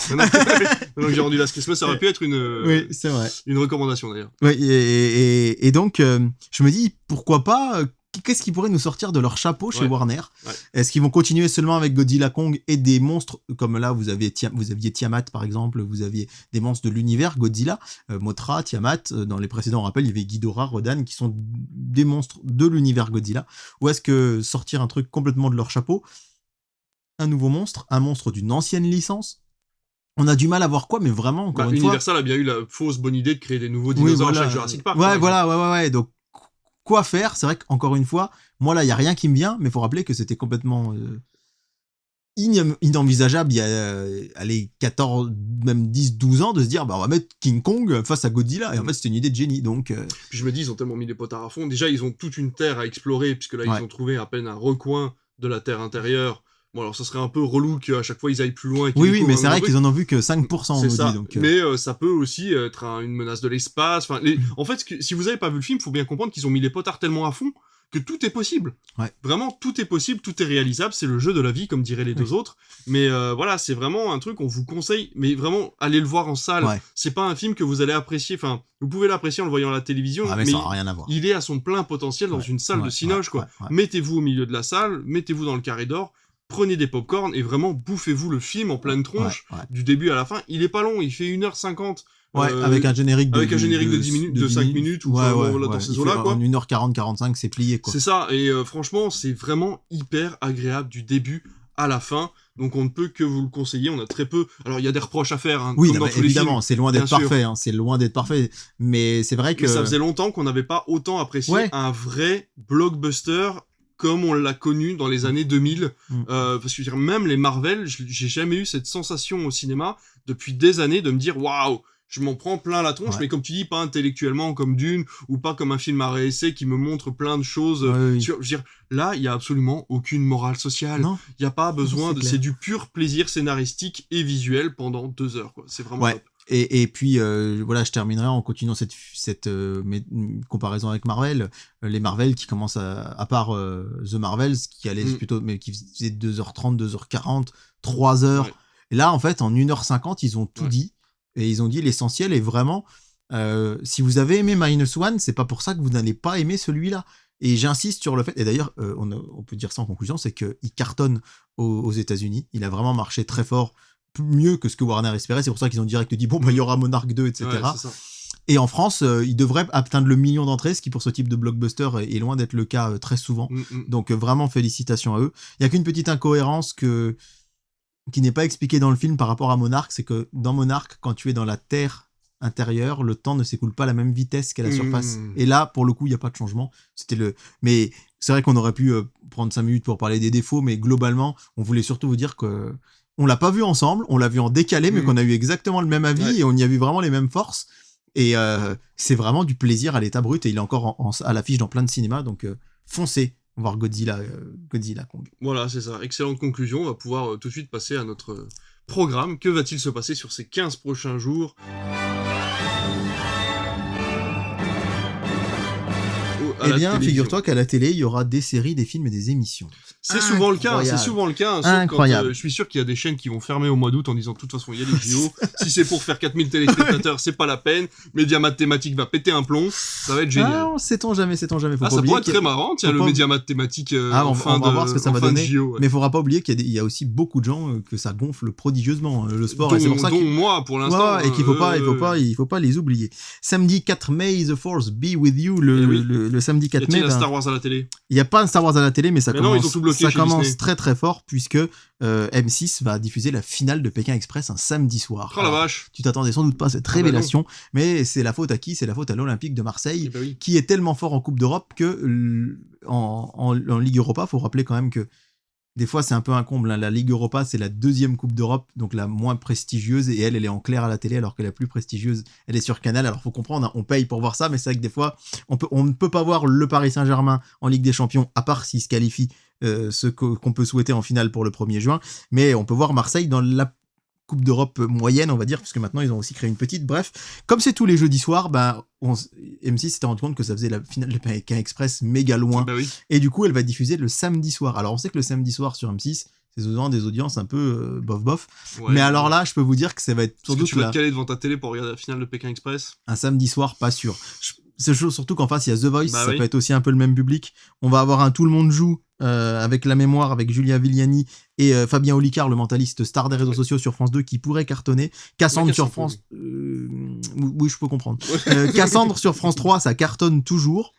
Donc j'ai rendu Last Christmas, ça aurait pu être oui, c'est vrai. Une recommandation d'ailleurs. Oui, et donc je me dis pourquoi pas. Qu'est-ce qui pourrait nous sortir de leur chapeau chez Warner? Est-ce qu'ils vont continuer seulement avec Godzilla Kong et des monstres comme là vous aviez Tiamat par exemple, vous aviez des monstres de l'univers Godzilla, Mothra, Tiamat, dans les précédents on rappelle il y avait Ghidorah, Rodan qui sont des monstres de l'univers Godzilla, ou est-ce que sortir un truc complètement de leur chapeau, un nouveau monstre, un monstre d'une ancienne licence? On a du mal à voir quoi, mais vraiment encore une fois Universal a bien eu la fausse bonne idée de créer des nouveaux dinosaures à chaque Jurassic Park. Ouais, donc quoi faire? C'est vrai qu'encore une fois, moi là, il n'y a rien qui me vient, mais il faut rappeler que c'était complètement inenvisageable il y a 14, même 10, 12 ans de se dire, on va mettre King Kong face à Godzilla. Et en fait, c'était une idée de génie. Donc, Puis je me dis, ils ont tellement mis les potards à fond. Déjà, ils ont toute une terre à explorer, puisque là, ils ont trouvé à peine un recoin de la terre intérieure. Bon, alors ça serait un peu relou qu'à chaque fois ils aillent plus loin. Oui, mais c'est vrai qu'ils en ont vu que 5%, on nous dit. Donc, mais ça peut aussi être une menace de l'espace. En fait, si vous avez pas vu le film, faut bien comprendre qu'ils ont mis les potards tellement à fond que tout est possible. Vraiment, tout est possible, tout est réalisable. C'est le jeu de la vie, comme diraient les deux autres. Mais voilà, c'est vraiment un truc qu'on vous conseille. Mais vraiment, allez le voir en salle. C'est pas un film que vous allez apprécier. Enfin, vous pouvez l'apprécier en le voyant à la télévision. Mais ça n'a rien à voir. Il est à son plein potentiel dans une salle de cinoche, quoi. Mettez-vous au milieu de la salle, mettez-vous dans le carré d'or. Prenez des popcorn et vraiment bouffez-vous le film en pleine tronche du début à la fin. Il est pas long, il fait 1h50. Avec un générique de 10 minutes, de 5 minutes, ou dans ces eaux-là, quoi. En 1h40, 45, c'est plié, quoi. C'est ça, et franchement, c'est vraiment hyper agréable du début à la fin. Donc on ne peut que vous le conseiller, on a très peu... Alors il y a des reproches à faire, oui, comme dans tous évidemment, c'est loin d'être parfait, c'est loin d'être parfait, mais c'est vrai que... Mais ça faisait longtemps qu'on n'avait pas autant apprécié un vrai blockbuster comme on l'a connu dans les années 2000, parce que même les Marvel, j'ai jamais eu cette sensation au cinéma depuis des années de me dire waouh, je m'en prends plein la tronche, Ouais. mais comme tu dis, pas intellectuellement comme Dune, ou pas comme un film à réessai qui me montre plein de choses. Ouais, oui. Je veux dire, là, il y a absolument aucune morale sociale. Non, Il n'y a pas besoin c'est de... clair. C'est du pur plaisir scénaristique et visuel pendant 2 heures, quoi. C'est vraiment Ouais. top. Et puis voilà, je terminerai en continuant cette comparaison avec Marvel. Les Marvel qui commencent à part The Marvels qui allait plutôt, mais qui faisait 2h30, 2h40, 3h. Ouais. Et là, en fait, en 1h50, ils ont tout Ouais. dit. Et ils ont dit l'essentiel est vraiment, si vous avez aimé Minus One, c'est pas pour ça que vous n'allez pas aimer celui-là. Et j'insiste sur le fait, et d'ailleurs, on peut dire ça en conclusion, c'est qu'il cartonne aux États-Unis. Il a vraiment marché très fort, mieux que ce que Warner espérait. C'est pour ça qu'ils ont direct dit, bon, bah, il y aura Monarch 2, etc. Ouais, c'est ça. Et en France, il devrait atteindre le million d'entrées, ce qui pour ce type de blockbuster est loin d'être le cas très souvent. Donc vraiment félicitations à eux. Il y a qu'une petite incohérence qui n'est pas expliquée dans le film par rapport à Monarch, c'est que dans Monarch, quand tu es dans la terre intérieure, le temps ne s'écoule pas à la même vitesse qu'à la surface. Et là, pour le coup, il n'y a pas de changement. Mais c'est vrai qu'on aurait pu prendre 5 minutes pour parler des défauts, mais globalement, on voulait surtout vous dire que on l'a pas vu ensemble, on l'a vu en décalé, mais qu'on a eu exactement le même avis et on y a vu vraiment les mêmes forces. Et c'est vraiment du plaisir à l'état brut et il est encore à l'affiche dans plein de cinémas, donc foncez voir Godzilla Kong. Voilà, c'est ça. Excellente conclusion. On va pouvoir tout de suite passer à notre programme. Que va-t-il se passer sur ces 15 prochains jours ? Eh bien, figure-toi qu'à la télé, il y aura des séries, des films et des émissions. C'est souvent le cas, c'est souvent le cas. Incroyable. Je suis sûr qu'il y a des chaînes qui vont fermer au mois d'août en disant de toute façon il y a les JO, si c'est pour faire 4000 téléspectateurs, c'est pas la peine. Média Mathématique va péter un plomb, ça va être génial. Ah, sait-on jamais. Faut pas ça oublier pourrait être très marrant, tiens, le Média Mathématique on va voir ce que ça va donner. JO, ouais. Mais il faudra pas oublier qu'il y a aussi beaucoup de gens que ça gonfle prodigieusement le sport. Et c'est pour ça moi pour l'instant. Et qu'il faut pas les oublier. Samedi 4 mai, The Force Be With You, le samedi 4 mai. Y a-t-il un Star Wars à la télé ? Il n'y a pas un Star Wars à la télé, mais ça commence très très fort puisque M6 va diffuser la finale de Pékin Express un samedi soir. Oh la vache ! Tu t'attendais sans doute pas à cette révélation, mais c'est la faute à qui ? C'est la faute à l'Olympique de Marseille, qui est tellement fort en Coupe d'Europe que en Ligue Europa, faut rappeler quand même que des fois c'est un peu un comble. La Ligue Europa, c'est la 2e Coupe d'Europe, donc la moins prestigieuse, et elle est en clair à la télé, alors que la plus prestigieuse, elle est sur Canal. Alors faut comprendre, on paye pour voir ça, mais c'est vrai que des fois, on ne peut pas voir le Paris Saint-Germain en Ligue des Champions, à part s'il se qualifie, ce qu'on peut souhaiter en finale pour le 1er juin, mais on peut voir Marseille dans la Coupe d'Europe moyenne, on va dire, puisque maintenant ils ont aussi créé une petite. Bref, comme c'est tous les jeudis soirs, M6 s'était rendu compte que ça faisait la finale de Pékin Express méga loin. Et du coup, elle va diffuser le samedi soir. Alors on sait que le samedi soir sur M6, c'est souvent des audiences un peu bof. Ouais, mais alors là, je peux vous dire que ça va être surtout tu vas te caler devant ta télé pour regarder la finale de Pékin Express. Un samedi soir, pas sûr. C'est surtout qu'en face, il y a The Voice, ça peut être aussi un peu le même public. On va avoir un Tout le monde joue avec La Mémoire, avec Julia Vigliani et Fabien Olicard, le mentaliste star des réseaux sociaux sur France 2, qui pourrait cartonner. Cassandre sur France... oui, je peux comprendre. Cassandre sur France 3, ça cartonne toujours.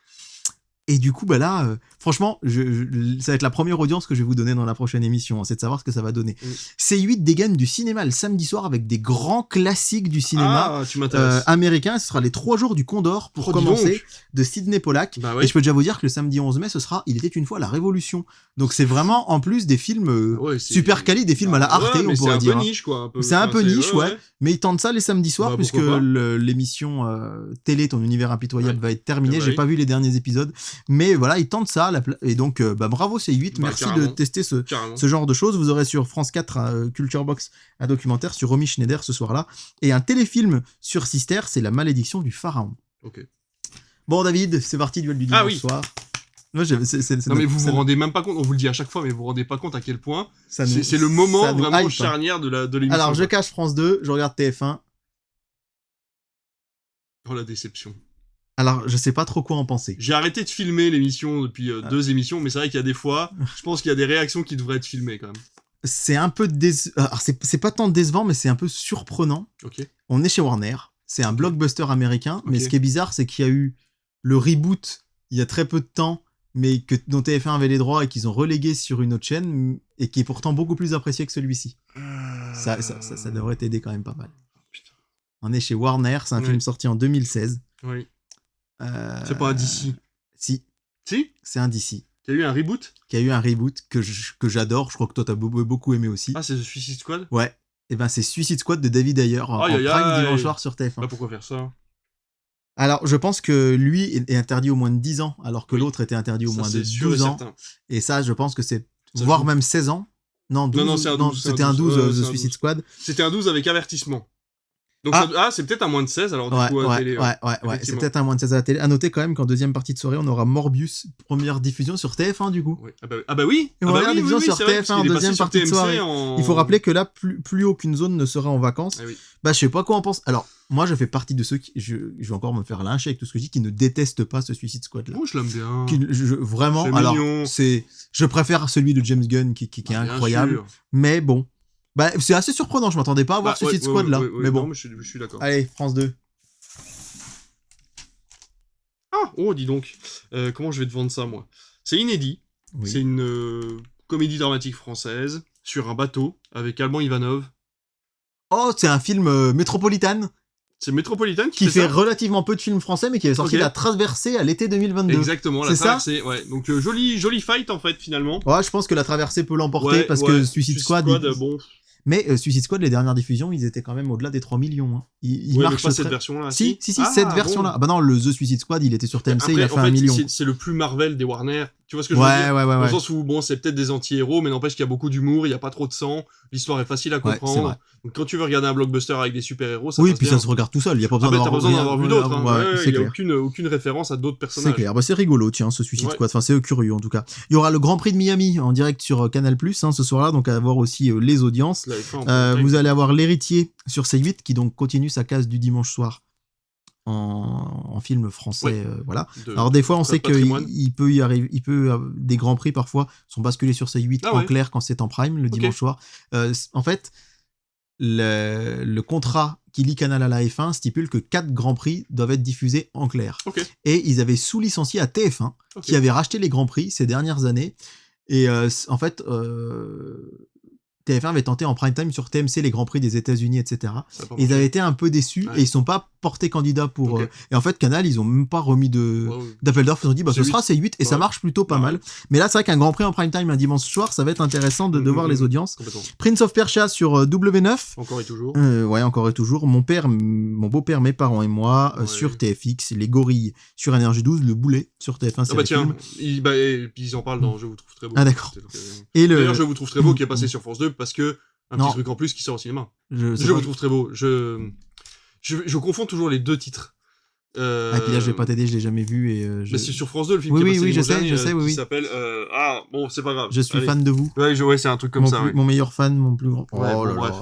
Et du coup, là, franchement, ça va être la première audience que je vais vous donner dans la prochaine émission, c'est de savoir ce que ça va donner. C8 dégaine du cinéma le samedi soir avec des grands classiques du cinéma américain. Ce sera les 3 jours du Condor pour commencer, de Sidney Pollack. Et je peux déjà vous dire que le samedi 11 mai, ce sera Il était une fois la Révolution. Donc c'est vraiment, en plus, des films super quali, des films à la Arte, on pourrait dire. C'est un peu niche, quoi. C'est un peu niche, ouais. Mais ils tentent ça les samedis soirs, puisque l'émission télé Ton univers impitoyable va être terminée. J'ai pas vu les derniers épisodes. Mais voilà, ils tentent ça, et donc bravo C8, merci de tester ce genre de choses. Vous aurez sur France 4 Culture Box un documentaire sur Romy Schneider ce soir-là, et un téléfilm sur Sister, c'est La malédiction du pharaon. Bon David, c'est parti, duel du dimanche soir. Non mais vous vous rendez même pas compte, on vous le dit à chaque fois, mais vous vous rendez pas compte à quel point c'est le moment vraiment charnière de l'émission. Alors je cache France 2, je regarde TF1. Oh la déception. Alors, je sais pas trop quoi en penser. J'ai arrêté de filmer l'émission depuis 2 émissions, mais c'est vrai qu'il y a des fois, je pense qu'il y a des réactions qui devraient être filmées quand même. C'est un peu alors, c'est pas tant décevant, mais c'est un peu surprenant. On est chez Warner, c'est un blockbuster américain, mais ce qui est bizarre, c'est qu'il y a eu le reboot il y a très peu de temps, mais dont TF1 avait les droits et qu'ils ont relégué sur une autre chaîne, et qui est pourtant beaucoup plus apprécié que celui-ci. Ça devrait t'aider quand même pas mal. Putain. On est chez Warner, c'est un film sorti en 2016. Oui. C'est pas un DC. Si. C'est un DC. Qui a eu un reboot que j'adore. Je crois que toi, t'as beaucoup aimé aussi. Ah, c'est The Suicide Squad ? Ouais. Et ben c'est Suicide Squad de David Ayer en Aïe, aïe, prime aïe. dimanche soir sur TF1. Bah, pourquoi faire ça? Alors, je pense que lui est interdit au moins de 10 ans, alors que Oui. l'autre était interdit au Ça, moins de c'est sûr et 12 ans. certain. Et ça, je pense que c'est... Ça voire joue. même 16 ans. Non, 12, Non, c'est un 12, c'est un c'était un 12, 12 c'est The un Suicide 12. Squad. C'était un 12 avec avertissement. Donc c'est peut-être un moins de 16 alors du coup à la télé. Ouais, c'est Effectivement. peut-être un moins de 16 à la télé. À noter quand même qu'en deuxième partie de soirée, on aura Morbius, première diffusion sur TF1 du coup. Oui. Ah bah oui. Et Ah voilà, bah oui, diffusion oui, sur c'est vrai, TF1 parce qu'il en est deuxième passé sur partie de TMC soirée. en- Il faut rappeler que là, plus aucune zone ne sera en vacances. Ah oui. Bah, je sais pas quoi en pense. Alors, moi, je fais partie de ceux qui. Je vais encore me faire lyncher avec tout ce que je dis, qui ne détestent pas ce Suicide Squad là. Oh, je l'aime bien. Vraiment, C'est alors, mignon. je préfère celui de James Gunn qui est Bien incroyable. sûr. Mais bon. Bah, c'est assez surprenant, je m'attendais pas à voir Bah, Suicide ouais, Squad là. ouais, mais bon. non, mais je suis d'accord. Allez, France 2. Ah, oh, dis donc. Comment je vais te vendre ça, moi? C'est inédit. Oui. C'est une comédie dramatique française sur un bateau avec Alban Ivanov. Oh, c'est un film métropolitain C'est Métropolitain qui fait ça. relativement peu de films français, mais qui est sorti Ok. La Traversée à l'été 2022. Exactement, la C'est ça traversée. Ouais. Donc joli fight en fait finalement. Ouais, je pense que La Traversée peut l'emporter Ouais, parce ouais. que Suicide Squad. Bon. Mais Suicide Squad, les dernières diffusions, ils étaient quand même au-delà des 3 millions. Hein. Ils Ouais, mais marchent pas très... cette version-là. Si, Ah, cette bon. version-là. Ah bah non, le The Suicide Squad, il était sur TMC, Après, il a fait en 1 million. c'est le plus Marvel des Warner. Tu vois ce que je veux Ouais, dire? ouais, Dans ouais. le sens où, bon, c'est peut-être des anti-héros, mais n'empêche qu'il y a beaucoup d'humour, il n'y a pas trop de sang, l'histoire est facile à Ouais, comprendre. c'est vrai. Donc quand tu veux regarder un blockbuster avec des super-héros, ça Oui, passe puis bien. ça se regarde tout seul, il n'y a pas Ah besoin bah, t'as pas besoin d'en avoir vu d'autres. Hein. Ouais, c'est Il n'y a clair. aucune référence à d'autres personnages. C'est clair, bah, c'est rigolo, tiens, ce Suicide Ouais. Squad. Enfin, c'est curieux en tout cas. Il y aura le Grand Prix de Miami en direct sur Canal+, ce soir-là, donc à voir aussi les audiences. Là, enfin, en Vous allez avoir L'Héritier sur C8 qui donc continue sa case du dimanche soir en film français. Ouais. Voilà. de- Alors des fois on sait patrimoine. qu'il peut y arriver, des grands prix parfois sont basculés sur C8 Ah en ouais. clair quand c'est en prime le dimanche soir. En fait, le contrat qui lie Canal à la F1 stipule que 4 grands prix doivent être diffusés en clair. Ok. Et ils avaient sous-licencié à TF1 Ok. qui avait racheté les grands prix ces dernières années. Et en fait, TF1 avait tenté en prime time sur TMC les grands prix des États-Unis, etc. Ça a pas Et ils marché. avaient été un peu déçus Ouais. et ils sont pas portés candidats pour. Ok. Et en fait, Canal, ils ont même pas remis Ouais. d'appel d'offres. Ils ont dit, bah, ce C8. sera C8 et ça Ouais. marche plutôt pas Ouais. mal. Mais là, c'est vrai qu'un grand prix en prime time un dimanche soir, ça va être intéressant de voir les audiences. Complètement. Prince of Persia sur W9. Encore et toujours. Ouais, encore et toujours. Mon beau-père, mes parents et moi Ouais. sur TFX. Les gorilles sur NRJ12. Le boulet sur TF1. Ah bah tiens, film. et puis ils en parlent dans Je vous trouve très beau. Ah, d'accord. C'est l'occasion. Et D'ailleurs, Je vous trouve très beau qui est passé sur France 2 parce que un Non. petit truc en plus qui sort au cinéma. Je sais Je pas. vous trouve très beau. Je confonds toujours les deux titres. Ah, et puis là, je vais pas t'aider, je l'ai jamais vu. Mais c'est sur France 2 le film Oui, qui est oui, passé oui, je dimanche sais, dernier, je sais, oui, qui oui. s'appelle Ah, bon, c'est pas grave. Je suis Allez. fan de vous. Ouais, c'est un truc comme ça. Ouais. Mon meilleur fan, mon plus grand. Ouais, oh bon, là bref.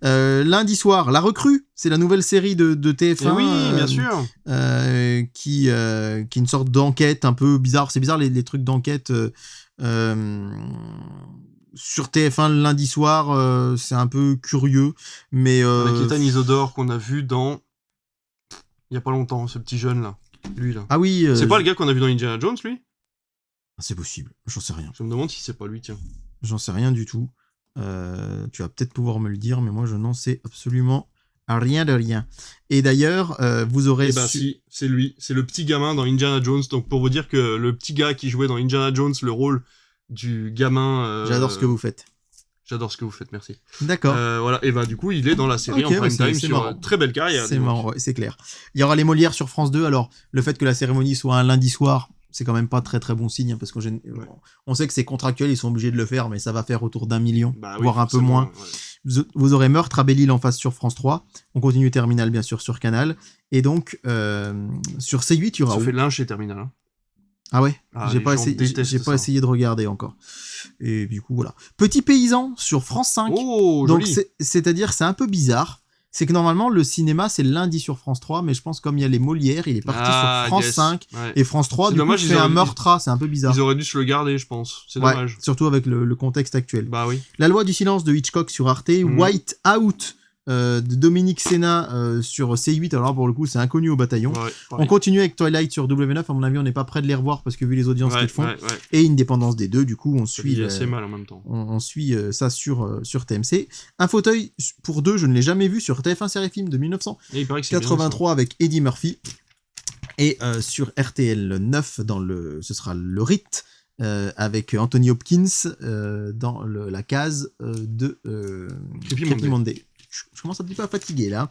là. Lundi soir, La Recrue, c'est la nouvelle série de Et TF1. oui, bien sûr. Qui est une sorte d'enquête un peu bizarre. C'est bizarre les trucs d'enquête sur TF1 le lundi soir. C'est un peu curieux, mais Avec Ethan Isodore qu'on a vu dans il y a pas longtemps, ce petit jeune là, lui là. ah oui, C'est pas le gars qu'on a vu dans Indiana Jones, lui? c'est possible. J'en sais rien. Je me demande si c'est pas lui, tiens. J'en sais rien du tout. Tu vas peut-être pouvoir me le dire, mais moi je n'en sais absolument rien de rien. Et d'ailleurs, vous aurez Eh ben si, c'est lui, c'est le petit gamin dans Indiana Jones. Donc pour vous dire que le petit gars qui jouait dans Indiana Jones le rôle du gamin. J'adore ce que vous faites. J'adore ce que vous faites, merci. D'accord. Voilà, et bah du coup il est dans la série Ok, en prime c'est time sur marrant. très belle carrière. C'est dis-moi. marrant, ouais, c'est clair. Il y aura les Molières sur France 2. Alors, le fait que la cérémonie soit un lundi soir, c'est quand même pas très très bon signe, hein, parce qu'on sait que c'est contractuel, ils sont obligés de le faire, mais ça va faire autour d'1 million, Bah oui, voire un peu forcément, moins. ouais. Vous aurez Meurtre à Belle-Île en face sur France 3. On continue Terminal, bien sûr, sur Canal. Et donc, sur C8, il y aura... Ça fait lynche chez Terminal. Hein. Ah ouais, Ah, j'ai les pas, gens essayé, détestent j'ai pas ça. essayé de regarder encore. Et du coup, voilà. Petit Paysan sur France 5. Oh, donc, joli. c'est-à-dire, c'est un peu bizarre. C'est que normalement, le cinéma, c'est le lundi sur France 3, mais je pense comme il y a les Molières, il est parti sur France 5. Ouais. Et France 3, C'est du dommage, coup, ils fait un auraient- meurtre, c'est un peu bizarre. Ils auraient dû se le garder, je pense. C'est Ouais, dommage. surtout avec le contexte actuel. Bah oui. La loi du silence de Hitchcock sur Arte, White Out de Dominique Senna sur C8, alors pour le coup c'est inconnu au bataillon. Ouais, On continue avec Twilight sur W9, à mon avis on n'est pas près de les revoir parce que vu les audiences qu'ils font, et Indépendance des deux, du coup on Ça suit, dit assez mal en même temps. on suit ça sur TMC. Un fauteuil pour deux, je ne l'ai jamais vu, sur TF1 Série Film de Et il paraît que c'est 1983 avec Eddie Murphy. Et sur RTL 9, ce sera le rite avec Anthony Hopkins dans la case de Creepy Monday. Je commence un petit peu à fatiguer là.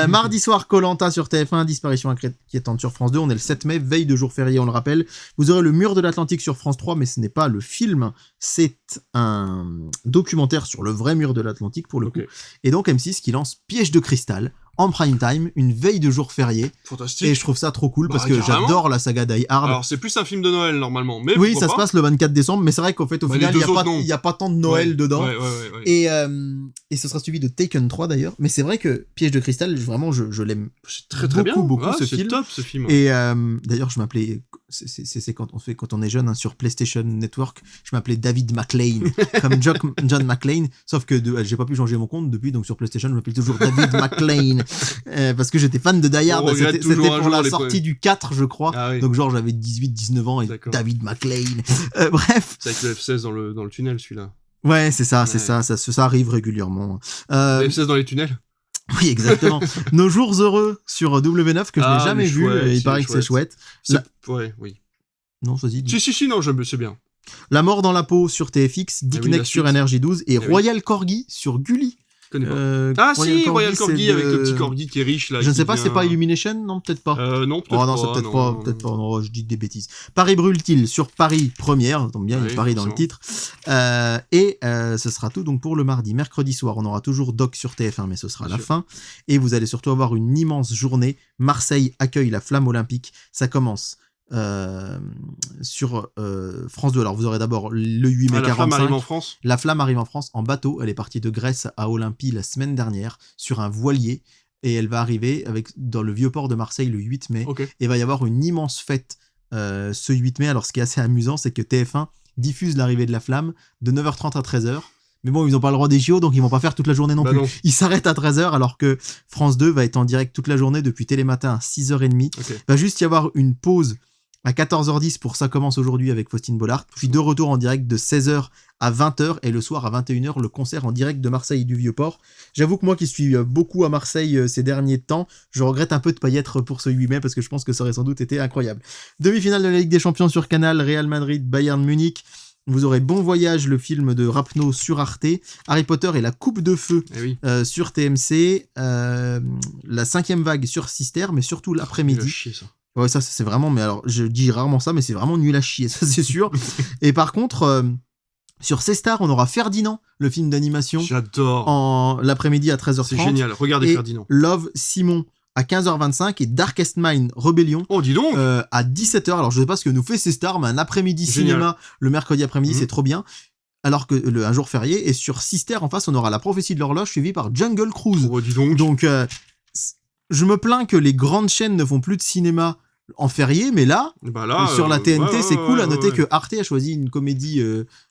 Mardi soir, Koh-Lanta sur TF1, Disparition inquiétante sur France 2. On est le 7 mai, veille de jour férié, on le rappelle. Vous aurez Le Mur de l'Atlantique sur France 3, mais ce n'est pas le film, c'est un documentaire sur le vrai mur de l'Atlantique pour le coup. Et donc M6 qui lance Piège de cristal en prime time, une veille de jour férié. Fantastique. Et je trouve ça trop cool parce que j'adore la saga Die Hard. Alors c'est plus un film de Noël normalement, mais oui, ça se passe le 24 décembre, mais c'est vrai qu'en fait au final il y a pas tant de Noël dedans. Ouais. Et ce sera suivi de Taken 3 d'ailleurs, mais c'est vrai que Piège de cristal, vraiment je l'aime c'est très bien. Beaucoup ce film. C'est top ce film. Et d'ailleurs je m'appelais, c'est quand on est jeune sur PlayStation Network, je m'appelais David McLean comme John McClane, sauf que j'ai pas pu changer mon compte depuis, donc sur PlayStation je m'appelle toujours David McLean parce que j'étais fan de Die Hard. C'était pour la sortie du 4 je crois, donc genre j'avais 18-19 ans et David McLean. Bref, c'est avec le F16 dans le tunnel celui-là. Ouais, c'est ça arrive régulièrement. Le F16 dans les tunnels. Oui, exactement. Nos jours heureux sur W9 que je n'ai jamais vu, il paraît que c'est chouette. Ouais, oui. Non, vas-y. Si, non, c'est bien. La mort dans la peau sur TFX, Dick Neck sur Energy 12 et Royal Corgi sur Gulli. Royal Corgi avec le petit Corgi qui est riche là. Je ne sais pas, c'est pas Illumination? Non, peut-être pas. Non, peut-être pas. Non, c'est peut-être pas. Non, je dis des bêtises. Paris brûle-t-il sur Paris première, tombe bien, il y a Paris dans le titre. Ce sera tout donc pour le mardi. Mercredi soir, on aura toujours Doc sur TF1, mais ce sera la fin. Et vous allez surtout avoir une immense journée. Marseille accueille la flamme olympique. Ça commence sur France 2. Alors vous aurez d'abord le 8 mai 45. La flamme arrive en France. La flamme arrive en France en bateau. Elle est partie de Grèce à Olympie la semaine dernière sur un voilier et elle va arriver dans le vieux port de Marseille le 8 mai. Et il va y avoir une immense fête ce 8 mai. Alors ce qui est assez amusant, c'est que TF1 diffuse l'arrivée de la flamme de 9h30 à 13h. Mais bon, ils n'ont pas le droit des JO, donc ils vont pas faire toute la journée non plus. Non. Ils s'arrêtent à 13h, alors que France 2 va être en direct toute la journée depuis Télématin à 6h30. Il va juste y avoir une pause à 14h10 pour Ça commence aujourd'hui avec Faustine Bollard, puis de retour en direct de 16h à 20h et le soir à 21h le concert en direct de Marseille et du Vieux-Port. J'avoue que moi qui suis beaucoup à Marseille ces derniers temps, je regrette un peu de pas y être pour ce 8 mai parce que je pense que ça aurait sans doute été incroyable. Demi-finale de la Ligue des Champions sur Canal, Real Madrid, Bayern Munich. Vous aurez Bon Voyage, le film de Rapneau sur Arte, Harry Potter et la Coupe de Feu sur TMC, la 5e vague sur Sister, mais surtout l'après-midi. Ouais, ça c'est vraiment, mais alors je dis rarement ça, mais c'est vraiment nul à chier, ça c'est sûr. Et par contre, sur C-Star, on aura Ferdinand, le film d'animation. J'adore. L'après-midi à 13h30. C'est génial, regardez Ferdinand. Love, Simon à 15h25 et Darkest Mind, Rébellion. Oh, dis donc à 17h. Alors je sais pas ce que nous fait C-Star, mais un après-midi cinéma, le mercredi après-midi, c'est trop bien. Alors que un jour férié, et sur Sister, en face, on aura La Prophétie de l'Horloge, suivi par Jungle Cruise. Oh, dis donc. Donc, je me plains que les grandes chaînes ne font plus de cinéma en férié, mais là sur la TNT, c'est cool. À noter que Arte a choisi une comédie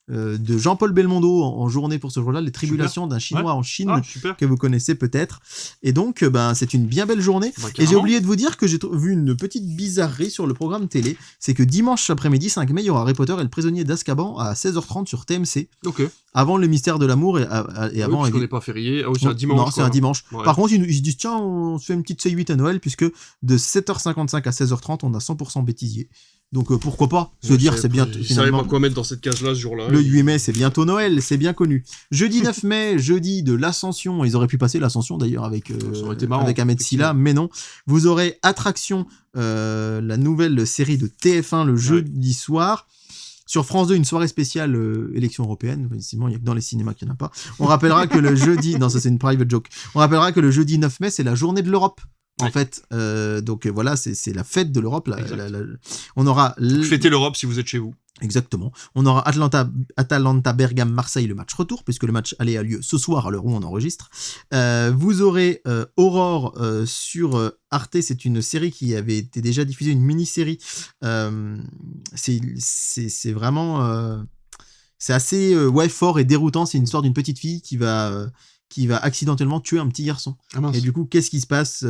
de Jean-Paul Belmondo en journée pour ce jour-là, Les Tribulations d'un Chinois en Chine, que vous connaissez peut-être. Et donc, c'est une bien belle journée. Et j'ai oublié de vous dire que j'ai vu une petite bizarrerie sur le programme télé, c'est que dimanche après-midi, 5 mai, il y aura Harry Potter et le prisonnier d'Azkaban à 16h30 sur TMC. Avant Le Mystère de l'amour et avant... parce qu'on n'est pas férié. C'est un dimanche. Non, c'est un dimanche. Par contre, ils se disent, tiens, on se fait une petite C8 à Noël, puisque de 7h55 à 16h30, on a 100% bêtisier. Donc pourquoi pas se dire, c'est bien. Ils savaient pas quoi mettre dans cette case-là ce jour-là. Le 8 mai, c'est bientôt Noël, c'est bien connu. Jeudi 9 mai, jeudi de l'Ascension. Ils auraient pu passer l'Ascension d'ailleurs avec Ahmed Silla, mais non. Vous aurez Attraction, la nouvelle série de TF1 le jeudi soir. Sur France 2, une soirée spéciale élection européenne. Effectivement, il y a que dans les cinémas qu'il n'y en a pas. On rappellera que le jeudi... Non, ça c'est une private joke. On rappellera que le jeudi 9 mai, c'est la journée de l'Europe. En fait, donc voilà, c'est la fête de l'Europe. On aura fêtez l'Europe si vous êtes chez vous. Exactement. On aura Atalanta Bergame Marseille, le match retour, puisque le match allait a lieu ce soir à l'heure où on enregistre. Vous aurez Aurore sur Arte. C'est une série qui avait été déjà diffusée, une mini-série. C'est vraiment c'est assez fort et déroutant. C'est une histoire d'une petite fille qui va accidentellement tuer un petit garçon. Et du coup, qu'est-ce qui se passe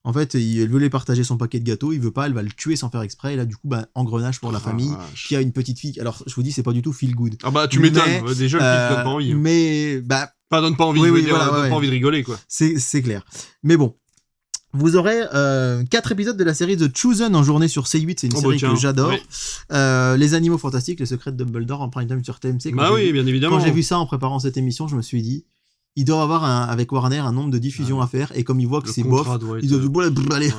En fait, elle veut lui partager son paquet de gâteaux, il veut pas, elle va le tuer sans faire exprès, et là, du coup, engrenage pour la famille, qui a une petite fille. Alors, je vous dis, c'est pas du tout feel good. Ah bah, tu m'étonnes, déjà, le film donne pas envie. Mais, donne pas envie, donne pas envie de rigoler, quoi. C'est clair. Mais bon. Vous aurez 4 épisodes de la série The Chosen en journée sur C8, c'est une série que j'adore. Ouais. Les Animaux Fantastiques, les Secrets de Dumbledore en prime time sur TMC. Bah oui, bien évidemment. Quand j'ai vu ça en préparant cette émission, je me suis dit, ils doivent avoir avec Warner un nombre de diffusions à faire, et comme ils voient que c'est bof, ils doivent dire, allez,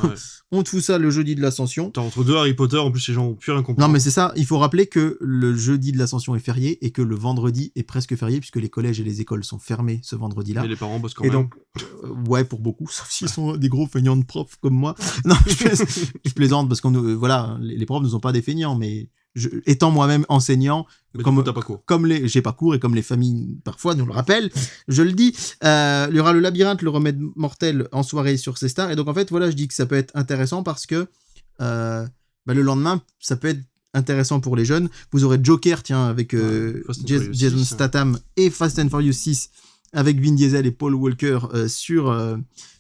on te fout ça le jeudi de l'Ascension. T'as entre deux Harry Potter, en plus les gens ont plus rien compris. Non mais c'est ça, il faut rappeler que le jeudi de l'Ascension est férié, et que le vendredi est presque férié, puisque les collèges et les écoles sont fermés ce vendredi-là. Et les parents bossent quand même. Et donc, ouais, pour beaucoup, sauf s'ils sont des gros feignants de profs comme moi. Non, je plaisante, parce qu'on voilà, les profs ne sont pas des feignants, mais étant moi-même enseignant, j'ai pas cours, et comme les familles parfois nous le rappellent, je le dis, il y aura le Labyrinthe, le Remède Mortel en soirée sur C-Star, et donc en fait voilà, je dis que ça peut être intéressant parce que le lendemain ça peut être intéressant pour les jeunes. Vous aurez Joker, tiens, avec Jason Statham, et Fast and Furious 6 avec Vin Diesel et Paul Walker sur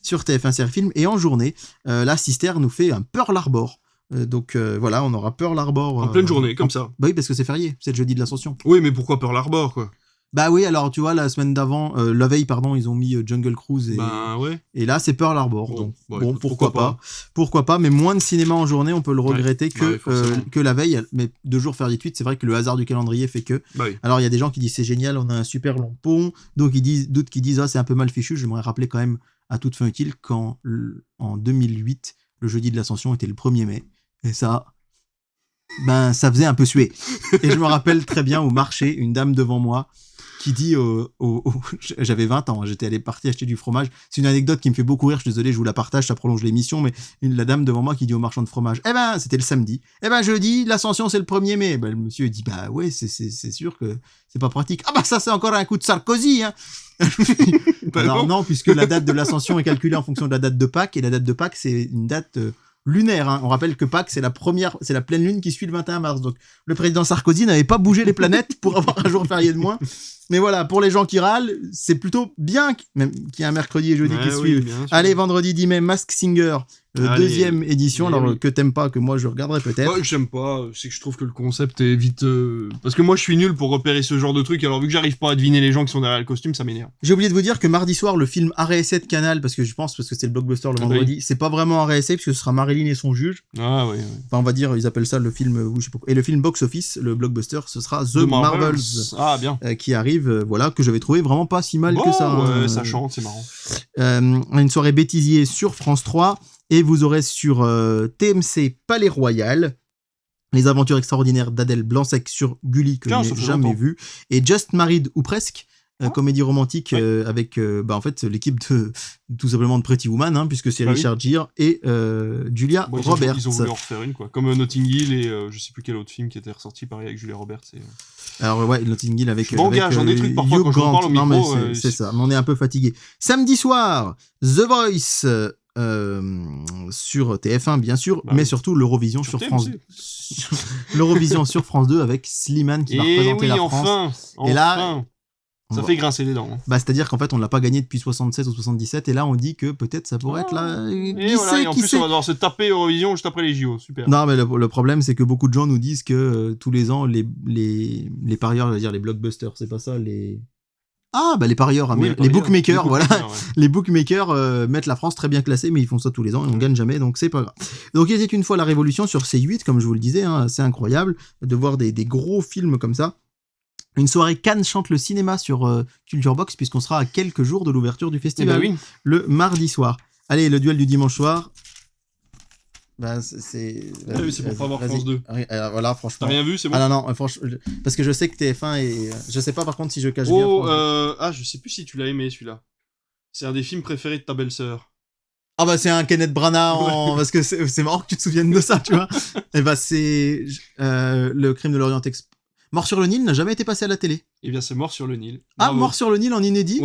TF1 Série Film, et en journée la Sister nous fait un Pearl Harbor. Donc voilà, on aura Pearl Harbor en pleine journée, comme ça. Bah oui, parce que c'est férié, c'est le jeudi de l'Ascension. Oui, mais pourquoi Pearl Harbor, quoi? Bah oui, alors tu vois, la semaine d'avant, la veille, pardon, ils ont mis Jungle Cruise, et là c'est Pearl Harbor. Donc bon, pourquoi pas, mais moins de cinéma en journée, on peut le regretter que la veille, mais 2 jours fériés de suite, c'est vrai que le hasard du calendrier fait que. Alors il y a des gens qui disent c'est génial, on a un super long pont, donc d'autres qui disent c'est un peu mal fichu. J'aimerais rappeler quand même à toute fin utile qu'en 2008, le jeudi de l'Ascension était le 1er mai. Et ça ça faisait un peu suer. Et je me rappelle très bien au marché, une dame devant moi qui dit j'avais 20 ans, j'étais parti acheter du fromage. C'est une anecdote qui me fait beaucoup rire, je suis désolé, je vous la partage, ça prolonge l'émission, mais la dame devant moi qui dit au marchand de fromage, c'était le samedi. Jeudi, l'Ascension c'est le 1er mai. Le monsieur dit, ouais, c'est sûr que c'est pas pratique. Ça c'est encore un coup de Sarkozy, hein. Alors non, puisque la date de l'Ascension est calculée en fonction de la date de Pâques, et la date de Pâques c'est une date lunaire, hein. On rappelle que Pâques c'est la pleine lune qui suit le 21 mars. Donc le président Sarkozy n'avait pas bougé les planètes pour avoir un jour férié de moins. Mais voilà, pour les gens qui râlent, c'est plutôt bien même qu'il y ait un mercredi et jeudi qui suivent. Allez, vendredi 10 mai, Masked Singer, deuxième édition. Alors que t'aimes pas, que moi je regarderai peut-être. Ouais, j'aime pas, c'est que je trouve que le concept est vite... Parce que moi je suis nul pour repérer ce genre de truc, alors vu que j'arrive pas à deviner les gens qui sont derrière le costume, ça m'énerve. J'ai oublié de vous dire que mardi soir, le film RSA de Canal, parce que c'est le blockbuster le vendredi, c'est pas vraiment RSA, puisque ce sera Marilyn et son juge. Ah oui. Enfin, on va dire, ils appellent ça le film, je sais pas quoi. Et le film Box Office, le blockbuster, ce sera The Marvels. Ah bien. Qui arrive, voilà, que j'avais trouvé vraiment pas si mal que ça. Ouais, ça chante, c'est marrant. Une soirée bêtisier sur France 3, et vous aurez sur TMC Palais Royal Les Aventures Extraordinaires d'Adèle Blanc-Sec sur Gulli, que je n'ai jamais vu, et Just Married ou presque, comédie romantique avec en fait l'équipe de tout simplement de Pretty Woman, hein, puisque c'est Richard Gere et Julia Roberts. Ils ont voulu en refaire une, quoi, comme Notting Hill et je sais plus quel autre film qui était ressorti pareil avec Julia Roberts. Alors ouais, Notting Hill avec j'en ai des trucs parfois quand je parle au micro. Non, mais c'est ça, mais on est un peu fatigué. Samedi soir, The Voice sur TF1 bien sûr, mais surtout l'Eurovision sur France 2. L'Eurovision sur France 2 avec Slimane qui va représenter la France. Et là, ça fait grincer les dents. C'est-à-dire qu'en fait, on ne l'a pas gagné depuis 67 ou 77, et là, on dit que peut-être ça pourrait être là. Et en plus, on va devoir se taper Eurovision juste après les JO. Super. Non, mais le problème, c'est que beaucoup de gens nous disent que tous les ans, les parieurs, je veux dire les blockbusters, c'est pas ça, les parieurs, les bookmakers, voilà. Les bookmakers mettent la France très bien classée, mais ils font ça tous les ans et on gagne jamais, donc c'est pas grave. Donc, il était une fois la Révolution sur C8, comme je vous le disais, hein, c'est incroyable de voir des gros films comme ça. Une soirée Cannes chante le cinéma sur Culture Box, puisqu'on sera à quelques jours de l'ouverture du festival, le mardi soir. Allez, le duel du dimanche soir. C'est pour pas voir France 2. Alors, voilà, franchement. T'as rien vu, c'est bon? Ah non, franchement, parce que je sais que TF1 est... Je sais pas par contre si je cache bien. Je sais plus si tu l'as aimé celui-là. C'est un des films préférés de ta belle-sœur. C'est un Kenneth Branagh parce que c'est marrant que tu te souviennes de ça, tu vois. Et c'est le crime de l'Orient Express. Mort sur le Nil n'a jamais été passé à la télé. Eh bien, c'est Mort sur le Nil. Bravo. Mort sur le Nil en inédit.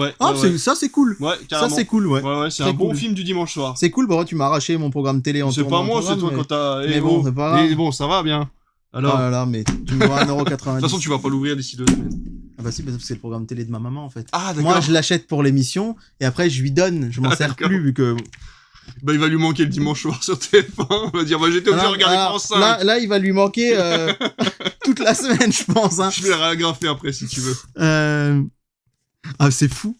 Ça c'est cool. Ouais, carrément. Ça c'est cool, ouais. Ouais, c'est un bon film du dimanche soir. C'est cool, tu m'as arraché mon programme télé en C'est pas moi, c'est toi quand t'as. Mais bon, c'est pas grave. Mais bon, ça va bien. Alors. Oh là là, mais tu me dois 1,90€. De toute façon, tu vas pas l'ouvrir d'ici 2 semaines. Si, parce que c'est le programme télé de ma maman en fait. Ah, d'accord. Moi, je l'achète pour l'émission et après je lui donne. Je m'en sers plus vu que. Il va lui manquer le dimanche soir sur TF1. On va dire, j'étais obligé de regarder France 5. Là, il va lui manquer toute la semaine, je pense. Hein. Je vais la ragrafer après, si tu veux. C'est fou.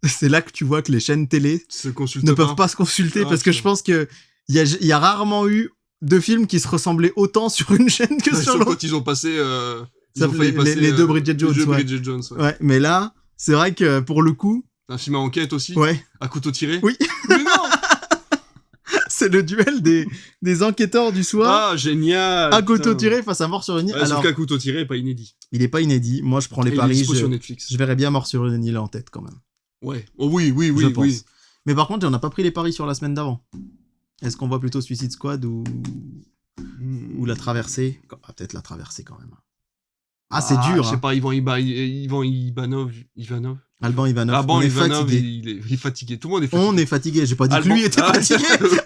c'est là que tu vois que les chaînes télé Se consulte ne peuvent pas se consulter Ah, parce que je putain. pense que il y a rarement eu de films qui se ressemblaient autant sur une chaîne que sur Sauf l'autre. quand ils ont passé... ils Ça ont fait failli les- passer, les deux Bridget Jones, les deux ouais. Bridget Jones, ouais. Ouais, mais là, c'est vrai que pour le coup, Un film à enquête aussi, ouais, à couteau tiré. Oui. Mais non. c'est le duel des enquêteurs du soir Ah, génial. à couteau putain. tiré face à Mort sur une île. Ouais, Alors, sauf qu'à couteau tiré est pas inédit. il est pas inédit. Moi, je prends les Et il est paris. dispo sur Netflix. Je verrais bien Mort sur une île en tête quand même. Ouais. Oh oui, oui, je oui, pense. oui. Mais par contre, on n'a pas pris les paris sur la semaine d'avant. Est-ce qu'on voit plutôt Suicide Squad ou la traversée? Ah, peut-être la traversée quand même. Ah, c'est dur. Je sais Hein. pas, Ivan Ivanov. Alban Ivanov. Alban on est Ivanov, fatigué. il est fatigué. Tout le monde est fatigué. On est fatigué. J'ai pas dit que Alban- lui était Ah, fatigué.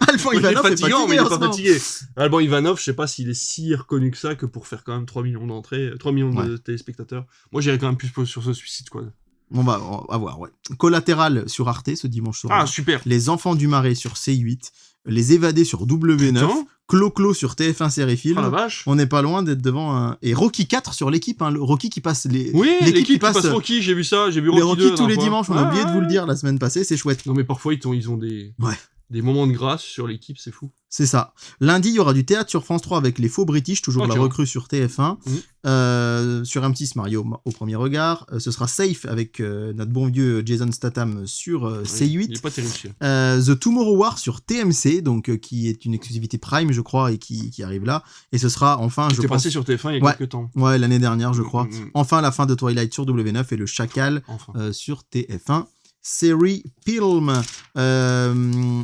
Alban Il est Ivanov est fatigant, fatigué. mais il en est ce pas moment. fatigué. Alban Ivanov, je sais pas s'il est si reconnu que ça que pour faire quand même 3 millions d'entrées, 3 millions de téléspectateurs. Moi, j'irais quand même plus sur ce Suicide Squad. On va voir, ouais. Collatéral sur Arte ce dimanche soir. Ah, super. Les Enfants du Marais sur C8. Les Évadés sur W9. Putain. Clo-Clo sur TF1 Série Film. Oh la vache. On n'est pas loin d'être devant un... Et Rocky 4 sur l'équipe. Hein. Le Rocky qui passe les... Oui, l'équipe qui passe passe Rocky, j'ai vu ça, j'ai vu les Rocky Rocky 2 tous les la dernière fois. dimanches. On a oublié de vous le Ouais. dire la semaine passée. C'est chouette. Non, mais parfois, ils ont des Ouais. moments de grâce sur l'équipe, c'est fou. C'est ça. Lundi, il y aura du théâtre sur France 3 avec Les Faux British, toujours Ah, la tiens. recrue sur TF1. Sur M6, Mario au premier regard. Ce sera Safe avec notre bon vieux Jason Statham sur C8. Il est pas terrible, celui-là. The Tomorrow War sur TMC, donc qui est une exclusivité Prime, je crois, et qui arrive là. Et ce sera enfin, je C'était pense, passé sur TF1 il y a Ouais. quelques temps. ouais, l'année dernière, je crois. Mm. Enfin, la fin de Twilight sur W9 et Le Chacal Enfin. sur TF1. Série Film.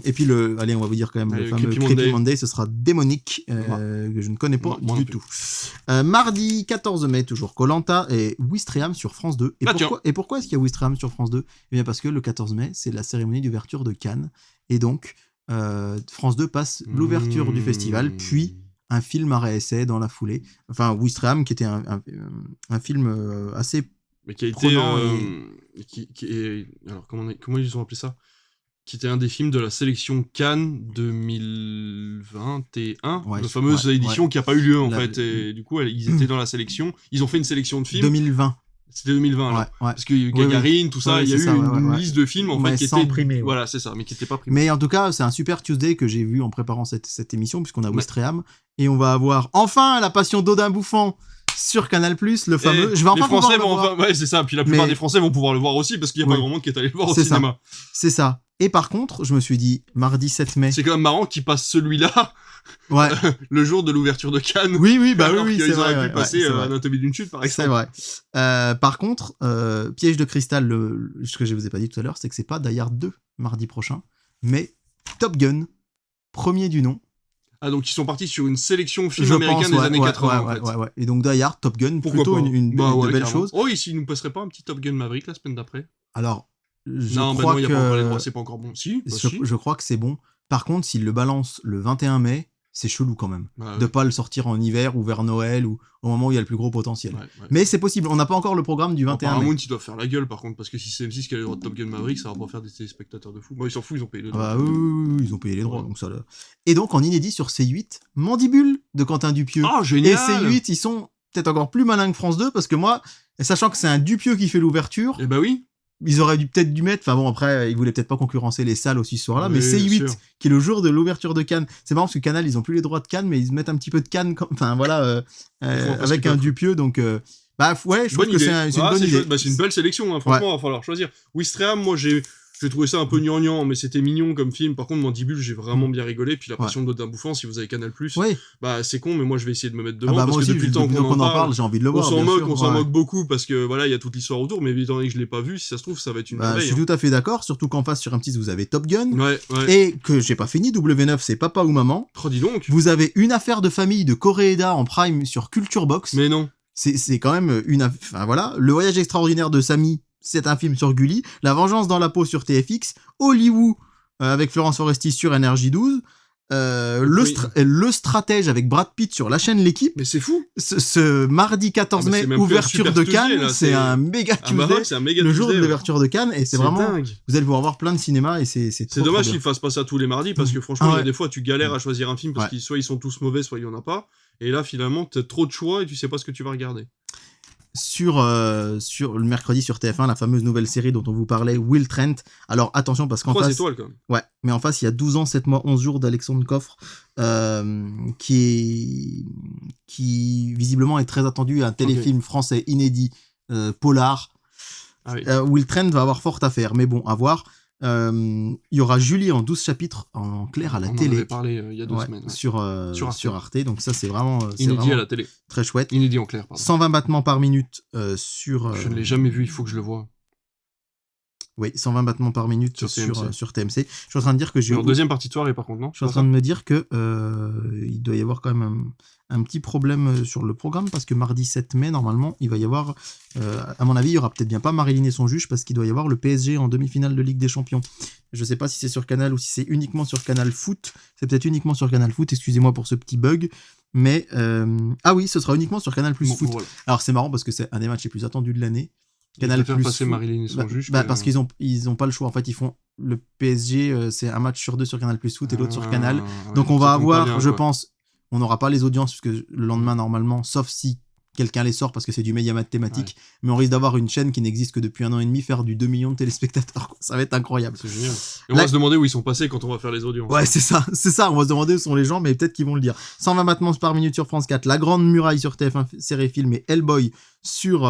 Et puis allez, on va vous dire quand même le fameux Creepy Creepy Monday. Monday, ce sera Démonique, que je ne connais pas Moi non du plus. tout. Mardi 14 mai, toujours Koh-Lanta et Ouistreham sur France 2. Et pourquoi est-ce qu'il y a Ouistreham sur France 2? Eh bien parce que le 14 mai, c'est la cérémonie d'ouverture de Cannes. Et donc, France 2 passe l'ouverture du festival, puis un film à réessai dans la foulée. Enfin, Ouistreham, qui était un film assez... Mais qui a été. prenant Qui est. Alors, comment ils ont appelé ça? Qui était un des films de la sélection Cannes 2021. Ouais, la fameuse édition qui n'a pas eu lieu, en La- fait. Et du coup, ils étaient dans la sélection. Ils ont fait une sélection de films. 2020. C'était 2020, alors. Ouais. Parce que Gagarine, tout ça, Ouais, il y a c'est eu ça, une ouais. liste de films, en Mais fait, qui sans était. primé, ouais. Voilà, c'est ça, mais qui n'était pas primé. Mais en tout cas, c'est un super Tuesday que j'ai vu en préparant cette émission, puisqu'on a Ouais. Ouistreham. Et on va avoir enfin La Passion d'Odin Bouffant sur Canal+, le fameux... Et Je vais enfin les Français pouvoir le vont voir. ouais, c'est ça. Puis la plupart Mais- des Français vont pouvoir le voir aussi, parce qu'il n'y a pas Oui. grand monde qui est allé le voir au C'est ça. cinéma. C'est ça. Et par contre, je me suis dit, mardi 7 mai... C'est quand même marrant qu'ils passent celui-là Ouais. le jour de l'ouverture de Cannes. Oui, bah alors oui, qu'ils c'est auraient vrai. pu passer c'est vrai. Anatomie d'une chute, par exemple. C'est vrai. Par contre, Piège de cristal, ce que je vous ai pas dit tout à l'heure, c'est que c'est pas Die Hard 2 mardi prochain, mais Top Gun, premier du nom. Ah, donc ils sont partis sur une sélection film Je américain pense, des ouais, années ouais, 80, ouais, en fait. ouais. Et donc Die Hard, Top Gun, Pourquoi plutôt pas une Bah ouais, de belles carrément. choses. Oh, ici, ils nous passeraient pas un petit Top Gun Maverick la semaine d'après? Alors, je Non, bah crois non, il n'y a que... pas encore les droits, c'est pas encore bon. Si, bah si. je crois que c'est bon. Par contre, s'il le balance le 21 mai, c'est chelou quand même. Bah, De ouais. pas le sortir en hiver ou vers Noël ou au moment où il y a le plus gros potentiel. Ouais, ouais. Mais c'est possible, on n'a pas encore le programme du 21 mai. Paramount, ils doivent faire la gueule, par contre, parce que si c'est M6 qui a les droits de Top Gun Maverick, ça va pas faire des téléspectateurs de fou. Bon, ils s'en foutent, ils ont payé les droits. Ah bah oui, ils ont payé les droits. Ouais. Donc ça, Et donc en inédit sur C8, Mandibule de Quentin Dupieux. Ah, Et génial! C8, ils sont peut-être encore plus malins que France 2 parce que moi, sachant que c'est un Dupieux qui fait l'ouverture, Eh bah oui. ils auraient peut-être dû mettre, enfin bon après, ils voulaient peut-être pas concurrencer les salles aussi ce soir-là, mais Oui, C8, bien sûr. qui est le jour de l'ouverture de Cannes, c'est marrant parce que Canal, ils ont plus les droits de Cannes, mais ils mettent un petit peu de Cannes, enfin voilà, font un peu ce avec qu'ils un peuvent. Dupieux, donc ouais, je trouve Bonne que idée. c'est une Ah, bonne idée. chouette. Bah, c'est une belle sélection, hein. Franchement, il va falloir choisir. Ouistreham, moi, j'ai trouvé ça un peu gnangnan, mais c'était mignon comme film. Par contre, Mandibule, j'ai vraiment bien rigolé. Puis La Passion d'Odin Bouffant, si vous avez Canal+, Ouais. bah c'est con, mais moi je vais essayer de me mettre Ah devant bah parce moi que aussi, depuis le temps qu'on en parle, j'ai envie de le on voir. s'en bien moque, sûr, on s'en ouais. moque beaucoup parce que voilà, il y a toute l'histoire autour, mais étant donné que je l'ai pas vu, si ça se trouve, ça va être une Bah, je merveille. suis tout à fait d'accord, surtout qu'en face sur M6 vous avez Top Gun, Ouais, ouais. et que j'ai pas fini, W9 c'est Papa ou Maman. Oh, dis donc. Vous avez Une affaire de famille de Koreeda en prime sur Culture Box. Mais non. C'est quand même enfin voilà, Le voyage extraordinaire de Samy, c'est un film sur Gulli, La vengeance dans la peau sur TFX, Hollywood avec Florence Foresti sur NRJ12, le stratège avec Brad Pitt sur la chaîne L'équipe. Mais c'est fou. Ce mardi 14 Ah, mais mai, c'est même plus un ouverture Super de Tuesday, Cannes, là, c'est c'est un méga Ah bah Tuesday, ouais, c'est un méga le jour de Tuesday, ouais. l'ouverture de Cannes, et c'est vraiment, dingue. vous allez pouvoir voir plein de cinémas, et c'est C'est trop, dommage trop qu'ils bien. fassent pas ça tous les mardis parce que franchement, Ah il y a ouais. des fois tu galères à choisir un film parce Ouais. qu'ils soit ils sont tous mauvais, soit il y en a pas. Et là, finalement, t'as trop de choix et tu sais pas ce que tu vas regarder. sur le mercredi sur TF1, la fameuse nouvelle série dont on vous parlait, Will Trent. Alors attention parce qu'en 3 face, étoiles quand même. ouais, mais en face il y a 12 ans, 7 mois, 11 jours d'Alexandre Coffre, qui visiblement est très attendu, un téléfilm français inédit, polar. Ah oui. Will Trent va avoir fort à faire, mais bon, à voir. Il y aura Julie en 12 chapitres en clair à la On télé. en avait parlé il y a 2 semaines. Ouais. Sur Arte, donc ça c'est vraiment Inédit à la télé. très chouette. Inédit en clair, pardon. 120 battements par minute sur... Je ne l'ai jamais vu, il faut que je le voie. Oui, 120 battements par minute sur TMC. Je suis en train de dire que j'ai... En deuxième partie de soirée, par contre, non? Je suis en train de me dire que il doit y avoir quand même un petit problème sur le programme, parce que mardi 7 mai, normalement, il va y avoir... à mon avis, il y aura peut-être bien pas Marilyn et son juge, parce qu'il doit y avoir le PSG en demi-finale de Ligue des Champions. Je sais pas si c'est sur Canal ou si c'est uniquement sur Canal Foot. C'est peut-être uniquement sur Canal Foot, excusez-moi pour ce petit bug. Mais... Ah oui, ce sera uniquement sur Canal Plus Foot. Voilà. Alors c'est marrant, parce que c'est un des matchs les plus attendus de l'année. Canal Plus passer Marilyn et son juge. Parce qu'ils ont pas le choix. En fait, ils font le PSG, c'est un match sur 2 sur Canal Plus Foot et l'autre sur Canal. Donc on va avoir, bien, je pense, on n'aura pas les audiences puisque le lendemain normalement, sauf si quelqu'un les sort parce que c'est du média mathématique, mais on risque d'avoir une chaîne qui n'existe que depuis 1 an et demi faire du 2 millions de téléspectateurs. Ça va être incroyable. C'est génial. Et on va se demander où ils sont passés quand on va faire les audiences. Ouais, c'est ça. On va se demander où sont les gens, mais peut-être qu'ils vont le dire. 120 battements par minute sur France 4, La Grande Muraille sur TF1 série film et Hellboy sur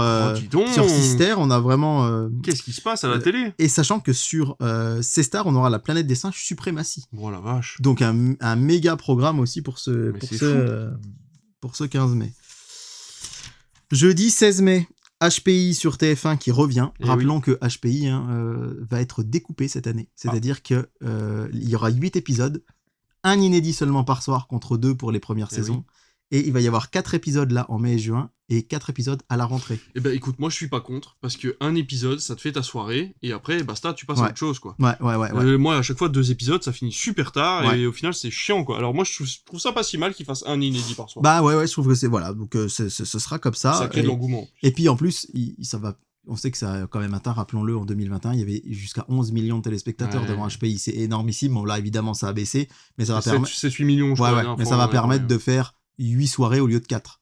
Sister. On a vraiment... Qu'est-ce qui se passe à la télé? Et sachant que sur C-Star, on aura La Planète des Singes Suprématie. Oh la vache. Donc un méga programme aussi pour ce 15 mai. Jeudi 16 mai, HPI sur TF1 qui revient. Rappelons que HPI va être découpé cette année. C'est-à-dire qu'il y aura 8 épisodes, un inédit seulement par soir contre 2 pour les premières saisons. Et il va y avoir 4 épisodes là en mai et juin et 4 épisodes à la rentrée. Eh ben écoute, moi je suis pas contre parce que un épisode ça te fait ta soirée et après basta, tu passes à autre chose quoi. Ouais. Moi à chaque fois 2 épisodes ça finit super tard et au final c'est chiant quoi. Alors moi je trouve ça pas si mal qu'ils fassent un inédit par soir. Bah ouais, je trouve que c'est voilà, donc ce sera comme ça. Ça crée de l'engouement. Et puis en plus, ça va. On sait que ça a quand même atteint, rappelons-le, en 2021, il y avait jusqu'à 11 millions de téléspectateurs devant HPI. C'est énormissime. Bon, là, évidemment, ça a baissé, mais ça va permettre... 7-8 millions, je crois. Mais ça va permettre de faire 8 soirées au lieu de 4.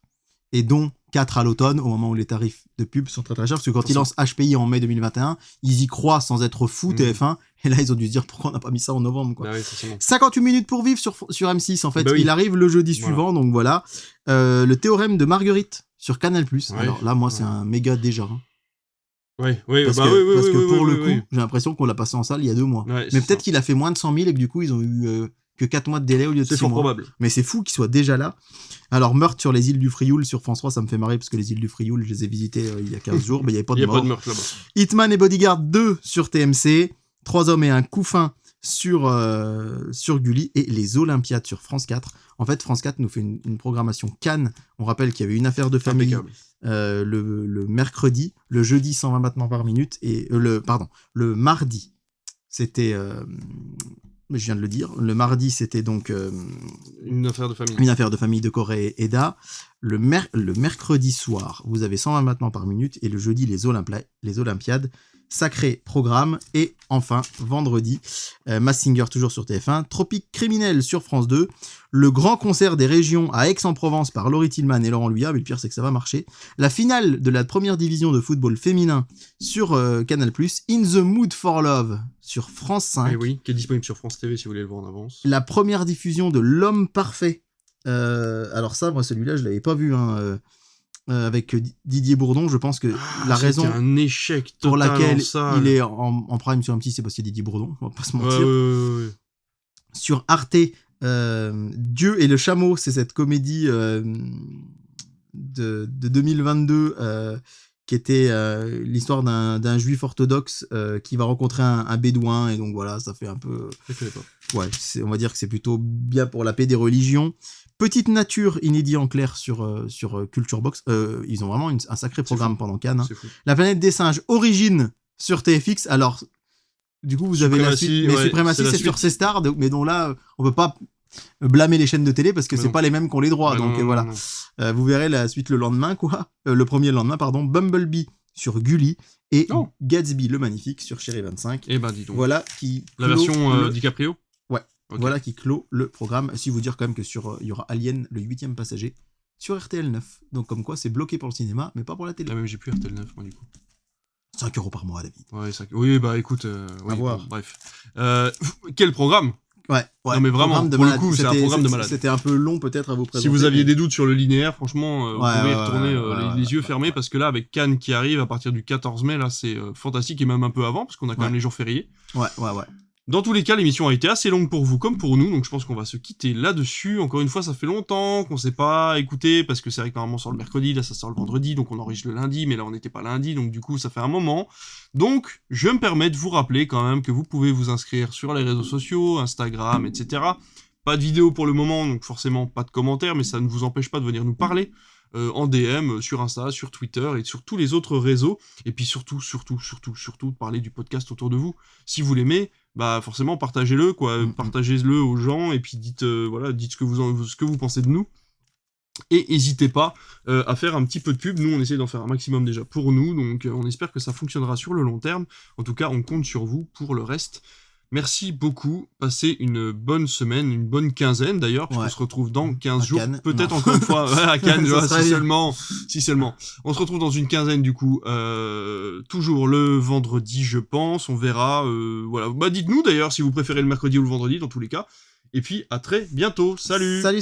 Et dont 4 à l'automne, au moment où les tarifs de pub sont très très chers. Parce que quand ils lancent HPI en mai 2021, ils y croient sans être fous, TF1. Et là, ils ont dû se dire pourquoi on n'a pas mis ça en novembre, quoi. 58 minutes pour vivre sur M6, en fait. Il arrive le jeudi suivant, donc voilà. Le théorème de Marguerite sur Canal+. Alors là, moi, c'est un méga déjà. Parce que pour le coup, j'ai l'impression qu'on l'a passé en salle il y a 2 mois. Mais peut-être qu'il a fait moins de 100 000 et que du coup, ils ont eu que 4 mois de délai au lieu de 6 mois. C'est fort probable. Mais c'est fou qu'il soit déjà là. Alors, Meurtre sur les îles du Frioul sur France 3, ça me fait marrer parce que les îles du Frioul, je les ai visitées il y a 15 jours, mais il n'y avait pas de mort. Il n'y a pas de meurtre là-bas. Hitman et Bodyguard 2 sur TMC, 3 hommes et un couffin sur Gulli et les Olympiades sur France 4. En fait, France 4 nous fait une programmation Cannes. On rappelle qu'il y avait une affaire de famille le mercredi, le jeudi 120 battements par minute et le mardi c'était je viens de le dire, le mardi c'était donc une affaire de famille de Corée et Eda. Le mercredi soir vous avez 120 battements par minute et le jeudi les Olympiades. Sacré programme. Et enfin, vendredi, Mask Singer toujours sur TF1, Tropique Criminel sur France 2, le grand concert des régions à Aix-en-Provence par Laurie Tillman et Laurent Luyat, mais le pire c'est que ça va marcher, la finale de la première division de football féminin sur Canal+, In the Mood for Love sur France 5. Et oui, qui est disponible sur France TV si vous voulez le voir en avance. La première diffusion de L'Homme Parfait. Alors ça, moi celui-là, je l'avais pas vu, avec Didier Bourdon, je pense que la raison un échec pour laquelle il est en prime sur M6, c'est parce qu'il y a Didier Bourdon, on va pas se mentir. Sur Arte, Dieu et le chameau, c'est cette comédie de 2022 qui était l'histoire d'un juif orthodoxe qui va rencontrer un bédouin, et donc voilà, ça fait un peu... Ouais, on va dire que c'est plutôt bien pour la paix des religions. Petite Nature, inédit en clair sur Culture Box. Ils ont vraiment un sacré programme pendant Cannes. La Planète des Singes, Origine sur TFX. Alors, du coup, vous avez la suite. Mais Suprématie, c'est sur C-Star, mais dont là, on peut pas blâmer les chaînes de télé parce que c'est pas les mêmes qui ont les droits. Donc voilà. Vous verrez la suite le lendemain, quoi. Le premier lendemain, pardon. Bumblebee sur Gulli et Gatsby le Magnifique sur Chérie 25. Et ben dis donc. Voilà qui. La version DiCaprio. Ouais. Okay. Voilà qui clôt le programme. Si vous dire quand même que il y aura Alien, le 8e passager, sur RTL 9. Donc comme quoi c'est bloqué pour le cinéma, mais pas pour la télé. Ah, même j'ai plus RTL 9, moi, du coup. 5 € par mois, David. Ouais, oui, bah écoute, oui, voir. bon, bref. Quel programme? Ouais. Non, mais vraiment, pour le coup, c'est un programme de malade. C'était un peu long peut-être à vous présenter. Si vous aviez des doutes sur le linéaire, franchement, vous pouvez y retourner les yeux fermés, parce que là, avec Cannes qui arrive à partir du 14 mai, là, c'est fantastique, et même un peu avant, parce qu'on a quand même les jours fériés. Ouais. Dans tous les cas, l'émission a été assez longue pour vous comme pour nous, donc je pense qu'on va se quitter là-dessus. Encore une fois, ça fait longtemps qu'on s'est pas écouté, parce que c'est vrai que normalement ça sort le mercredi, là ça sort le vendredi, donc on enregistre le lundi, mais là on n'était pas lundi, donc du coup ça fait un moment. Donc, je me permets de vous rappeler quand même que vous pouvez vous inscrire sur les réseaux sociaux, Instagram, etc. Pas de vidéo pour le moment, donc forcément pas de commentaires, mais ça ne vous empêche pas de venir nous parler en DM, sur Insta, sur Twitter et sur tous les autres réseaux. Et puis surtout, de parler du podcast autour de vous. Si vous l'aimez, bah forcément partagez-le, quoi. Partagez-le aux gens et puis dites ce que vous pensez de nous. Et n'hésitez pas à faire un petit peu de pub. Nous, on essaie d'en faire un maximum déjà pour nous, donc on espère que ça fonctionnera sur le long terme. En tout cas, on compte sur vous pour le reste. Merci beaucoup, passez une bonne semaine, une bonne quinzaine d'ailleurs, puisqu'on se retrouve dans 15 jours, peut-être encore une fois, à Cannes, si seulement. On se retrouve dans une quinzaine du coup, toujours le vendredi je pense, on verra, voilà. Bah dites-nous d'ailleurs si vous préférez le mercredi ou le vendredi dans tous les cas, et puis à très bientôt, salut. Salut.